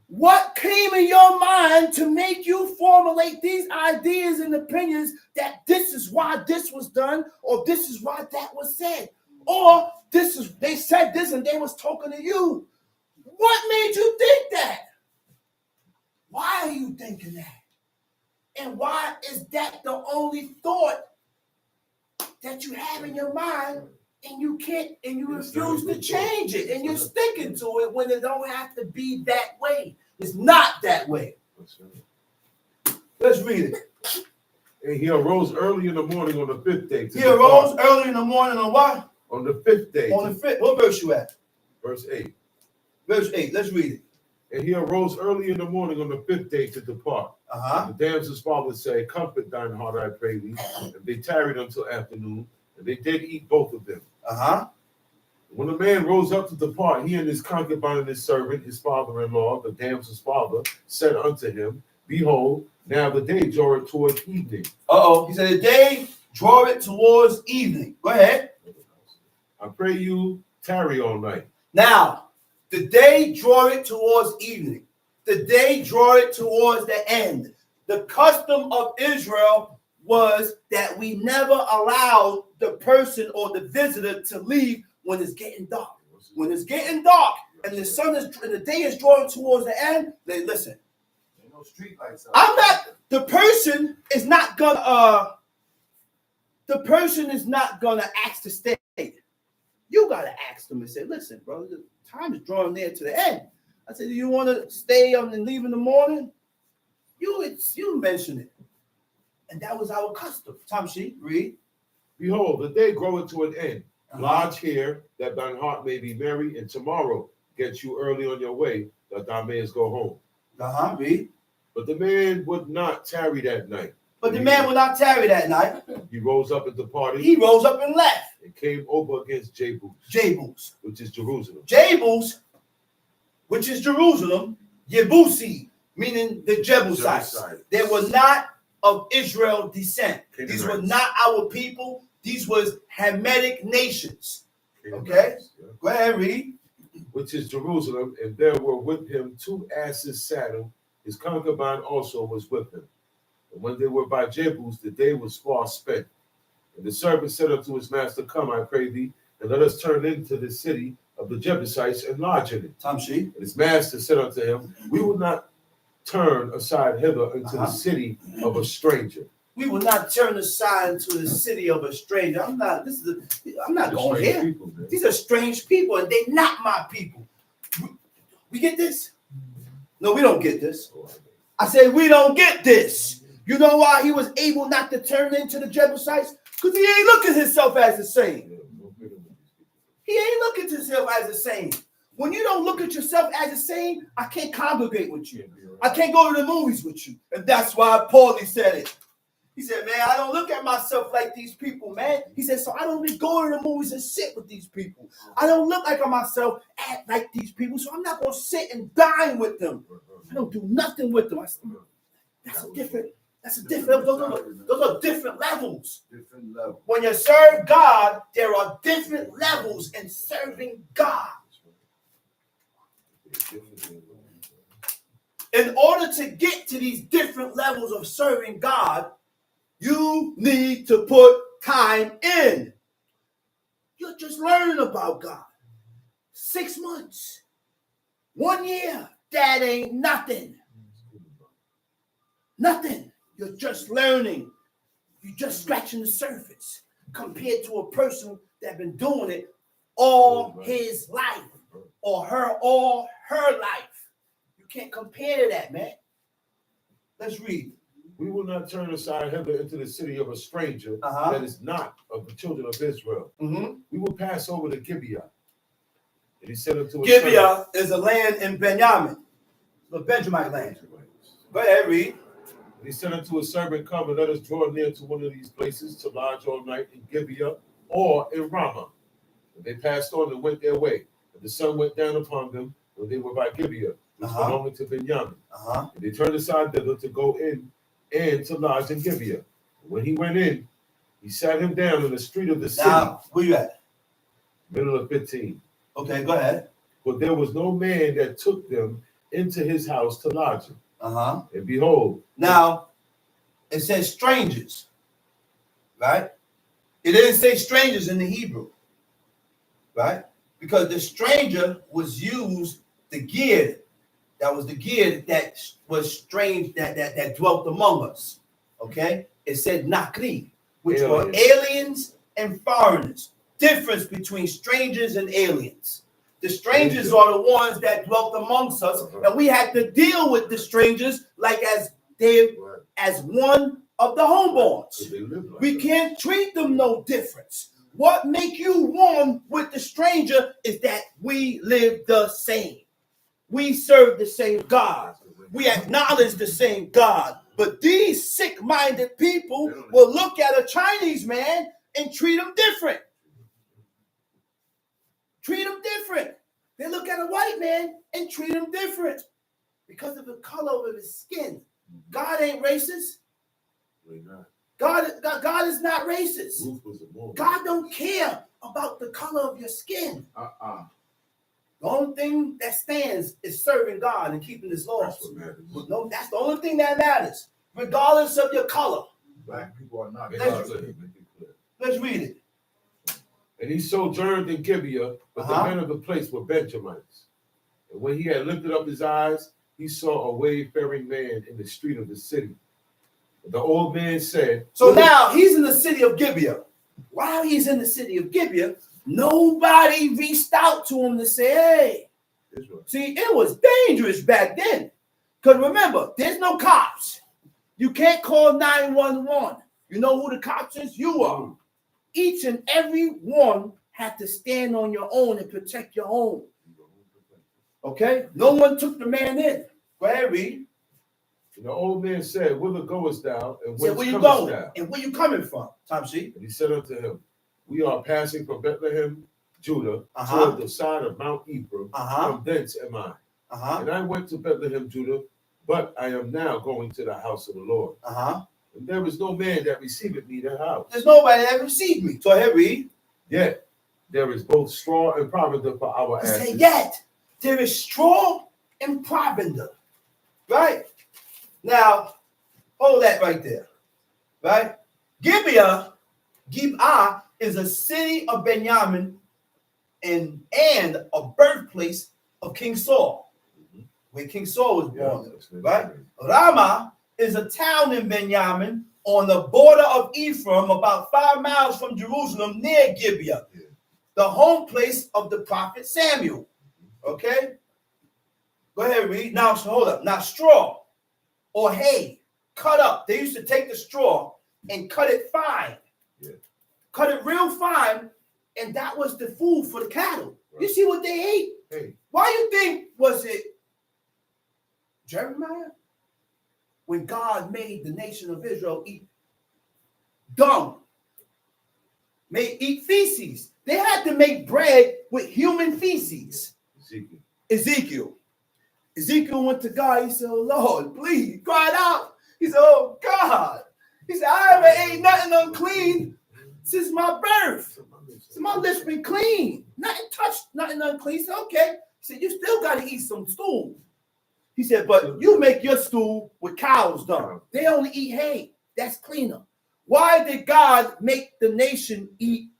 What came in your mind to make you formulate these ideas and opinions that this is why this was done, or this is why that was said, or this is they said this and they was talking to you? What made you think that? Why are you thinking that? And why is that the only thought that you have in your mind, and you can't, and you refuse to change it, and you're sticking to it when it don't have to be that way? It's not that way. Let's read it. And he arose early in the morning on the 5th day. He arose early in the morning on what? On the 5th day. On the 5th. What verse you at? Verse 8. Verse 8. Let's read it. And he arose early in the morning on the 5th day to depart. The damsel's father said, Comfort thine heart, I pray thee. And they tarried until afternoon, and they did eat both of them. When the man rose up to depart, he and his concubine and his servant, his father-in-law, the damsel's father, said unto him, Behold, now the day draweth towards evening. He said, the day draweth towards evening. Go ahead. I pray you tarry all night. Now, the day draweth towards evening. The day draweth towards the end. The custom of Israel was that we never allowed the person or the visitor to leave when it's getting dark. When it's getting dark and the sun is and the day is drawing towards the end, then listen. Ain't no street lights out. I'm not. The person is not gonna. The person is not gonna ask to stay. You gotta ask them and say, "Listen, bro, the time is drawing near to the end." I said, "Do you want to stay and leave in the morning?" You mention it, and that was our custom. Tom Sheep, read. Behold, the day groweth to an end. Lodge here, that thine heart may be merry, and tomorrow get you early on your way, that thou mayest go home. Read. But the man would not tarry that night. But the man would not tarry that night. He rose up and departed. He rose up and left. And came over against Jebus. Jebus. Which is Jerusalem. Jebus, which is Jerusalem. Yebusi, meaning the Jebusites. They were not of Israel descent. These were not our people. These was Hamitic nations. Okay? Go ahead, read. Which is Jerusalem, and there were with him 2 asses saddled. His concubine also was with him. And when they were by Jebus, the day was far spent. And the servant said unto his master, Come, I pray thee, and let us turn into the city of the Jebusites and lodge in it. And his master said unto him, We will not turn aside hither into the city of a stranger. We will not turn aside to the city of a stranger. I'm not going here. People, these are strange people, and they're not my people. We get this? No, we don't get this. I say we don't get this. You know why he was able not to turn into the Jebusites? Because he ain't looking at himself as the same. He ain't looking at himself as the same. When you don't look at yourself as the same, I can't congregate with you. I can't go to the movies with you. And that's why Paulie said it. He said, man, I don't look at myself like these people, man. He said, so I don't really go to the movies and sit with these people. I don't look like myself, act like these people, so I'm not going to sit and dine with them. I don't do nothing with them. I said, that's a different, those are different levels. Different levels. When you serve God, there are different levels in serving God. In order to get to these different levels of serving God, you need to put time in. You're just learning about God. 6 months, 1 year, that ain't nothing. Nothing. You're just learning. You're just scratching the surface compared to a person that's been doing it all his life or all her life. You can't compare to that, man. Let's read. We will not turn aside hither into the city of a stranger that is not of the children of Israel. We will pass over to Gibeah. And he said unto Gibeah is a land in Benjamin, the Benjamite land. Go ahead, read. And he said unto his servant, Come and let us draw near to one of these places to lodge all night in Gibeah. or in Ramah. And they passed on and went their way. And the sun went down upon them when they were by Gibeah, which belonged to Benjamin. And they turned aside thither to go in and to lodge in Gibeah. And when he went in, he sat him down in the street of the city. Now, where you at? Middle of 15. Okay, go ahead. But there was no man that took them into his house to lodge him. And behold. Now, it says strangers, right? It didn't say strangers in the Hebrew, right? Because the stranger was used, the Gid. That was the Gid that was strange, that dwelt among us. Okay? It said Nakri, which were aliens and foreigners. Difference between strangers and aliens. The strangers are the ones that dwelt amongst us, and we had to deal with the strangers like as one of the homeborns. We can't treat them no difference. What make you one with the stranger is that we live the same. We serve the same God. We acknowledge the same God. But these sick-minded people will look at a Chinese man and treat him different. Treat him different. They look at a white man and treat him different because of the color of his skin. God ain't racist. God is not racist. God don't care about the color of your skin. The only thing that stands is serving God and keeping his laws. No, that's the only thing that matters, regardless of your color. Black people are not. Let's read it. And he sojourned in Gibeah, but the men of the place were Benjamites. And when he had lifted up his eyes, he saw a wayfaring man in the street of the city. And the old man said, so now he's in the city of Gibeah. While he's in the city of Gibeah, nobody reached out to him to say, hey. See, it was dangerous back then. Because remember, there's no cops. You can't call 911. You know who the cops is? You are. Each and every one had to stand on your own and protect your home. Okay? No one took the man in. Go ahead, read. And the old man said, whither goest thou? And where you going? And where you coming from, Tamshi? And he said unto him, we are passing from Bethlehem, Judah, toward the side of Mount Ephraim. From thence am I. And I went to Bethlehem, Judah, but I am now going to the house of the Lord. And there is no man that receiveth me in the house. There's nobody that received me. So here read. Yet there is both straw and provender for our asses. Say yet there is straw and provender. Right? Now, hold that right there. Right? Gibeah is a city of Benjamin and a birthplace of King Saul. Where King Saul was born. Right? Ramah is a town in Benjamin on the border of Ephraim, about 5 miles from Jerusalem, near Gibeah, the home place of the prophet Samuel. Okay? Go ahead, read. Now, hold up. Now, straw or hay, cut up. They used to take the straw and cut it fine. Cut it real fine, and that was the food for the cattle. You see what they ate? Why you think was it Jeremiah? When God made the nation of Israel eat dung, eat feces. They had to make bread with human feces. Ezekiel went to God. He said, oh, Lord, please. He cried out. He said, oh, God. He said, I haven't ate nothing unclean since my birth. So my lips been clean. Nothing touched, nothing unclean. He said, okay. He said, you still got to eat some stool. He said, but you make your stool with cows' dung. They only eat hay. That's cleaner. Why did God make the nation eat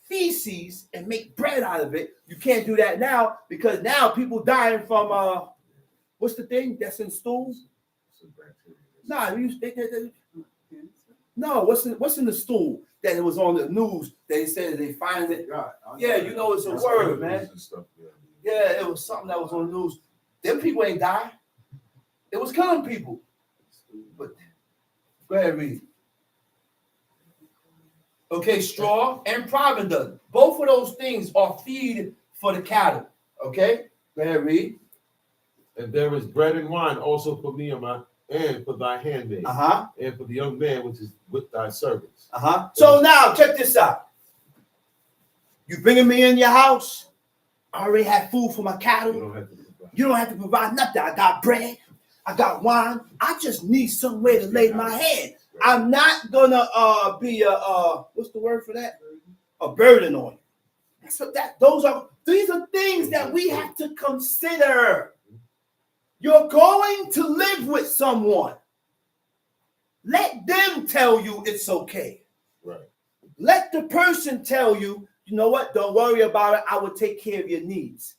feces and make bread out of it? You can't do that now because now people dying from, what's the thing that's in stools? No, what's in the stool that it was on the news? They said they find it. Yeah, you know it's a word, man. Yeah, it was something that was on the news. Them people ain't die. It was killing people. But go ahead, read. Okay, straw and provender. Both of those things are feed for the cattle. Okay? Go ahead, read. And there is bread and wine also for me and for thy handmaid. And for the young man which is with thy servants. So now check this out. You bringing me in your house? I already have food for my cattle. You don't have to provide nothing. I got bread. I got wine. I just need somewhere to lay my head. I'm not gonna be a what's the word for that? A burden on you. That's what these are things that we have to consider. You're going to live with someone. Let them tell you it's okay. Right. Let the person tell you, you know what? Don't worry about it. I will take care of your needs.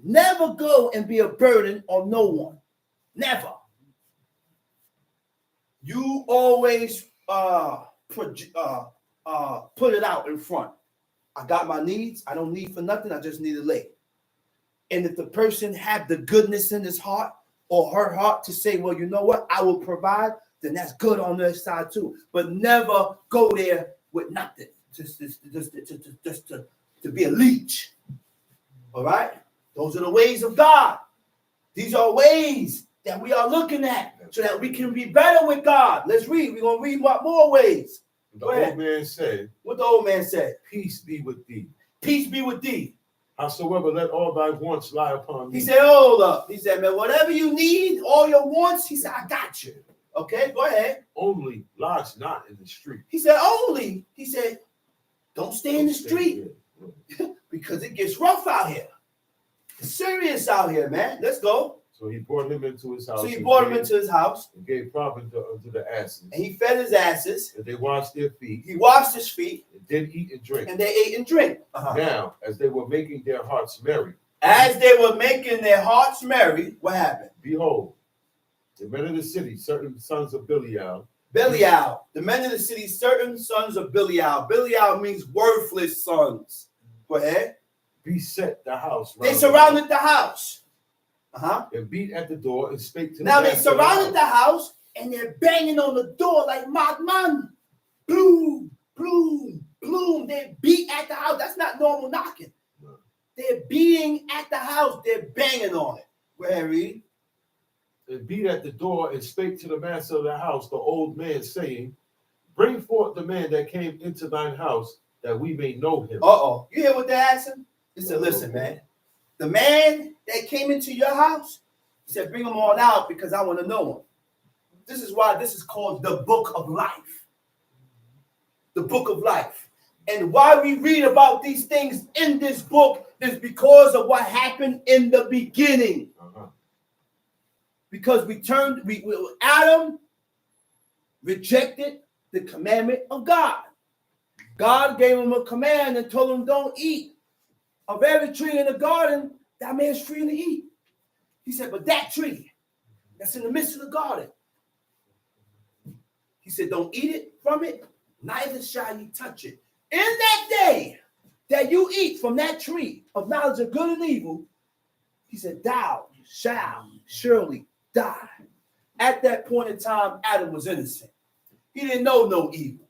Never go and be a burden on no one. Never. You always put it out in front. I got my needs. I don't need for nothing. I just need to lay. And if the person had the goodness in his heart or her heart to say, well, you know what? I will provide, then that's good on their side too. But never go there with nothing. Just to be a leech. All right? Those are the ways of God. These are ways that we are looking at so that we can be better with God. Let's read. We're going to read more ways. The old man said, what the old man said? Peace be with thee. Peace be with thee. Howsoever, let all thy wants lie upon me. He said, hold up. He said, man, whatever you need, all your wants, he said, I got you. Okay, go ahead. Only lodge not in the street. He said, only. He said, don't stay in the street because it gets rough out here. It's serious out here, man. Let's go. So he brought him into his house. And gave provender unto the asses. And he fed his asses. And they washed their feet. He washed his feet. And did eat and drink. And they ate and drank. Now, as they were making their hearts merry. What happened? Behold, the men of the city, certain sons of Belial. The men of the city, certain sons of Belial. Belial means worthless sons. Go ahead. Beset the house. They surrounded the house. And beat at the door and spake to now they surrounded the house and they're banging on the door like madman. Boom, boom, boom. They beat at the house. That's not normal knocking. No. They're beating at the house. They're banging on it. Go ahead, read. And beat at the door and spake to the master of the house, the old man, saying, Bring forth the man that came into thine house, that we may know him. You hear what they're asking? He said, listen, man. The man that came into your house, he said, bring him on out because I want to know him. This is why this is called the book of life. The book of life. And why we read about these things in this book is because of what happened in the beginning. Because Adam rejected the commandment of God. God gave him a command and told him, don't eat of every tree in the garden, that man's free to eat. He said, but that tree that's in the midst of the garden, he said, don't eat it from it, neither shall you touch it. In that day that you eat from that tree of knowledge of good and evil, he said, thou shalt surely die. At that point in time, Adam was innocent. He didn't know no evil.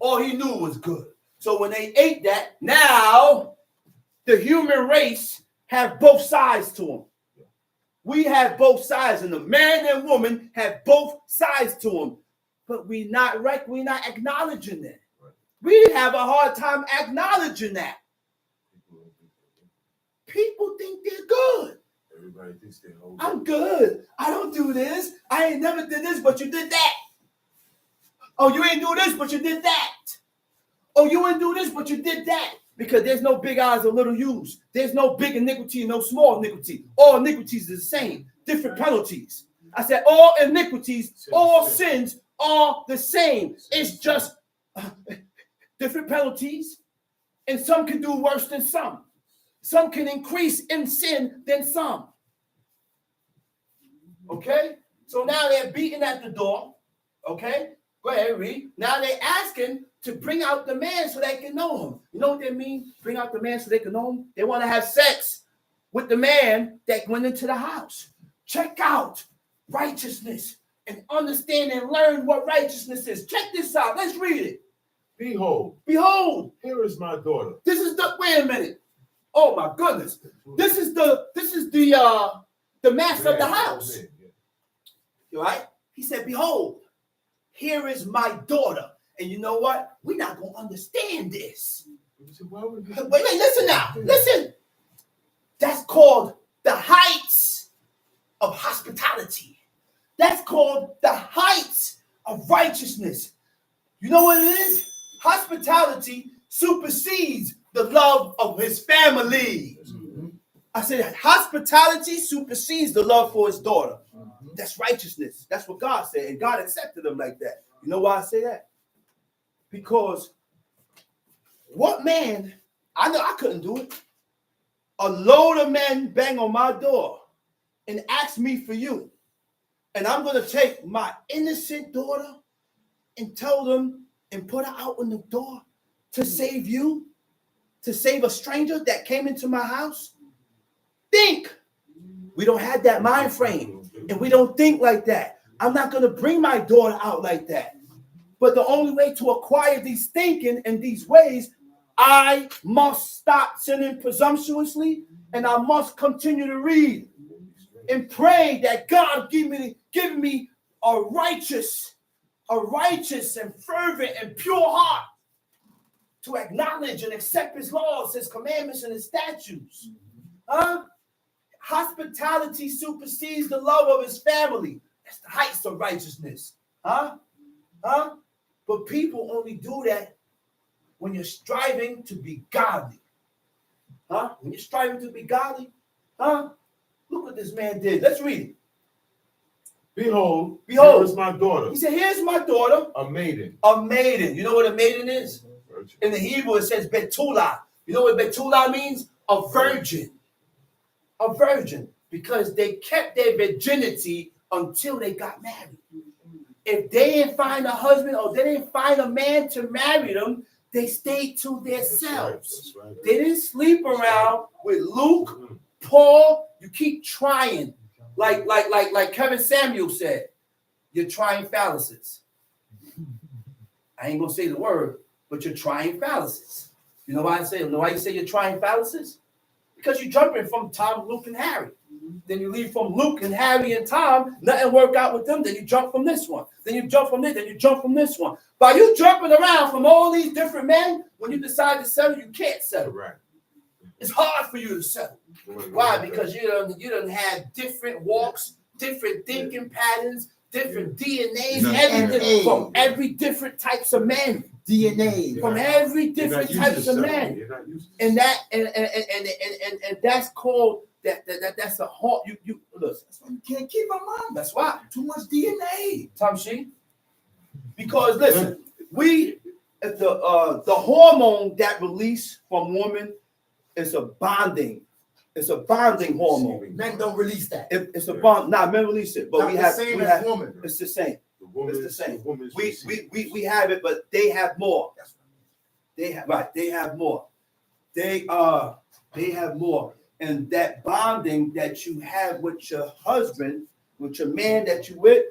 All he knew was good. So when they ate that, now the human race have both sides to them. We have both sides, and the man and woman have both sides to them. But we're not acknowledging that. We have a hard time acknowledging that. People think they're good. Everybody thinks they're old. I'm good. I don't do this. I ain't never did this, but you did that. Oh, you ain't do this, but you did that. Oh, you ain't do this, but you did that. Because there's no big I's or little U's. There's no big iniquity and no small iniquity. All iniquities are the same. Different penalties. I said all iniquities, all sins are the same. It's just different penalties. And some can do worse than some. Some can increase in sin than some. Okay? So now they're beating at the door. Okay? Go ahead, read. Now they're asking to bring out the man so they can know him. You know what they mean? Bring out the man so they can know him? They want to have sex with the man that went into the house. Check out righteousness and understand and learn what righteousness is. Check this out. Let's read it. Behold, here is my daughter. This is the, wait a minute. Oh my goodness. This is the master of the house. Right? He said, behold, here is my daughter. And you know what? We're not going to understand this. Wait, listen now. Listen. That's called the heights of hospitality. That's called the heights of righteousness. You know what it is? Hospitality supersedes the love of his family. I said hospitality supersedes the love for his daughter. That's righteousness. That's what God said. And God accepted them like that. You know why I say that? Because what man, I know I couldn't do it. A load of men bang on my door and ask me for you. And I'm going to take my innocent daughter and tell them and put her out on the door to save you, to save a stranger that came into my house. Think. We don't have that mind frame and we don't think like that. I'm not going to bring my daughter out like that. But the only way to acquire these thinking and these ways, I must stop sinning presumptuously and I must continue to read and pray that God give me a righteous and fervent and pure heart to acknowledge and accept his laws, his commandments, and his statutes. Hospitality supersedes the love of his family. That's the heights of righteousness. But people only do that when you're striving to be godly. When you're striving to be godly, look what this man did. Let's read it. Behold, here is my daughter. He said, here's my daughter. A maiden. A maiden. You know what a maiden is? Virgin. In the Hebrew, it says Betula. You know what Betula means? A virgin. A virgin. Because they kept their virginity until they got married. If they didn't find a husband or they didn't find a man to marry them, they stayed to themselves. That's right. They didn't sleep around with Luke, Paul. You keep trying. Like Kevin Samuel said, you're trying fallacies. I ain't gonna say the word, but you're trying fallacies. You know why I say? You know why you say you're trying fallacies? Because you're jumping from Tom, Luke, and Harry. Then you leave from Luke and Harry and Tom, nothing work out with them. Then you jump from this one. Then you jump from this. Then you jump from this one. By you jumping around from all these different men, when you decide to settle, you can't settle. Right. It's hard for you to settle. Why? Because you don't have different walks, different thinking patterns, different DNAs, everything from every different types of men. DNA from every different types of men, and that's called that's a hard. You listen. That's why you can't keep a mom. That's why too much DNA. Tamshi. Because listen, the hormone that release from women is a bonding. It's a bonding hormone. Men don't release that. It's a bond. Nah, men release it, but not we have women. It's the same. It's the same. We have it, but they have more. They have more. They have more. And that bonding that you have with your husband, with your man that you with,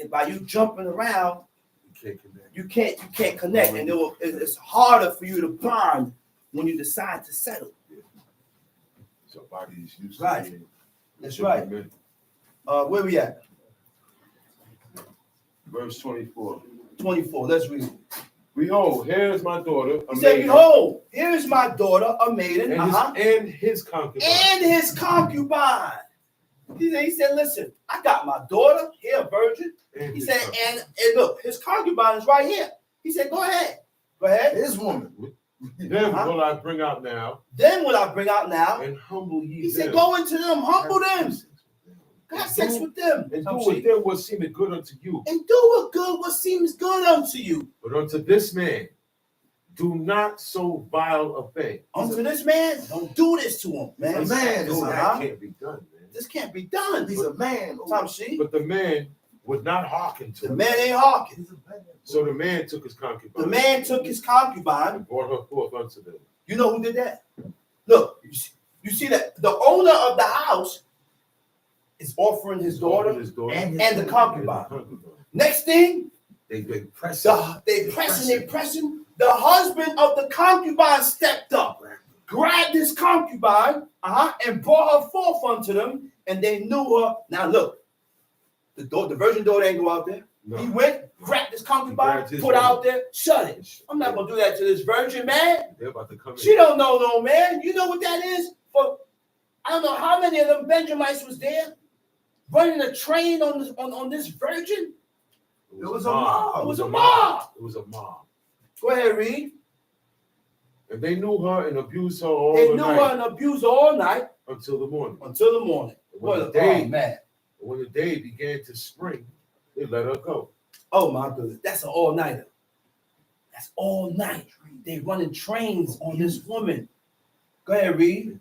by you jumping around, you can't connect, and it's harder for you to bond when you decide to settle. So body's used right. To that's right. Where we at? Verse 24. 24. Let's read. Behold, here is my daughter. He said, behold, here is my daughter, a maiden, and his concubine. And his concubine. He said, listen, I got my daughter here, a virgin. He said, and look, his concubine is right here. He said, go ahead. Go ahead. His woman. Then will I bring out now. And humble ye He them. said, go into them, humble them. Have sex with them. And do with them what seemeth good unto you. And do what seems good unto you. But unto this man, do not so vile a thing. Unto this man, don't do this to him, man. This can't be done, man. This can't be done. He's a man. But the man would not hearken to him. The man ain't hearken. So the man took his concubine. And brought her forth unto them. You know who did that? Look, you see that the owner of the house is offering his daughter and the concubine. Next thing, they pressing. The husband of the concubine stepped up, grabbed his concubine, and brought her forth unto them, and they knew her. Now look, the virgin daughter ain't go out there. No. He went, grabbed his concubine, put out there, shut it. I'm not going to do that to this virgin, man. They're about to come in. She don't know no man. You know what that is? For I don't know how many of them Benjamites was there running a train on this virgin. It was a mob. It was a mob. It was a mob. Go ahead, read. And they knew her and abused her all night. They knew her and abused her all night. Until the morning. Until the morning. When the day began to spring, they let her go. Oh, my goodness. That's an all-nighter. That's all night. They running trains on this woman. Go ahead, read.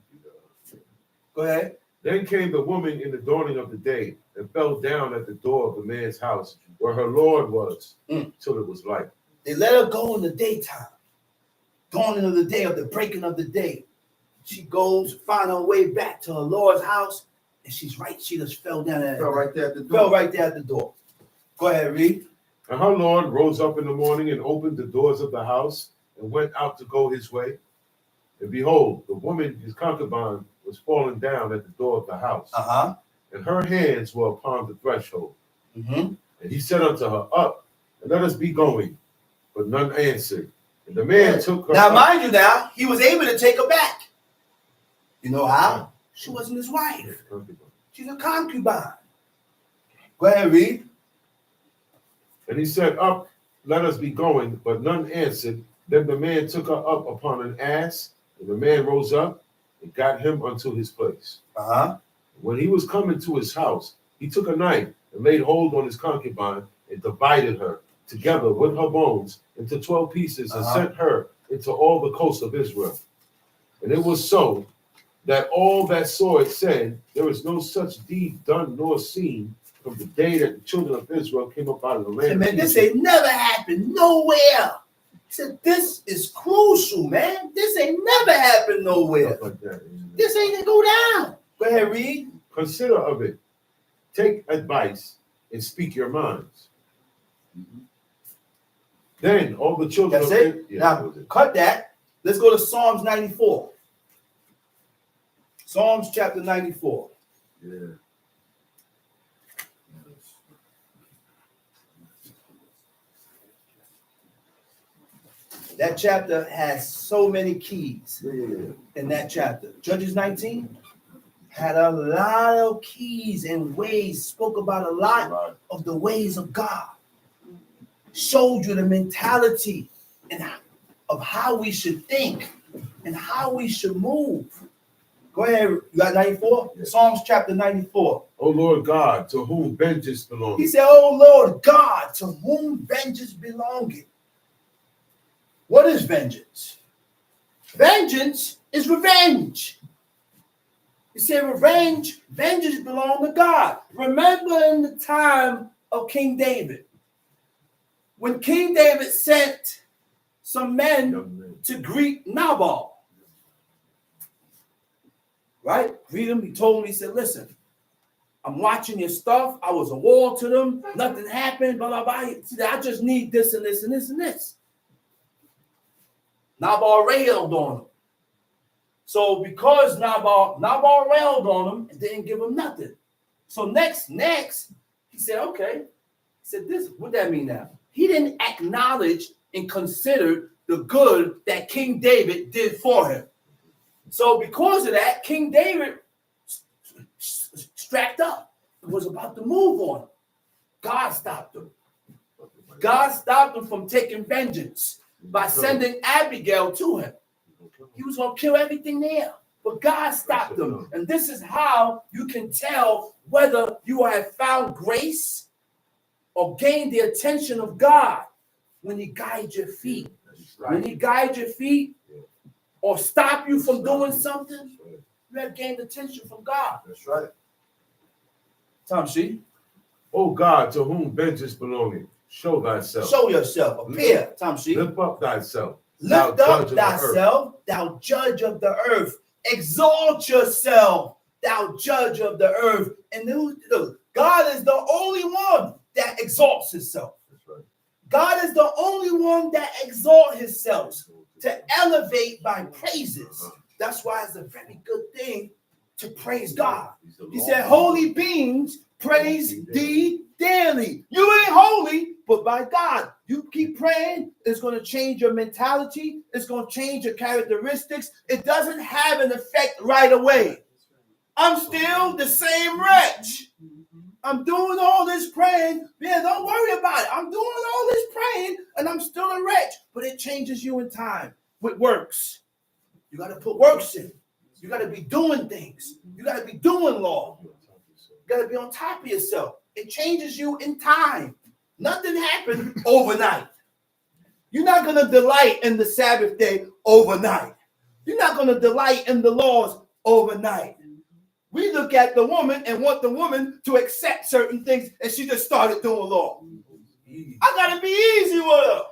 Go ahead. Then came the woman in the dawning of the day and fell down at the door of the man's house where her Lord was till it was light. They let her go in the daytime. Dawning of the day, of the breaking of the day. She goes, find her way back to her Lord's house, and she just fell down at right there at the door. Fell right there at the door. Go ahead, read. And her Lord rose up in the morning and opened the doors of the house and went out to go his way. And behold, the woman, his concubine, was fallen down at the door of the house. And her hands were upon the threshold. And he said unto her, Up, and let us be going. But none answered. And the man took her. Now, mind you, now, he was able to take her back. You know how? She wasn't his wife. She's a concubine. Go ahead, read. And he said, Up, let us be going. But none answered. Then the man took her up upon an ass. And the man rose up and got him unto his place. When he was coming to his house, he took a knife and laid hold on his concubine and divided her together with her bones into 12 pieces and sent her into all the coast of Israel. And it was so that all that saw it said, there is no such deed done nor seen from the day that the children of Israel came up out of the land. Man, this ain't never happened nowhere. He said, this is crucial, man. This ain't never happened nowhere. Like that, this ain't gonna go down. Go ahead, read. Consider of it. Take advice and speak your minds. Then all the children of Israel. Now, cut that. Let's go to Psalms 94. Psalms chapter 94. Yeah. That chapter has so many keys in that chapter. Judges 19 had a lot of keys and ways, spoke about a lot of the ways of God. Showed you the mentality and of how we should think and how we should move. Go ahead. You got 94? Yes. Psalms chapter 94. O Lord God, to whom vengeance belongeth. He said, O Lord God, to whom vengeance belongeth. What is vengeance? Vengeance is revenge. He said vengeance belongs to God. Remember in the time of King David, when King David sent some men to greet Nabal. Right? Greet him. He told him, he said, listen, I'm watching your stuff. I was a wall to them. Nothing happened. Blah, blah, blah. He said, I just need this and this and this and this. Nabal railed on him. So because Nabal railed on him and didn't give him nothing. So next, he said, okay. He said, this, what that mean now? He didn't acknowledge and consider the good that King David did for him. So because of that, King David strapped up and was about to move on him. God stopped him. God stopped him from taking vengeance by sending Abigail to him. He was going to kill everything there. But God stopped him. And this is how you can tell whether you have found grace or gained the attention of God when he guides your feet. When he guides your feet or stop you from doing something, you have gained attention from God. That's right. Tom C. Oh God, to whom vengeance belongeth, show thyself. Show yourself. Appear, Tom C. Lift up thyself. Lift up thyself, thou judge of the earth. Exalt yourself, thou judge of the earth. And God is the only one that exalts himself. That's right. God is the only one that exalts himself to elevate by praises. That's why it's a very good thing to praise God. He said, holy beings praise thee daily. You ain't holy, but by God, you keep praying. It's going to change your mentality. It's going to change your characteristics. It doesn't have an effect right away. I'm still the same wretch. I'm doing all this praying. Yeah, don't worry about it. I'm doing all this praying and I'm still a wretch. But it changes you in time with works. You got to put works in. You got to be doing things. You got to be doing law. You got to be on top of yourself. It changes you in time. Nothing happened overnight. You're not going to delight in the Sabbath day overnight. You're not going to delight in the laws overnight. We look at the woman and want the woman to accept certain things, and she just started doing law. I got to be easy with her.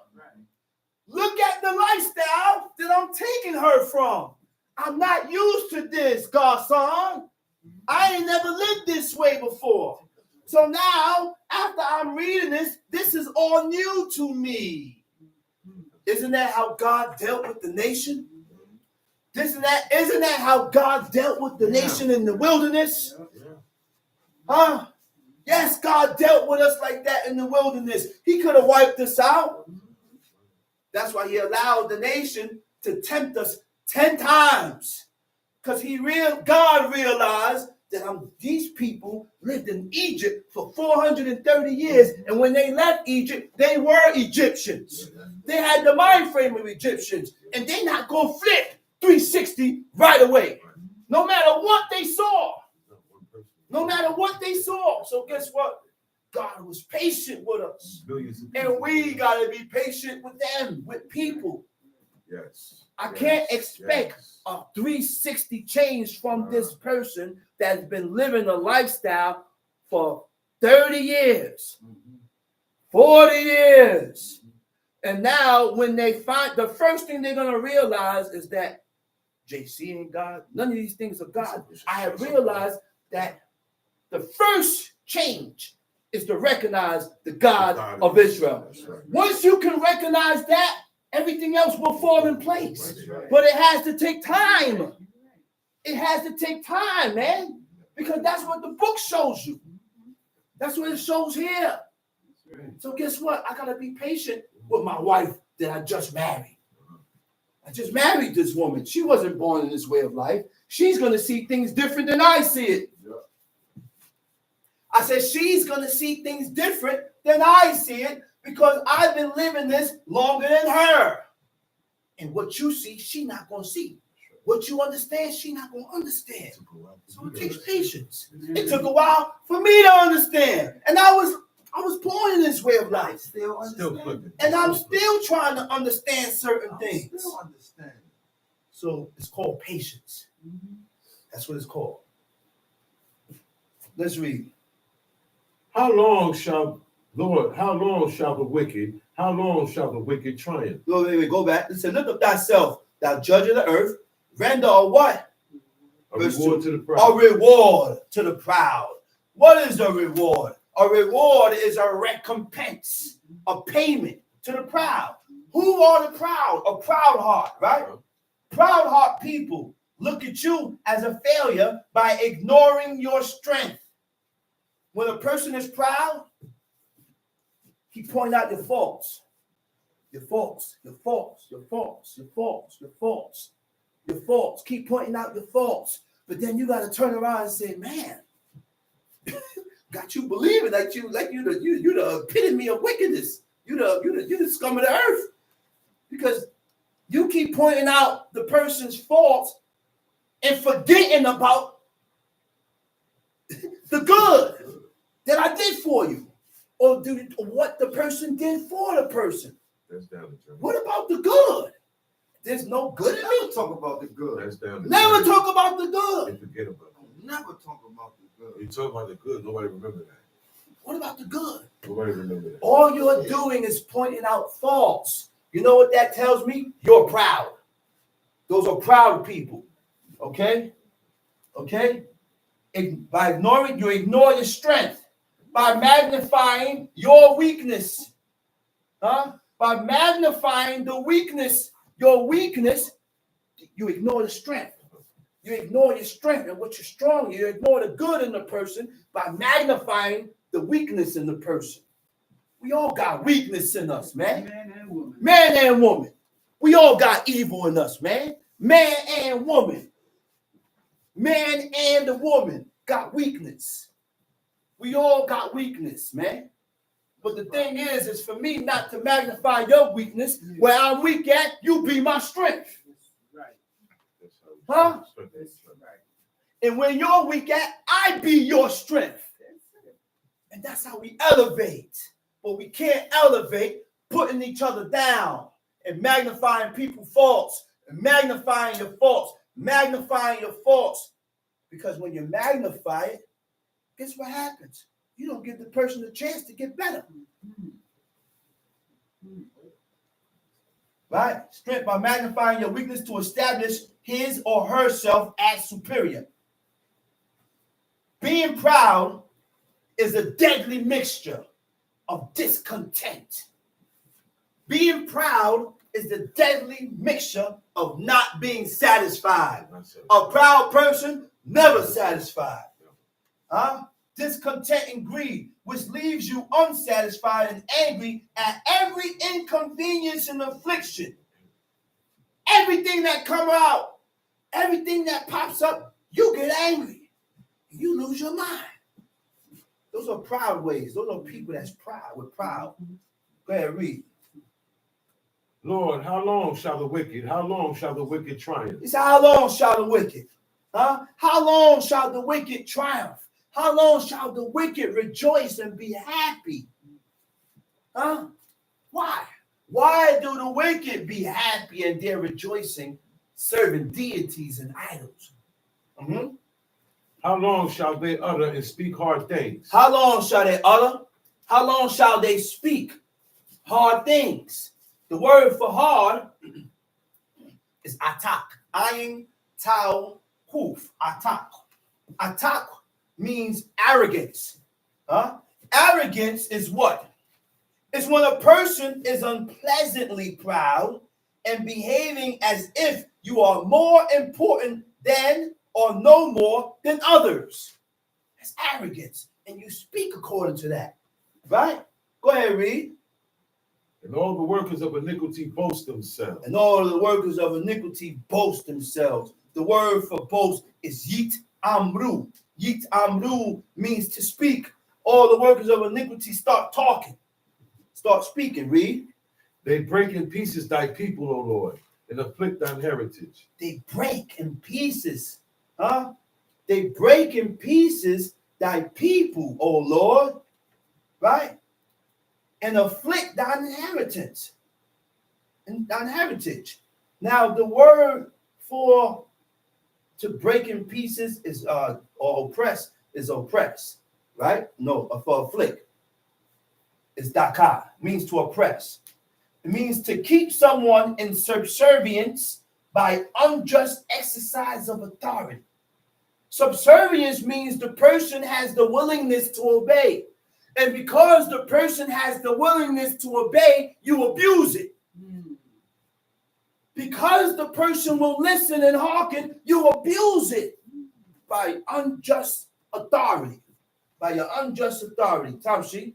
Look at the lifestyle that I'm taking her from. I'm not used to this, Godson. I ain't never lived this way before. So now, after I'm reading this, this is all new to me. Isn't that how God dealt with the nation? Isn't that how God dealt with the nation in the wilderness? Huh? Yes, God dealt with us like that in the wilderness. He could have wiped us out. That's why he allowed the nation to tempt us 10 times. Because God realized that these people lived in Egypt for 430 years. And when they left Egypt, they were Egyptians. They had the mind frame of Egyptians. And they're not going to flip 360 right away. No matter what they saw. No matter what they saw. So guess what? God was patient with us. And we got to be patient with them, with people. Yes. I can't expect a 360 change from this person that's been living a lifestyle for 30 years, 40 years. And now when they find, the first thing they're going to realize is that JC ain't God. None of these things are God. I have realized that the first change is to recognize the God of Israel. Once you can recognize that, everything else will fall in place. But it has to take time. It has to take time, man. Because that's what the book shows you. That's what it shows here. So guess what? I got to be patient with my wife that I just married. I just married this woman. She wasn't born in this way of life. She's going to see things different than I see it. I said she's going to see things different than I see it because I've been living this longer than her. And what you see, she's not going to see. What you understand, she's not going to understand. So it takes patience. It took a while for me to understand. And I was born in this way of life. And I'm still trying to understand certain things. So it's called patience. That's what it's called. Let's read. How long shall the wicked triumph? Go back. It said, look up thyself, thou judge of the earth, render a what? A reward to the proud. A reward to the proud. What is a reward? A reward is a recompense, a payment to the proud. Who are the proud? A proud heart, right? Proud heart people look at you as a failure by ignoring your strength. When a person is proud, he points out your faults. Your faults, your faults, your faults, your faults, your faults, your faults. Keep pointing out your faults. But then you got to turn around and say, man, got you believing like you the epitome of wickedness. You the scum of the earth. Because you keep pointing out the person's faults and forgetting about the good that I did for you, or what the person did for the person. That's down the journey. What about the good? There's no good in me. Talk about the good. That's down the Never journey. talk about the good. And forget about it. Never talk about the good. You talk about the good, nobody remember that. What about the good? Nobody remember that. All you're doing is pointing out faults. You know what that tells me? You're proud. Those are proud people. Okay? Okay? By ignoring, you ignore your strength. By magnifying your weakness. By magnifying the weakness, your weakness, you ignore the strength. You ignore your strength and what you're strong. You ignore the good in the person by magnifying the weakness in the person. We all got weakness in us, man. Man and woman. Man and woman. We all got evil in us, man. Man and woman. Man and the woman got weakness. We all got weakness, man. But the thing is for me not to magnify your weakness. Where I'm weak at, you be my strength. Right. Huh? Right. And when you're weak at, I be your strength. And that's how we elevate. But we can't elevate putting each other down and magnifying people's faults and magnifying your faults, magnifying your faults. Because when you magnify it, guess what happens? You don't give the person a chance to get better. Right? Strength by magnifying your weakness to establish his or herself as superior. Being proud is a deadly mixture of discontent. Being proud is the deadly mixture of not being satisfied. A proud person never satisfied. Discontent and greed, which leaves you unsatisfied and angry at every inconvenience and affliction. Everything that comes out, everything that pops up, you get angry. You lose your mind. Those are proud ways. Those are people that's proud. We're proud. Go ahead, read. Lord, how long shall the wicked triumph? He said, how long shall the wicked? How long shall the wicked triumph? How long shall the wicked rejoice and be happy? Why? Why do the wicked be happy and they're rejoicing, serving deities and idols? How long shall they utter and speak hard things? How long shall they utter? How long shall they speak hard things? The word for hard is atak. Ayin, tau, kuf. Atak. Atak means arrogance. Arrogance is what? It's when a person is unpleasantly proud and behaving as if you are more important than or no more than others. That's arrogance. And you speak according to that. Right? Go ahead, read. And all the workers of iniquity boast themselves. And all the workers of iniquity boast themselves. The word for boast is yit amru. Yit amru means to speak. All the workers of iniquity start talking. Start speaking. Read. They break in pieces thy people, O Lord, and afflict thine heritage. They break in pieces. They break in pieces thy people, O Lord. Right? And afflict thine inheritance. And thine heritage. Now, the word for to break in pieces is or oppress is oppress. Right? No, for afflict. It's daka, means to oppress. It means to keep someone in subservience by unjust exercise of authority. Subservience means the person has the willingness to obey. And because the person has the willingness to obey, you abuse it. Because the person will listen and hearken, you abuse it by unjust authority. By your unjust authority. Tamshi.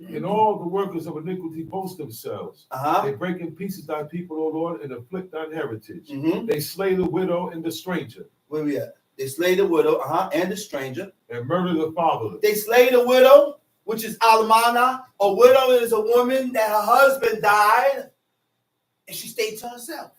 And all the workers of iniquity boast themselves. They break in pieces thy people, O Lord, and afflict thine heritage. They slay the widow and the stranger. Where we at? They slay the widow, and the stranger. And murder the fatherless. They slay the widow, which is almana. A widow is a woman that her husband died, and she stayed to herself.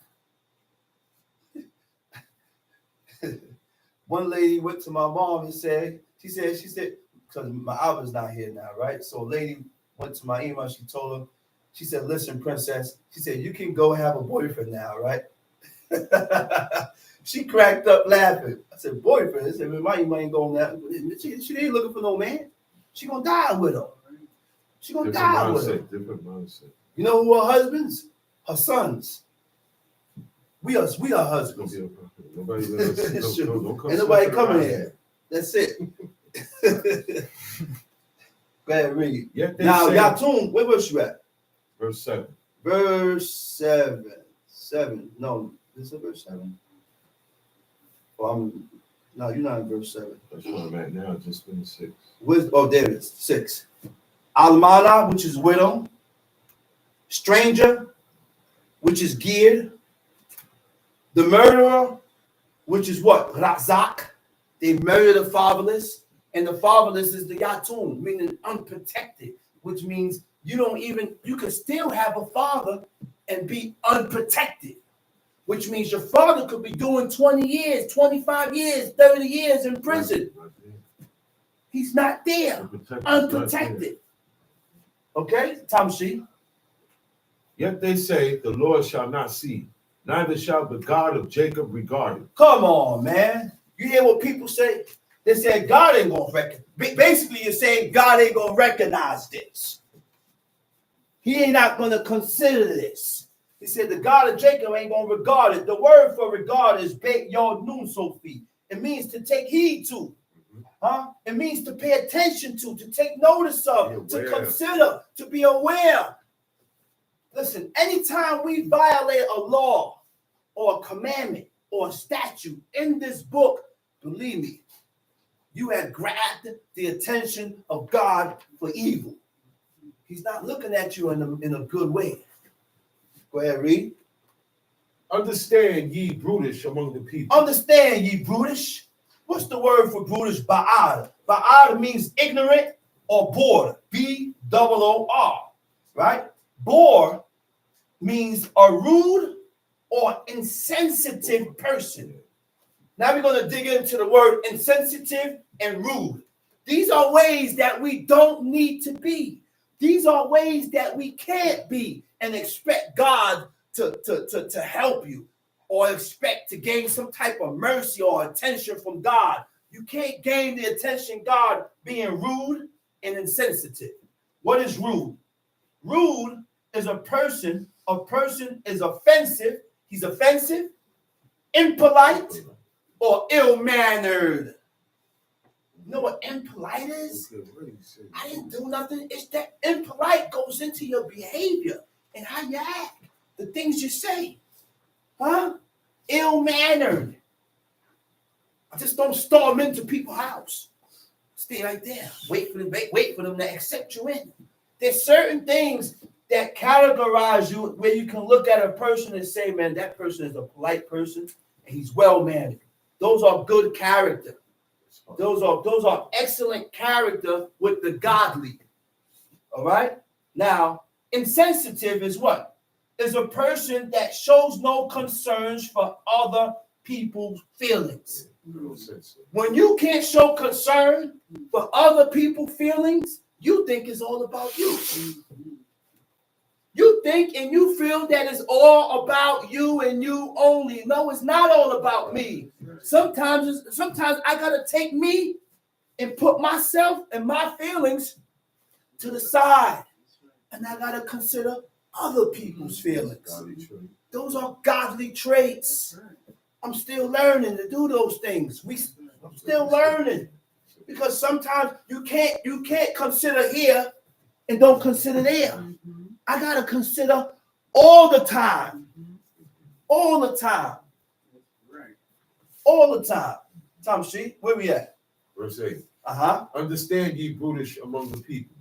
One lady went to my mom and said, she said, because my Alba's not here now, right? So a lady went to my email. She told her, she said, listen, princess. She said, you can go have a boyfriend now, right? She cracked up laughing. I said, boyfriend? I said, my email ain't going that. She ain't looking for no man. She gonna die with her. She gonna die with her. Different mindset. You know who her husbands? Her sons. We are husbands. Nobody Ain't nobody coming here. That's it. Go ahead, read. Now, Yatun, where was you at? Verse 7. Verse 7. 7. No, this is verse 7. No, you're not in verse 7. That's where I'm at now, just in 6. There it is, 6. Almana, which is widow. Stranger, which is geared. The murderer, which is what? Razak. They murder the fatherless. And the fatherless is the yatum, meaning unprotected, which means you can still have a father and be unprotected, which means your father could be doing 20 years, 25 years, 30 years in prison. He's not there, unprotected. Okay, Tamshi. Yet they say, the Lord shall not see, neither shall the God of Jacob regard it. Come on, man. You hear what people say? They say God ain't gonna recognize. Basically, you're saying God ain't gonna recognize this. He ain't not gonna consider this. He said the God of Jacob ain't gonna regard it. The word for regard is bet yod nun sofi. It means to take heed to. It means to pay attention to take notice of, to consider, to be aware. Listen, anytime we violate a law or a commandment or a statute in this book, believe me, you have grabbed the attention of God for evil. He's not looking at you in a good way. Go ahead, read. Understand ye brutish among the people. Understand ye brutish. What's the word for brutish? Ba'ad. Ba'ad means ignorant or bored. B-O-O-R. Right? Bore means a rude or insensitive person. Now we're going to dig into the word insensitive and rude. These are ways that we don't need to be. These are ways that we can't be and expect God to help you or expect to gain some type of mercy or attention from God. You can't gain the attention God being rude and insensitive. What is rude? Rude is a person is offensive. He's offensive, impolite, or ill-mannered. You know what impolite is? I didn't do nothing. It's that impolite goes into your behavior and how you act, the things you say. Ill-mannered. I just don't storm into people's house. Stay right there. Wait for them to accept you in. There's certain things that categorize you where you can look at a person and say, man, that person is a polite person and he's well-mannered. Those are good character. Those are excellent character with the godly. All right? Now, insensitive is what? Is a person that shows no concerns for other people's feelings. When you can't show concern for other people's feelings, you think it's all about you. You think and you feel that it's all about you and you only. No, it's not all about me. Sometimes I gotta take me and put myself and my feelings to the side. And I gotta consider other people's feelings. Those are godly traits. I'm still learning to do those things. I'm still learning. Because sometimes you can't consider here and don't consider there. I gotta consider all the time. All the time. All the time. Tom Sheet, where we at? Verse 8. Uh-huh. Understand ye brutish among the people,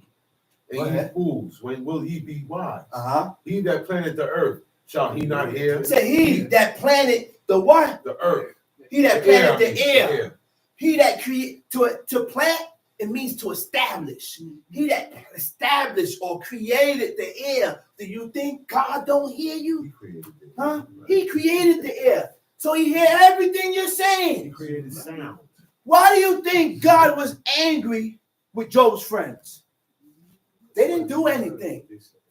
and ye fools, when will ye be wise? Uh-huh. He that planted the earth, shall he not hear? Say he that planted the what? The earth. He that planted the air. He that create to plant, it means to establish. He that established or created the air. Do you think God don't hear you? He created the air. So he hear everything you're saying. He created sound. Why do you think God was angry with Job's friends? They didn't do anything.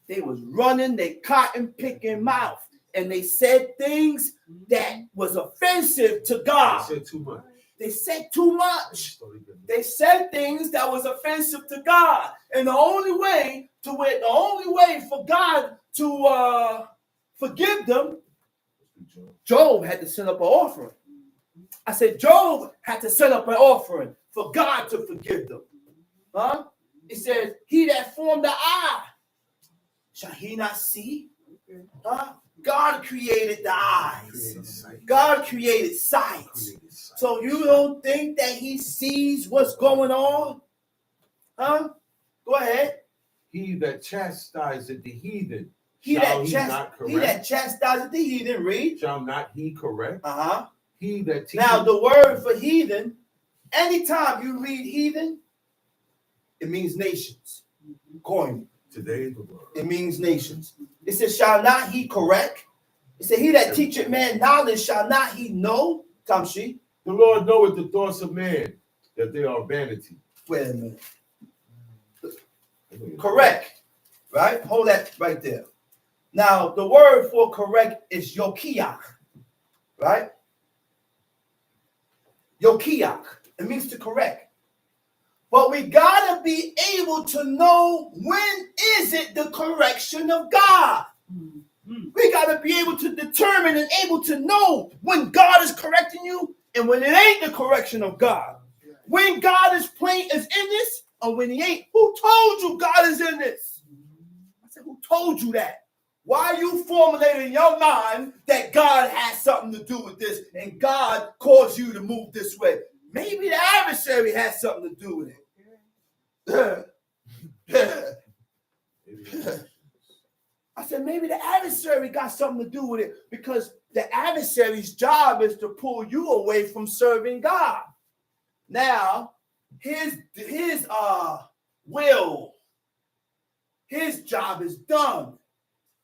They was running their cotton picking mouth. And they said things that was offensive to God. They said too much. They said too much. They said things that was offensive to God. And the only way for God to forgive them, Job had to send up an offering. I said Job had to send up an offering for God to forgive them. It says, he that formed the eye, shall he not see? God created the eyes. God created sight. So you don't think that he sees what's going on? Huh? Go ahead. He that chastiseth the heathen, He shall that he not correct? He that chastiseth the heathen, read. Shall not he correct? Uh-huh. He that Now the word for heathen, anytime you read heathen, it means nations. Coin. Today the word. It means nations. It says, shall not he correct? It said, he that teacheth man knowledge, shall not he know? Tamshi. The Lord knoweth the thoughts of man, that they are vanity. Wait a minute. Correct. Right? Hold that right there. Now, the word for correct is yokiach. Right? Yokiach. It means to correct. But we gotta be able to know when is it the correction of God. We gotta be able to determine and able to know when God is correcting you and when it ain't the correction of God. When God is in this or when he ain't. Who told you God is in this? I said, who told you that? Why are you formulating in your mind that God has something to do with this and God caused you to move this way? Maybe the adversary has something to do with it. I said, maybe the adversary got something to do with it because the adversary's job is to pull you away from serving God. Now, his will, his job is done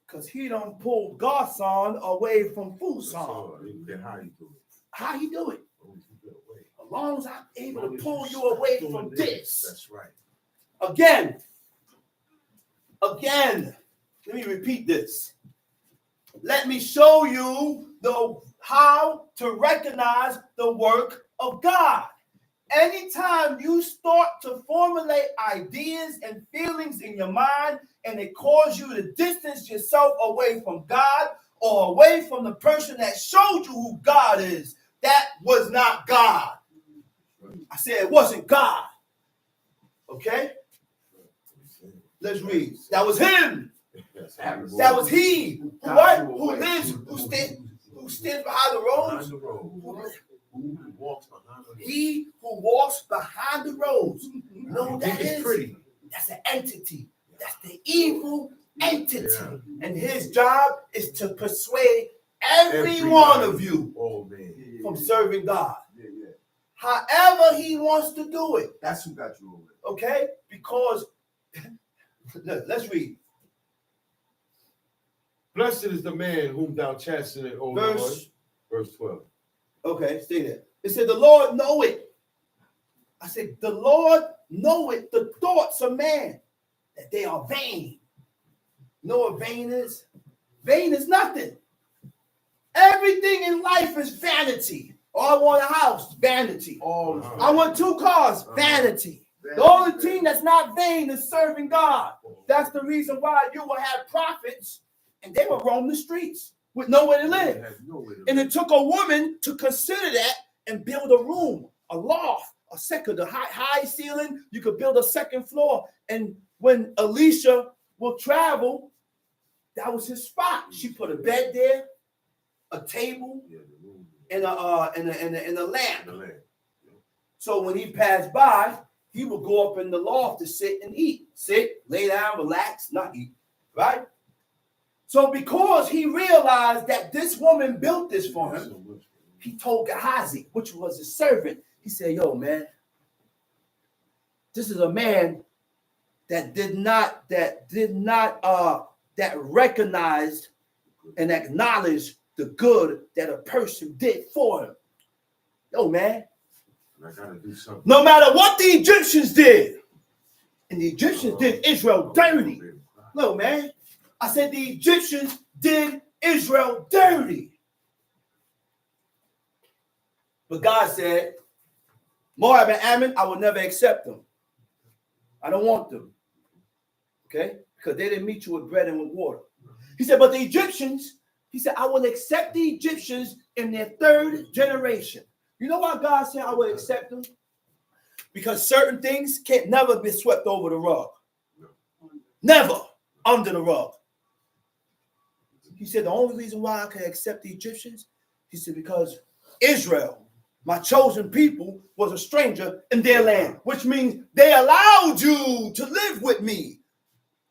because he don't pull Garcon away from Fuson. How he do it? As long as I'm able to pull you away from this. That's right. Again, let me repeat this. Let me show you how to recognize the work of God. Anytime you start to formulate ideas and feelings in your mind and it causes you to distance yourself away from God or away from the person that showed you who God is, that was not God. I said it wasn't God. Okay? Let's read. That was him. That was he. Who lives, who stands behind the roads. Who walks behind the roads. He who walks behind the roads. You know what that is? Pretty. That's an entity. That's the evil entity. Yeah. And his job is to persuade every one of you from serving God. However he wants to do it. That's who got you over. Okay? Because, let's read. Blessed is the man whom thou chastenest, O Lord. Verse 12. Okay, stay there. It said, the Lord know it. I said, the Lord know it, the thoughts of man, that they are vain. You know what vain is? Vain is nothing. Everything in life is vanity. Oh, I want a house, vanity. Oh, I want 2 cars, vanity. The only thing that's not vain is serving God. That's the reason why you will have prophets and they will roam the streets with nowhere to live. And it took a woman to consider that and build a room, a loft, a second, a high ceiling. You could build a second floor. And when Elisha will travel, that was his spot. She put a bed there, a table, and a lamp. So when he passed by, he would go up in the loft to sit and eat. Sit, lay down, relax, not eat. Right? So because he realized that this woman built this for him, he told Gehazi, which was his servant, he said, yo, man, this is a man that recognized and acknowledged the good that a person did for him. Yo, man, I gotta do something. No matter what the Egyptians did, and the Egyptians did Israel dirty. Look, man, I said the Egyptians did Israel dirty. But God said, Moab and Ammon, I will never accept them. I don't want them. Okay? Because they didn't meet you with bread and with water. He said, but the Egyptians, he said, I will accept the Egyptians in their 3rd generation. You know why God said I will accept them? Because certain things can't never be swept over the rug. Never under the rug. He said the only reason why I can accept the Egyptians, he said, because Israel My chosen people was a stranger in their land, which means they allowed you to live with me.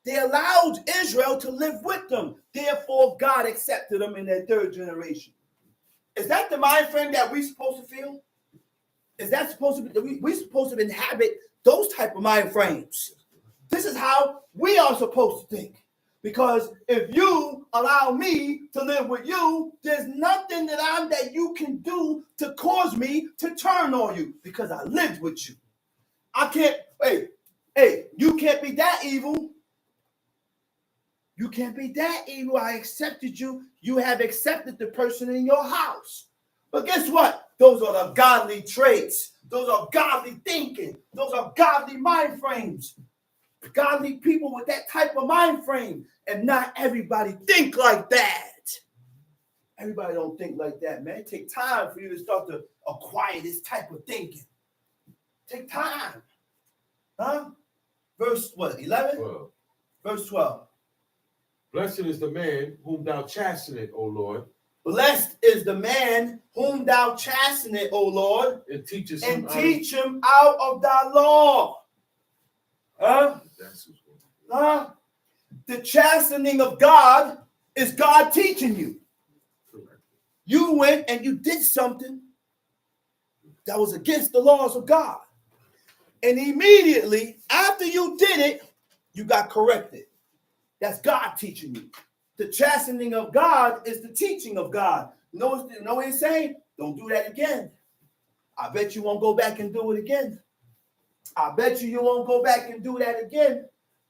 They allowed Israel to live with them. Therefore, God accepted them in their third generation. Is that the mind frame that we're supposed to feel? Is that supposed to be, we're supposed to inhabit those type of mind frames? This is how we are supposed to think. Because if you allow me to live with you, there's nothing that you can do to cause me to turn on you, because I lived with you. I can't, hey, you can't be that evil. You can't be that evil. I accepted you. You have accepted the person in your house. But guess what? Those are the godly traits. Those are godly thinking. Those are godly mind frames. Godly people with that type of mind frame. And not everybody think like that. Everybody don't think like that, man. It takes time for you to start to acquire this type of thinking. Take time. Huh? Verse what? 11? 12. Verse 12. Blessed is the man whom thou chastenest, O Lord. Blessed is the man whom thou chastenest, O Lord, and teachest and him teach him out of thy law. Huh? Huh? The chastening of God is God teaching you. You went and you did something that was against the laws of God. And immediately after you did it, you got corrected. That's God teaching you. The chastening of God is the teaching of God. You know what he's saying? Don't do that again. I bet you won't go back and do it again. I bet you won't go back and do that again.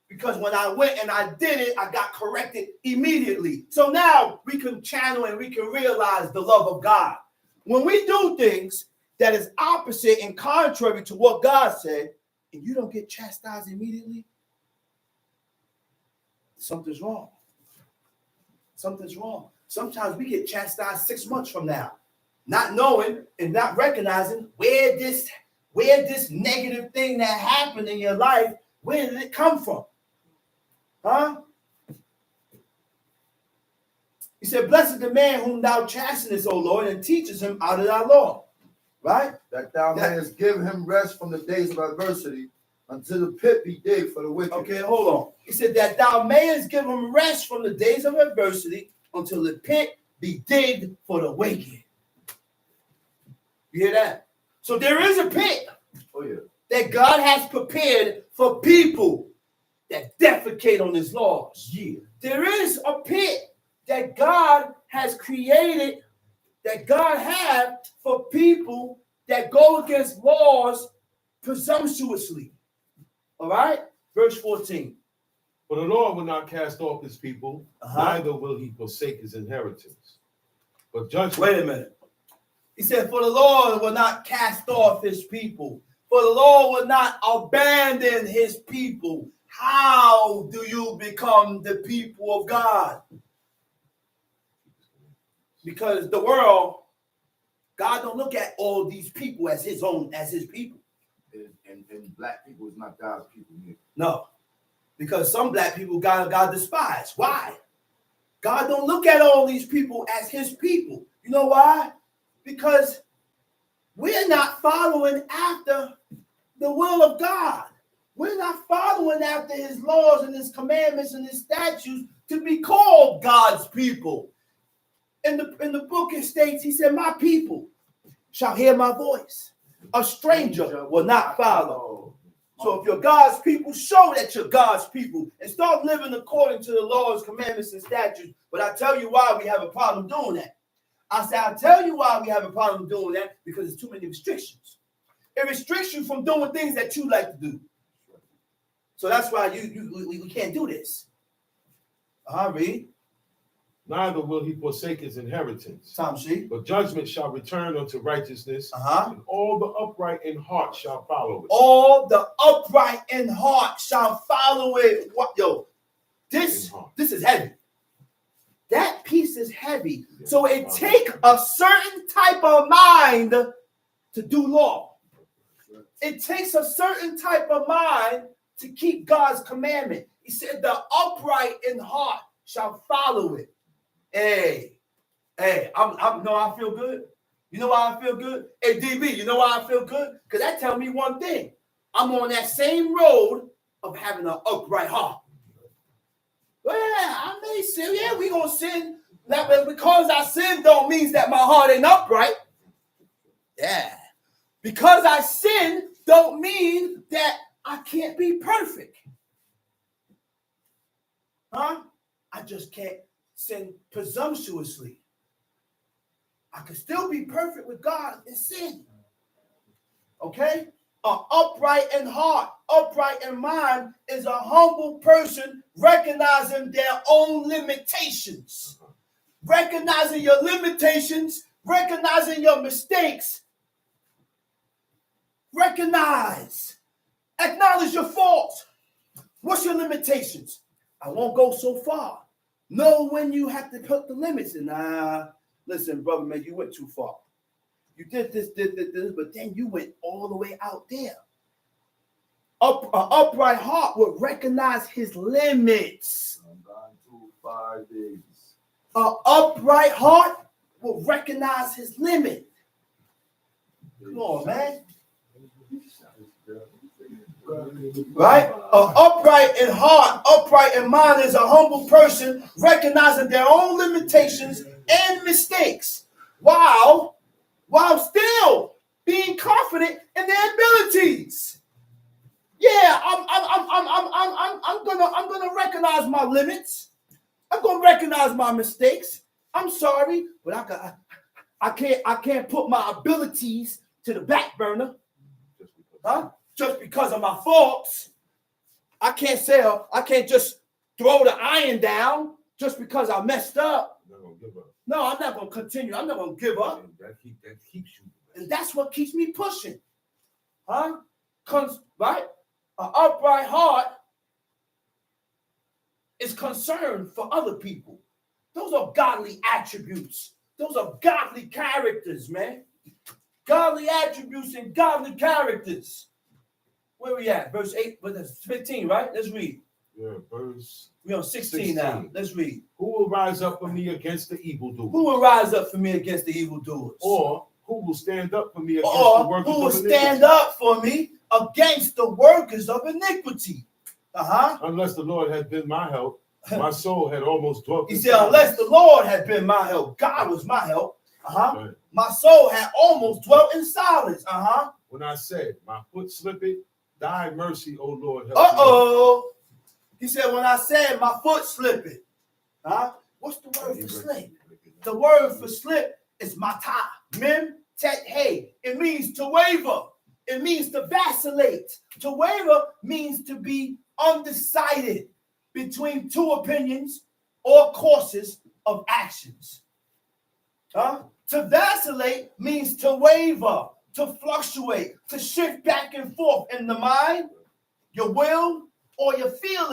Because when I went and I did it, I got corrected immediately. So now we can channel and we can realize the love of God. When we do things that is opposite and contrary to what God said, and you don't get chastised immediately, something's wrong. Something's wrong. Sometimes we get chastised 6 months from now, not knowing and not recognizing where this negative thing that happened in your life, where did it come from? Huh? He said, blessed is the man whom thou chastenest, O Lord, and teaches him out of thy law. Right? That thou mayest give him rest from the days of adversity, until the pit be digged for the wicked. Okay, hold on. He said that thou mayest give him rest from the days of adversity, until the pit be digged for the wicked. You hear that? So there is a pit that God has prepared for people that defecate on his laws. Yeah. There is a pit that God has created, that God had for people that go against laws presumptuously. All right? Verse 14. For the Lord will not cast off his people, neither will he forsake his inheritance. But judgment. Wait a minute. He said, for the Lord will not cast off his people. For the Lord will not abandon his people. How do you become the people of God? Because the world, God don't look at all these people as his people. And black people is not God's people either. No. Because some black people God despise. Why? God don't look at all these people as his people. You know why? Because we're not following after the will of God. We're not following after his laws and his commandments and his statutes to be called God's people. In the book it states, he said, my people shall hear my voice. A stranger will not follow. So if you're God's people, show that you're God's people and start living according to the laws, commandments, and statutes. But I tell you why we have a problem doing that. I'll tell you why we have a problem doing that, because there's too many restrictions. It restricts you from doing things that you like to do. So that's why we can't do this. Read. Neither will he forsake his inheritance. Tom, see? But judgment shall return unto righteousness, and all the upright in heart shall follow it. All the upright in heart shall follow it. What, yo? This is heavy. That piece is heavy. So it takes a certain type of mind to do law. It takes a certain type of mind to keep God's commandment. He said, the upright in heart shall follow it. Hey, I feel good. You know why I feel good? Hey, DB, you know why I feel good? Because that tells me one thing. I'm on that same road of having an upright heart. Well, I may sin. Yeah, we going to sin. But because I sin don't mean that my heart ain't upright. Yeah. Because I sin don't mean that I can't be perfect. Huh? I just can't sin presumptuously. I can still be perfect with God and sin. Okay? Upright in heart, upright in mind is a humble person recognizing their own limitations. Recognizing your limitations, recognizing your mistakes. Recognize. Acknowledge your faults. What's your limitations? I won't go so far. Know when you have to put the limits in. Listen, brother, man, you went too far. You did this, but then you went all the way out there. An upright heart would recognize his limits. I'm gone through 5 days. An upright heart will recognize his limit. Come on, man. Right? Upright in heart, upright in mind is a humble person recognizing their own limitations and mistakes while still being confident in their abilities. Yeah, I'm gonna recognize my limits. I'm gonna recognize my mistakes. I'm sorry, but I can't put my abilities to the back burner. Huh? Just because of my faults. I can't just throw the iron down just because I messed up. No, I'm not gonna continue. I'm not gonna give up. That keeps you. And that's what keeps me pushing. Huh? Right? An upright heart is concerned for other people. Those are godly attributes. Those are godly characters, man. Godly attributes and godly characters. Where we at? Verse 8, but that's 15, right? Let's read. Yeah, verse. We're on 16 now. Let's read. Who will rise up for me against the evildoers? Who will rise up for me against the evildoers? Or who will stand up for me against the workers of iniquity? Who will stand up for me against the workers of iniquity? Unless the Lord had been my help, my soul had almost dwelt. He said, unless the Lord had been my help, God was my help. Right. My soul had almost dwelt in silence. When I said, my foot slippeth, thy mercy, O Lord, help me. He said, when I said my foot slipping. What's the word for slip? The word for slip is mata. Mem, tet, hey. It means to waver. It means to vacillate. To waver means to be undecided between two opinions or courses of actions. To vacillate means to waver, to fluctuate, to shift back and forth in the mind, your will, or your feelings.